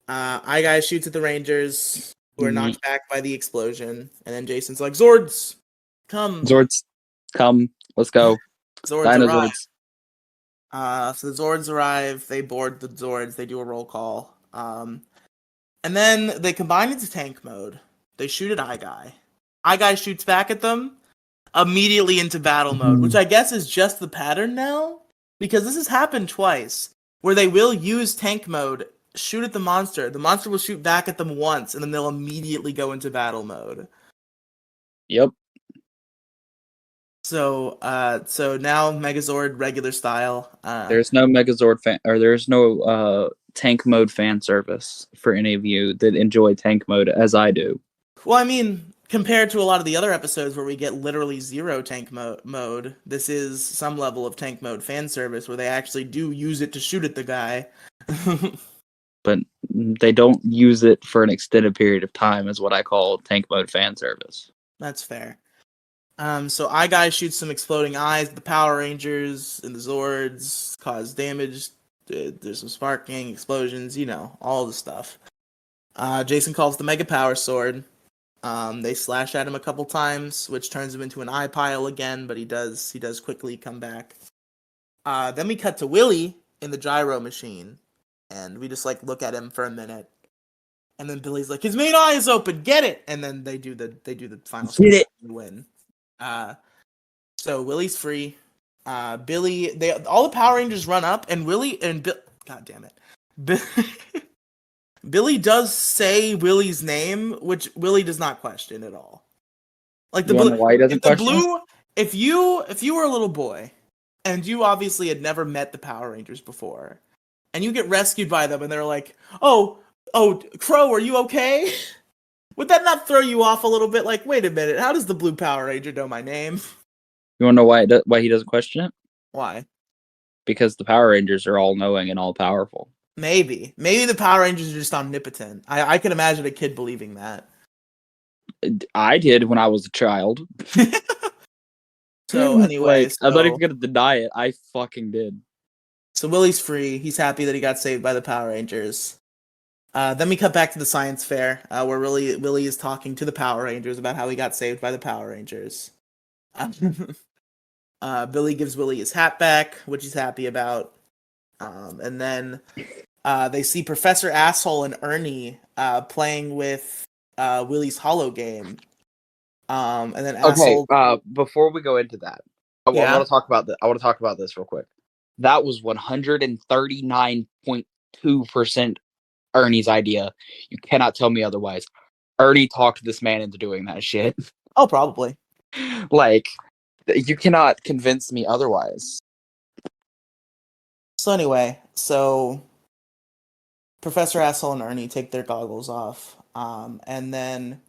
Eye Guy shoots at the Rangers, who are knocked back by the explosion, and then Jason's like, "Zords, come! Zords, come! Let's go! Zords Dinozords." arrive." So the Zords arrive. They board the Zords. They do a roll call. And then they combine into tank mode. They shoot at Eye Guy. Eye Guy shoots back at them, immediately into battle mode, which I guess is just the pattern now, because this has happened twice, where they will use tank mode, shoot at the monster will shoot back at them once, and then they'll immediately go into battle mode. Yep. So now Megazord regular style. There's no Megazord there's no tank mode fan service for any of you that enjoy tank mode as I do. Well, I mean, compared to a lot of the other episodes where we get literally zero tank mode, this is some level of tank mode fan service where they actually do use it to shoot at the guy. But they don't use it for an extended period of time, is what I call tank mode fan service. That's fair. So Eye Guy shoots some exploding eyes at the Power Rangers, and the Zords cause damage. There's some sparking, explosions, all the stuff. Jason calls the Mega Power Sword. They slash at him a couple times, which turns him into an eye pile again, but he does quickly come back. Then we cut to Willy in the gyro machine, and we just look at him for a minute. And then Billy's like, "His main eye is open, get it!" And then they do the final get it and win. So Willy's free. Billy, all the Power Rangers run up, and Willy and God damn it, Billy does say Willy's name, which Willy does not question at all. Like the blue, why he doesn't question blue. If you were a little boy, and you obviously had never met the Power Rangers before, and you get rescued by them, and they're like, "Oh, Crow, are you okay?" Would that not throw you off a little bit? Like, wait a minute, how does the blue Power Ranger know my name? You want to know why he doesn't question it? Why? Because the Power Rangers are all-knowing and all-powerful. Maybe the Power Rangers are just omnipotent. I can imagine a kid believing that. I did when I was a child. So anyway, I'm not even gonna deny it. I fucking did. So Willy's free. He's happy that he got saved by the Power Rangers. Then we cut back to the science fair, where Willy is talking to the Power Rangers about how he got saved by the Power Rangers. Billy gives Willy his hat back, which he's happy about. And then they see Professor Asshole and Ernie playing with Willy's holo game. And then Asshole... Okay, before we go into that, I want to talk about this real quick. That was 139.2% Ernie's idea. You cannot tell me otherwise. Ernie talked this man into doing that shit. Oh, probably. You cannot convince me otherwise. So anyway, Professor Asshole and Ernie take their goggles off, and then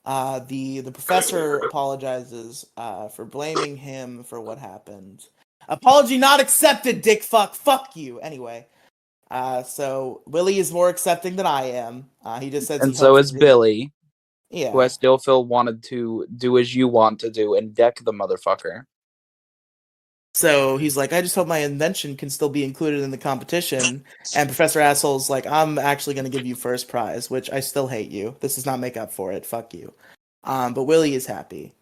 the professor apologizes for blaming him for what happened. Apology not accepted, dick fuck. Fuck you. Anyway, so Willie is more accepting than I am. He just says he And so hopes. is Billy, who I Yeah. still feel wanted to do as you want to do and deck the motherfucker. So he's like, I just hope my invention can still be included in the competition. And Professor Asshole's like, I'm actually going to give you first prize, which I still hate you. This does not make up for it. Fuck you. But Willie is happy.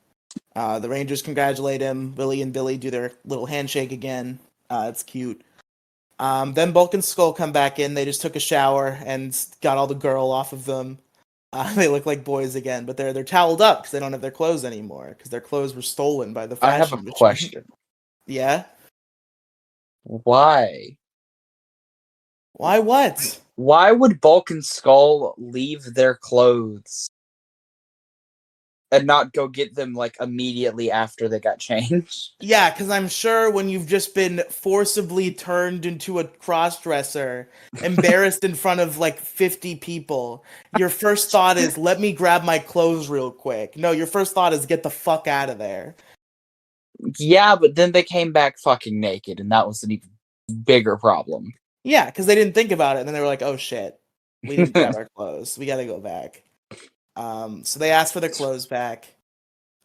The Rangers congratulate him. Willie and Billy do their little handshake again. It's cute. Then Bulk and Skull come back in. They just took a shower and got all the girl off of them. They look like boys again, but they're toweled up because they don't have their clothes anymore because their clothes were stolen by the I have a fashion machine. question. Yeah? Why? Why what? Why would Bulk and Skull leave their clothes and not go get them like immediately after they got changed? Yeah, because I'm sure when you've just been forcibly turned into a crossdresser, embarrassed in front of like 50 people, your first thought is, let me grab my clothes real quick. No, your first thought is, get the fuck out of there. Yeah, but then they came back fucking naked, and that was an even bigger problem. Yeah, because they didn't think about it, and then they were like, oh shit, we didn't grab our clothes. We gotta go back. So they asked for their clothes back.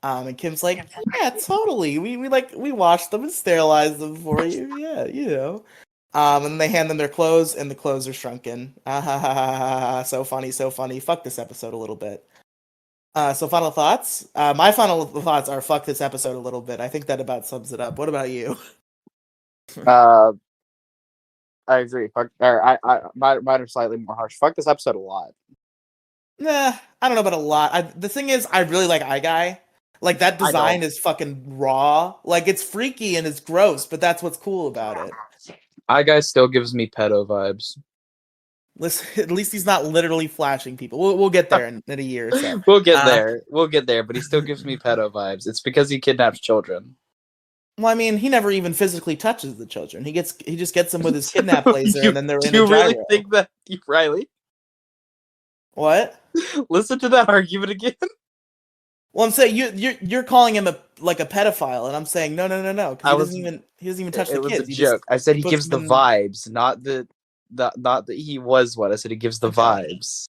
And Kim's like, yeah, totally. We washed them and sterilized them for you. Yeah, you know. And they hand them their clothes, and the clothes are shrunken. So funny, so funny. Fuck this episode a little bit. So final thoughts. My final thoughts are fuck this episode a little bit. I think that about sums it up. What about you? I agree. Mine are slightly more harsh. Fuck this episode a lot. Nah, I don't know about a lot. The thing is, I really like Eye Guy. Like, that design is fucking raw. Like, it's freaky and it's gross, but that's what's cool about it. Eye Guy still gives me pedo vibes. Listen, at least he's not literally flashing people. We'll get there in a year or so. We'll get there. We'll get there, but he still gives me pedo vibes. It's because he kidnaps children. Well, I mean, he never even physically touches the children. He just gets them with his kidnap laser, and then they're in a gyro. Do you really think that, Riely? What? Listen to that argument again. Well, I'm saying you're calling him a pedophile, and I'm saying no, because he doesn't even touch the kids. It was a joke. I said he gives the in... vibes, not that he was what I said. He gives the vibes.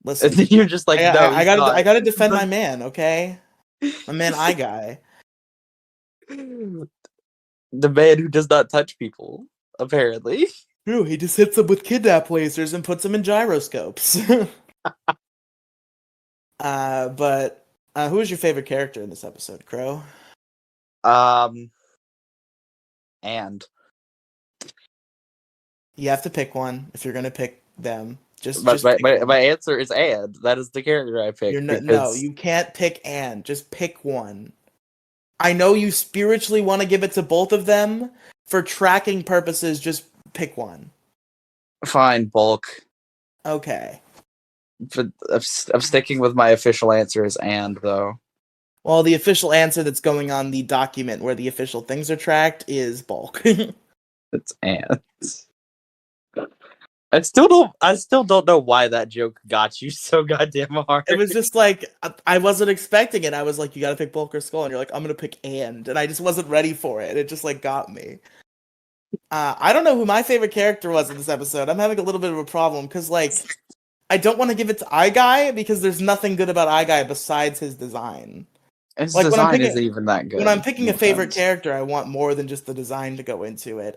Listen, and then you're just like, no, I gotta defend my man, okay? My man, Eye Guy. The man who does not touch people, apparently. Ooh, he just hits them with kidnap lasers and puts them in gyroscopes. But who is your favorite character in this episode, Crow? And you have to pick one if you're gonna pick them. My answer is and. That is the character I picked. No, you can't pick and. Just pick one. I know you spiritually want to give it to both of them. For tracking purposes, just pick one. Fine, Bulk. Okay. But I'm sticking with my official answer is and, though. Well, the official answer that's going on the document where the official things are tracked is Bulk. It's and. I still don't know why that joke got you so goddamn hard. It was just like, I wasn't expecting it. I was like, you gotta pick Bulk or Skull, and you're like, I'm gonna pick and I just wasn't ready for it. It just like got me. I don't know who my favorite character was in this episode. I'm having a little bit of a problem because like I don't want to give it to Eye Guy because there's nothing good about Eye Guy besides his design. His design isn't even that good. When I'm picking a favorite character, I want more than just the design to go into it.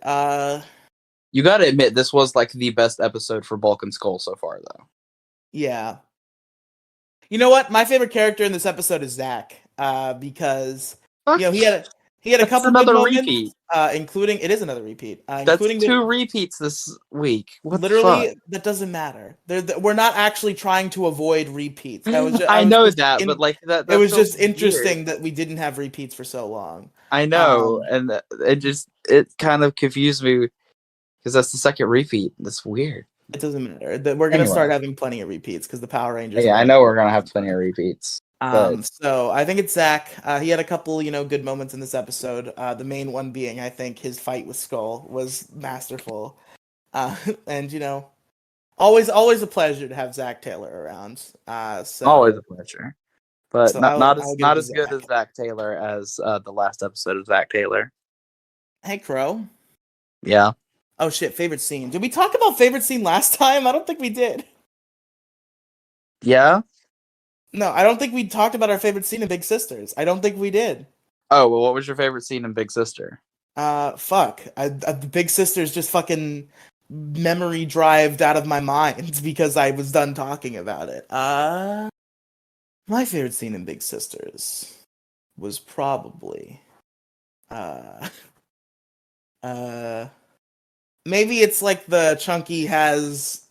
You gotta admit, this was like the best episode for Bulk and Skull so far, though. Yeah. You know what? My favorite character in this episode is Zach, because he had a couple good moments, repeat. Including it is another repeat. That's two repeats this week. Literally, that doesn't matter. We're not actually trying to avoid repeats. I know that, but like that. It was just interesting that we didn't have repeats for so long. I know, and it kind of confused me because that's the second repeat. That's weird. It doesn't matter. We're gonna start having plenty of repeats because the Power Rangers. Yeah, I know we're gonna have plenty of repeats. So I think it's Zach. He had a couple, good moments in this episode. The main one being, I think, his fight with Skull was masterful. And Always a pleasure to have Zach Taylor around. So Always a pleasure. But so not I'll as give it not to as good Zach. as Zach Taylor as the last episode of Zach Taylor. Hey, Crow. Yeah. Oh shit, favorite scene. Did we talk about favorite scene last time? I don't think we did. Yeah. No, I don't think we talked about our favorite scene in Big Sisters. I don't think we did. Oh, well, what was your favorite scene in Big Sister? Fuck. The Big Sisters just fucking memory drived out of my mind because I was done talking about it. My favorite scene in Big Sisters was probably, uh, uh, maybe it's like the Chunky has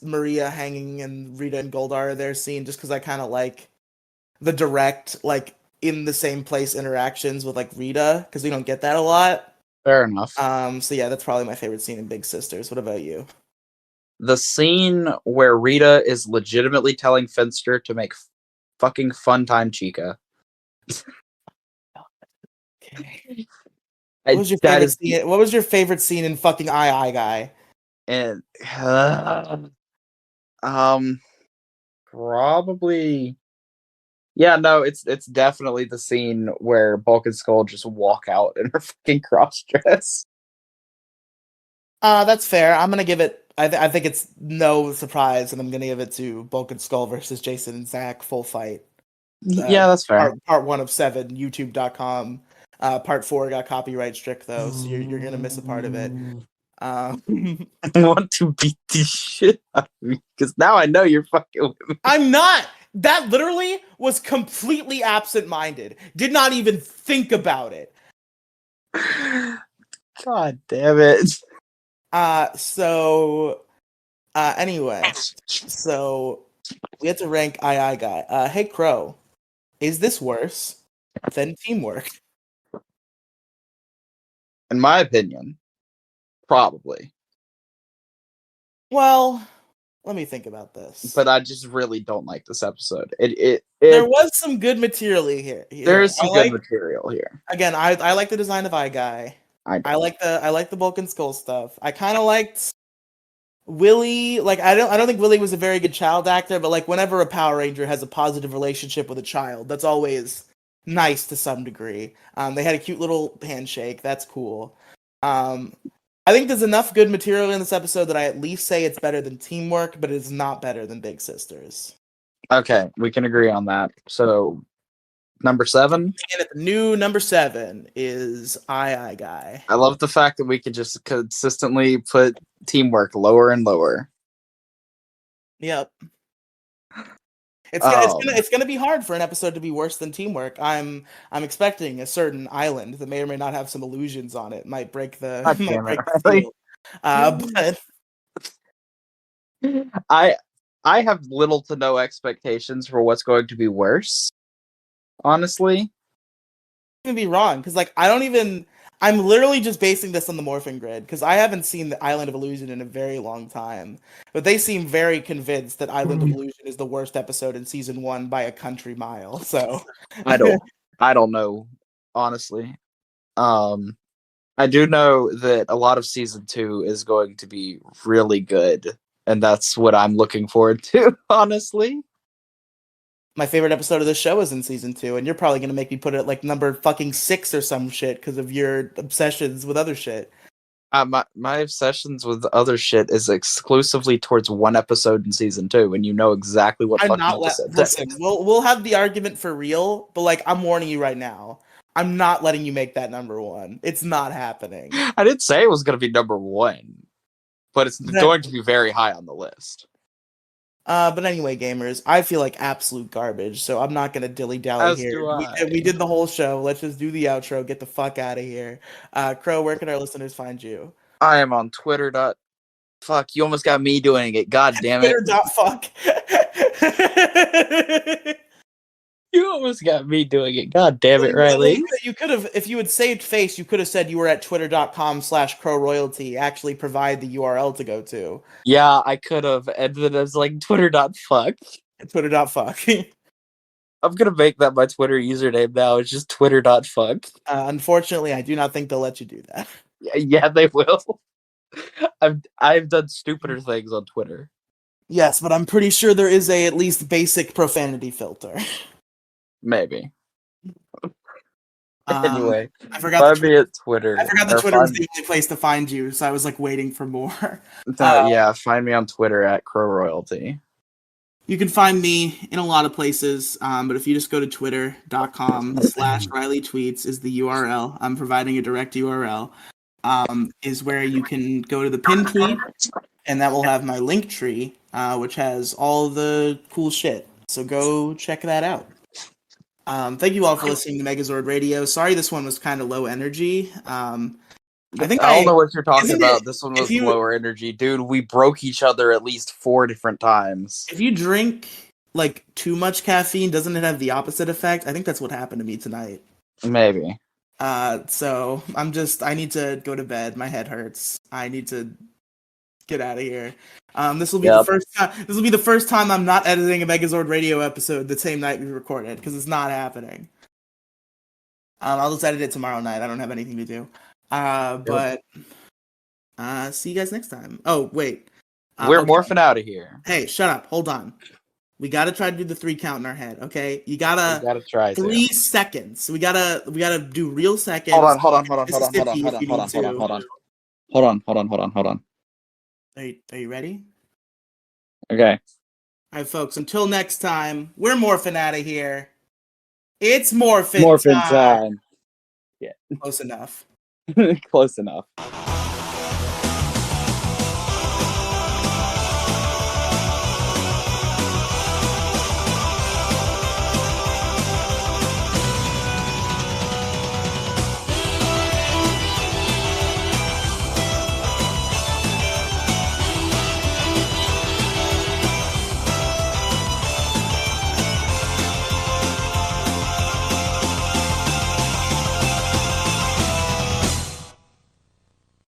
Maria hanging and Rita and Goldar are there scene, just because I kind of like the direct, like, in the same place interactions with like Rita, because we don't get that a lot. Fair enough. So yeah, that's probably my favorite scene in Big Sisters. What about you? The scene where Rita is legitimately telling Finster to make fucking fun time Chica. Okay. What was your favorite scene? What was your favorite scene in fucking I Guy? And probably yeah, no, it's definitely the scene where Bulk and Skull just walk out in her fucking cross dress. That's fair. I'm gonna give it. I think it's no surprise, and I'm gonna give it to Bulk and Skull versus Jason and Zach full fight. Yeah, that's fair. Part 1 of 7, YouTube.com. Part 4 got copyright strict though, so you're gonna miss a part of it. I want to beat the shit out of me because now I know you're fucking with me. I'm not. That literally was completely absent-minded. Did not even think about it. God damn it. Anyway, so we had to rank I Guy. Hey Crow, is this worse than Teamwork? In my opinion, probably. Well, let me think about this. But I just really don't like this episode. There was some good material here. There is some good material here. Again, I like the design of I Guy. I like the Bulk and Skull stuff. I kind of liked Willy. Like I don't think Willy was a very good child actor, but like whenever a Power Ranger has a positive relationship with a child, that's always nice to some degree. They had a cute little handshake. That's cool. I think there's enough good material in this episode that I at least say it's better than Teamwork, but it's not better than Big Sisters. Okay, we can agree on that. So, number 7? And the new number 7 is I Guy. I love the fact that we can just consistently put Teamwork lower and lower. Yep. It's gonna be hard for an episode to be worse than Teamwork. I'm expecting a certain island that may or may not have some illusions on it. Might break the seal. But I have little to no expectations for what's going to be worse. Honestly, gonna be wrong because like I'm literally just basing this on the Morphin Grid because I haven't seen the Island of Illusion in a very long time, but they seem very convinced that Island of Illusion is the worst episode in season 1 by a country mile. So I don't know, honestly. I do know that a lot of season 2 is going to be really good, and that's what I'm looking forward to, honestly. My favorite episode of the show is in season 2, and you're probably gonna make me put it at like number fucking 6 or some shit because of your obsessions with other shit. My obsessions with other shit is exclusively towards one episode in season 2, and you know exactly what fucking episode that is. We'll have the argument for real, but like I'm warning you right now, I'm not letting you make that number 1. It's not happening. I didn't say it was going to be number 1, but it's going to be very high on the list. But anyway, gamers, I feel like absolute garbage, so I'm not gonna dilly-dally here. We did the whole show. Let's just do the outro. Get the fuck out of here. Crow, where can our listeners find you? I am on Twitter. Fuck, you almost got me doing it. God damn it. Twitter.fuck. You almost got me doing it. God damn it, Riely. You could have, if you had saved face, you could have said you were at twitter.com/crowroyalty. Actually provide the URL to go to. Yeah, I could have. And then I was like, Twitter.fuck. Twitter.fuck. I'm going to make that my Twitter username now. It's just Twitter.fuck. Unfortunately, I do not think they'll let you do that. Yeah, they will. I've done stupider things on Twitter. Yes, but I'm pretty sure there is a at least basic profanity filter. Maybe. Um, Anyway, I forgot find me at Twitter. I forgot the Or Twitter was find, the only place to find you, so I was like waiting for more. yeah, find me on Twitter at Crow Royalty. You can find me in a lot of places, but if you just go to twitter.com/Riely tweets is the URL. I'm providing a direct URL. Is where you can go to the pin tweet, and that will have my link tree, which has all the cool shit. So go check that out. Thank you all for listening to Megazord Radio. Sorry this one was kind of low energy. I think I don't know what you're talking isn't about. it, This one if was you lower energy. Dude, we broke each other at least 4 different times. if you drink like too much caffeine, doesn't it have the opposite effect? I think that's what happened to me tonight. Maybe. So I need to go to bed. My head hurts. I need to get out of here. This will be the first time. This will be the first time I'm not editing a Megazord Radio episode the same night we recorded because it's not happening. I'll just edit it tomorrow night. I don't have anything to do. But see you guys next time. Oh wait, We're okay. morphing out of here. Hey, shut up. Hold on. We gotta try to do the 3 count in our head. Okay, you gotta. We gotta try 3 to. seconds. We gotta do real seconds. Hold on. Mississippi, if you need to. Hold on. Are you ready? Okay. All right, folks. Until next time, we're morphing out of here. It's morphin' time. time. Yeah. Close enough. Close enough.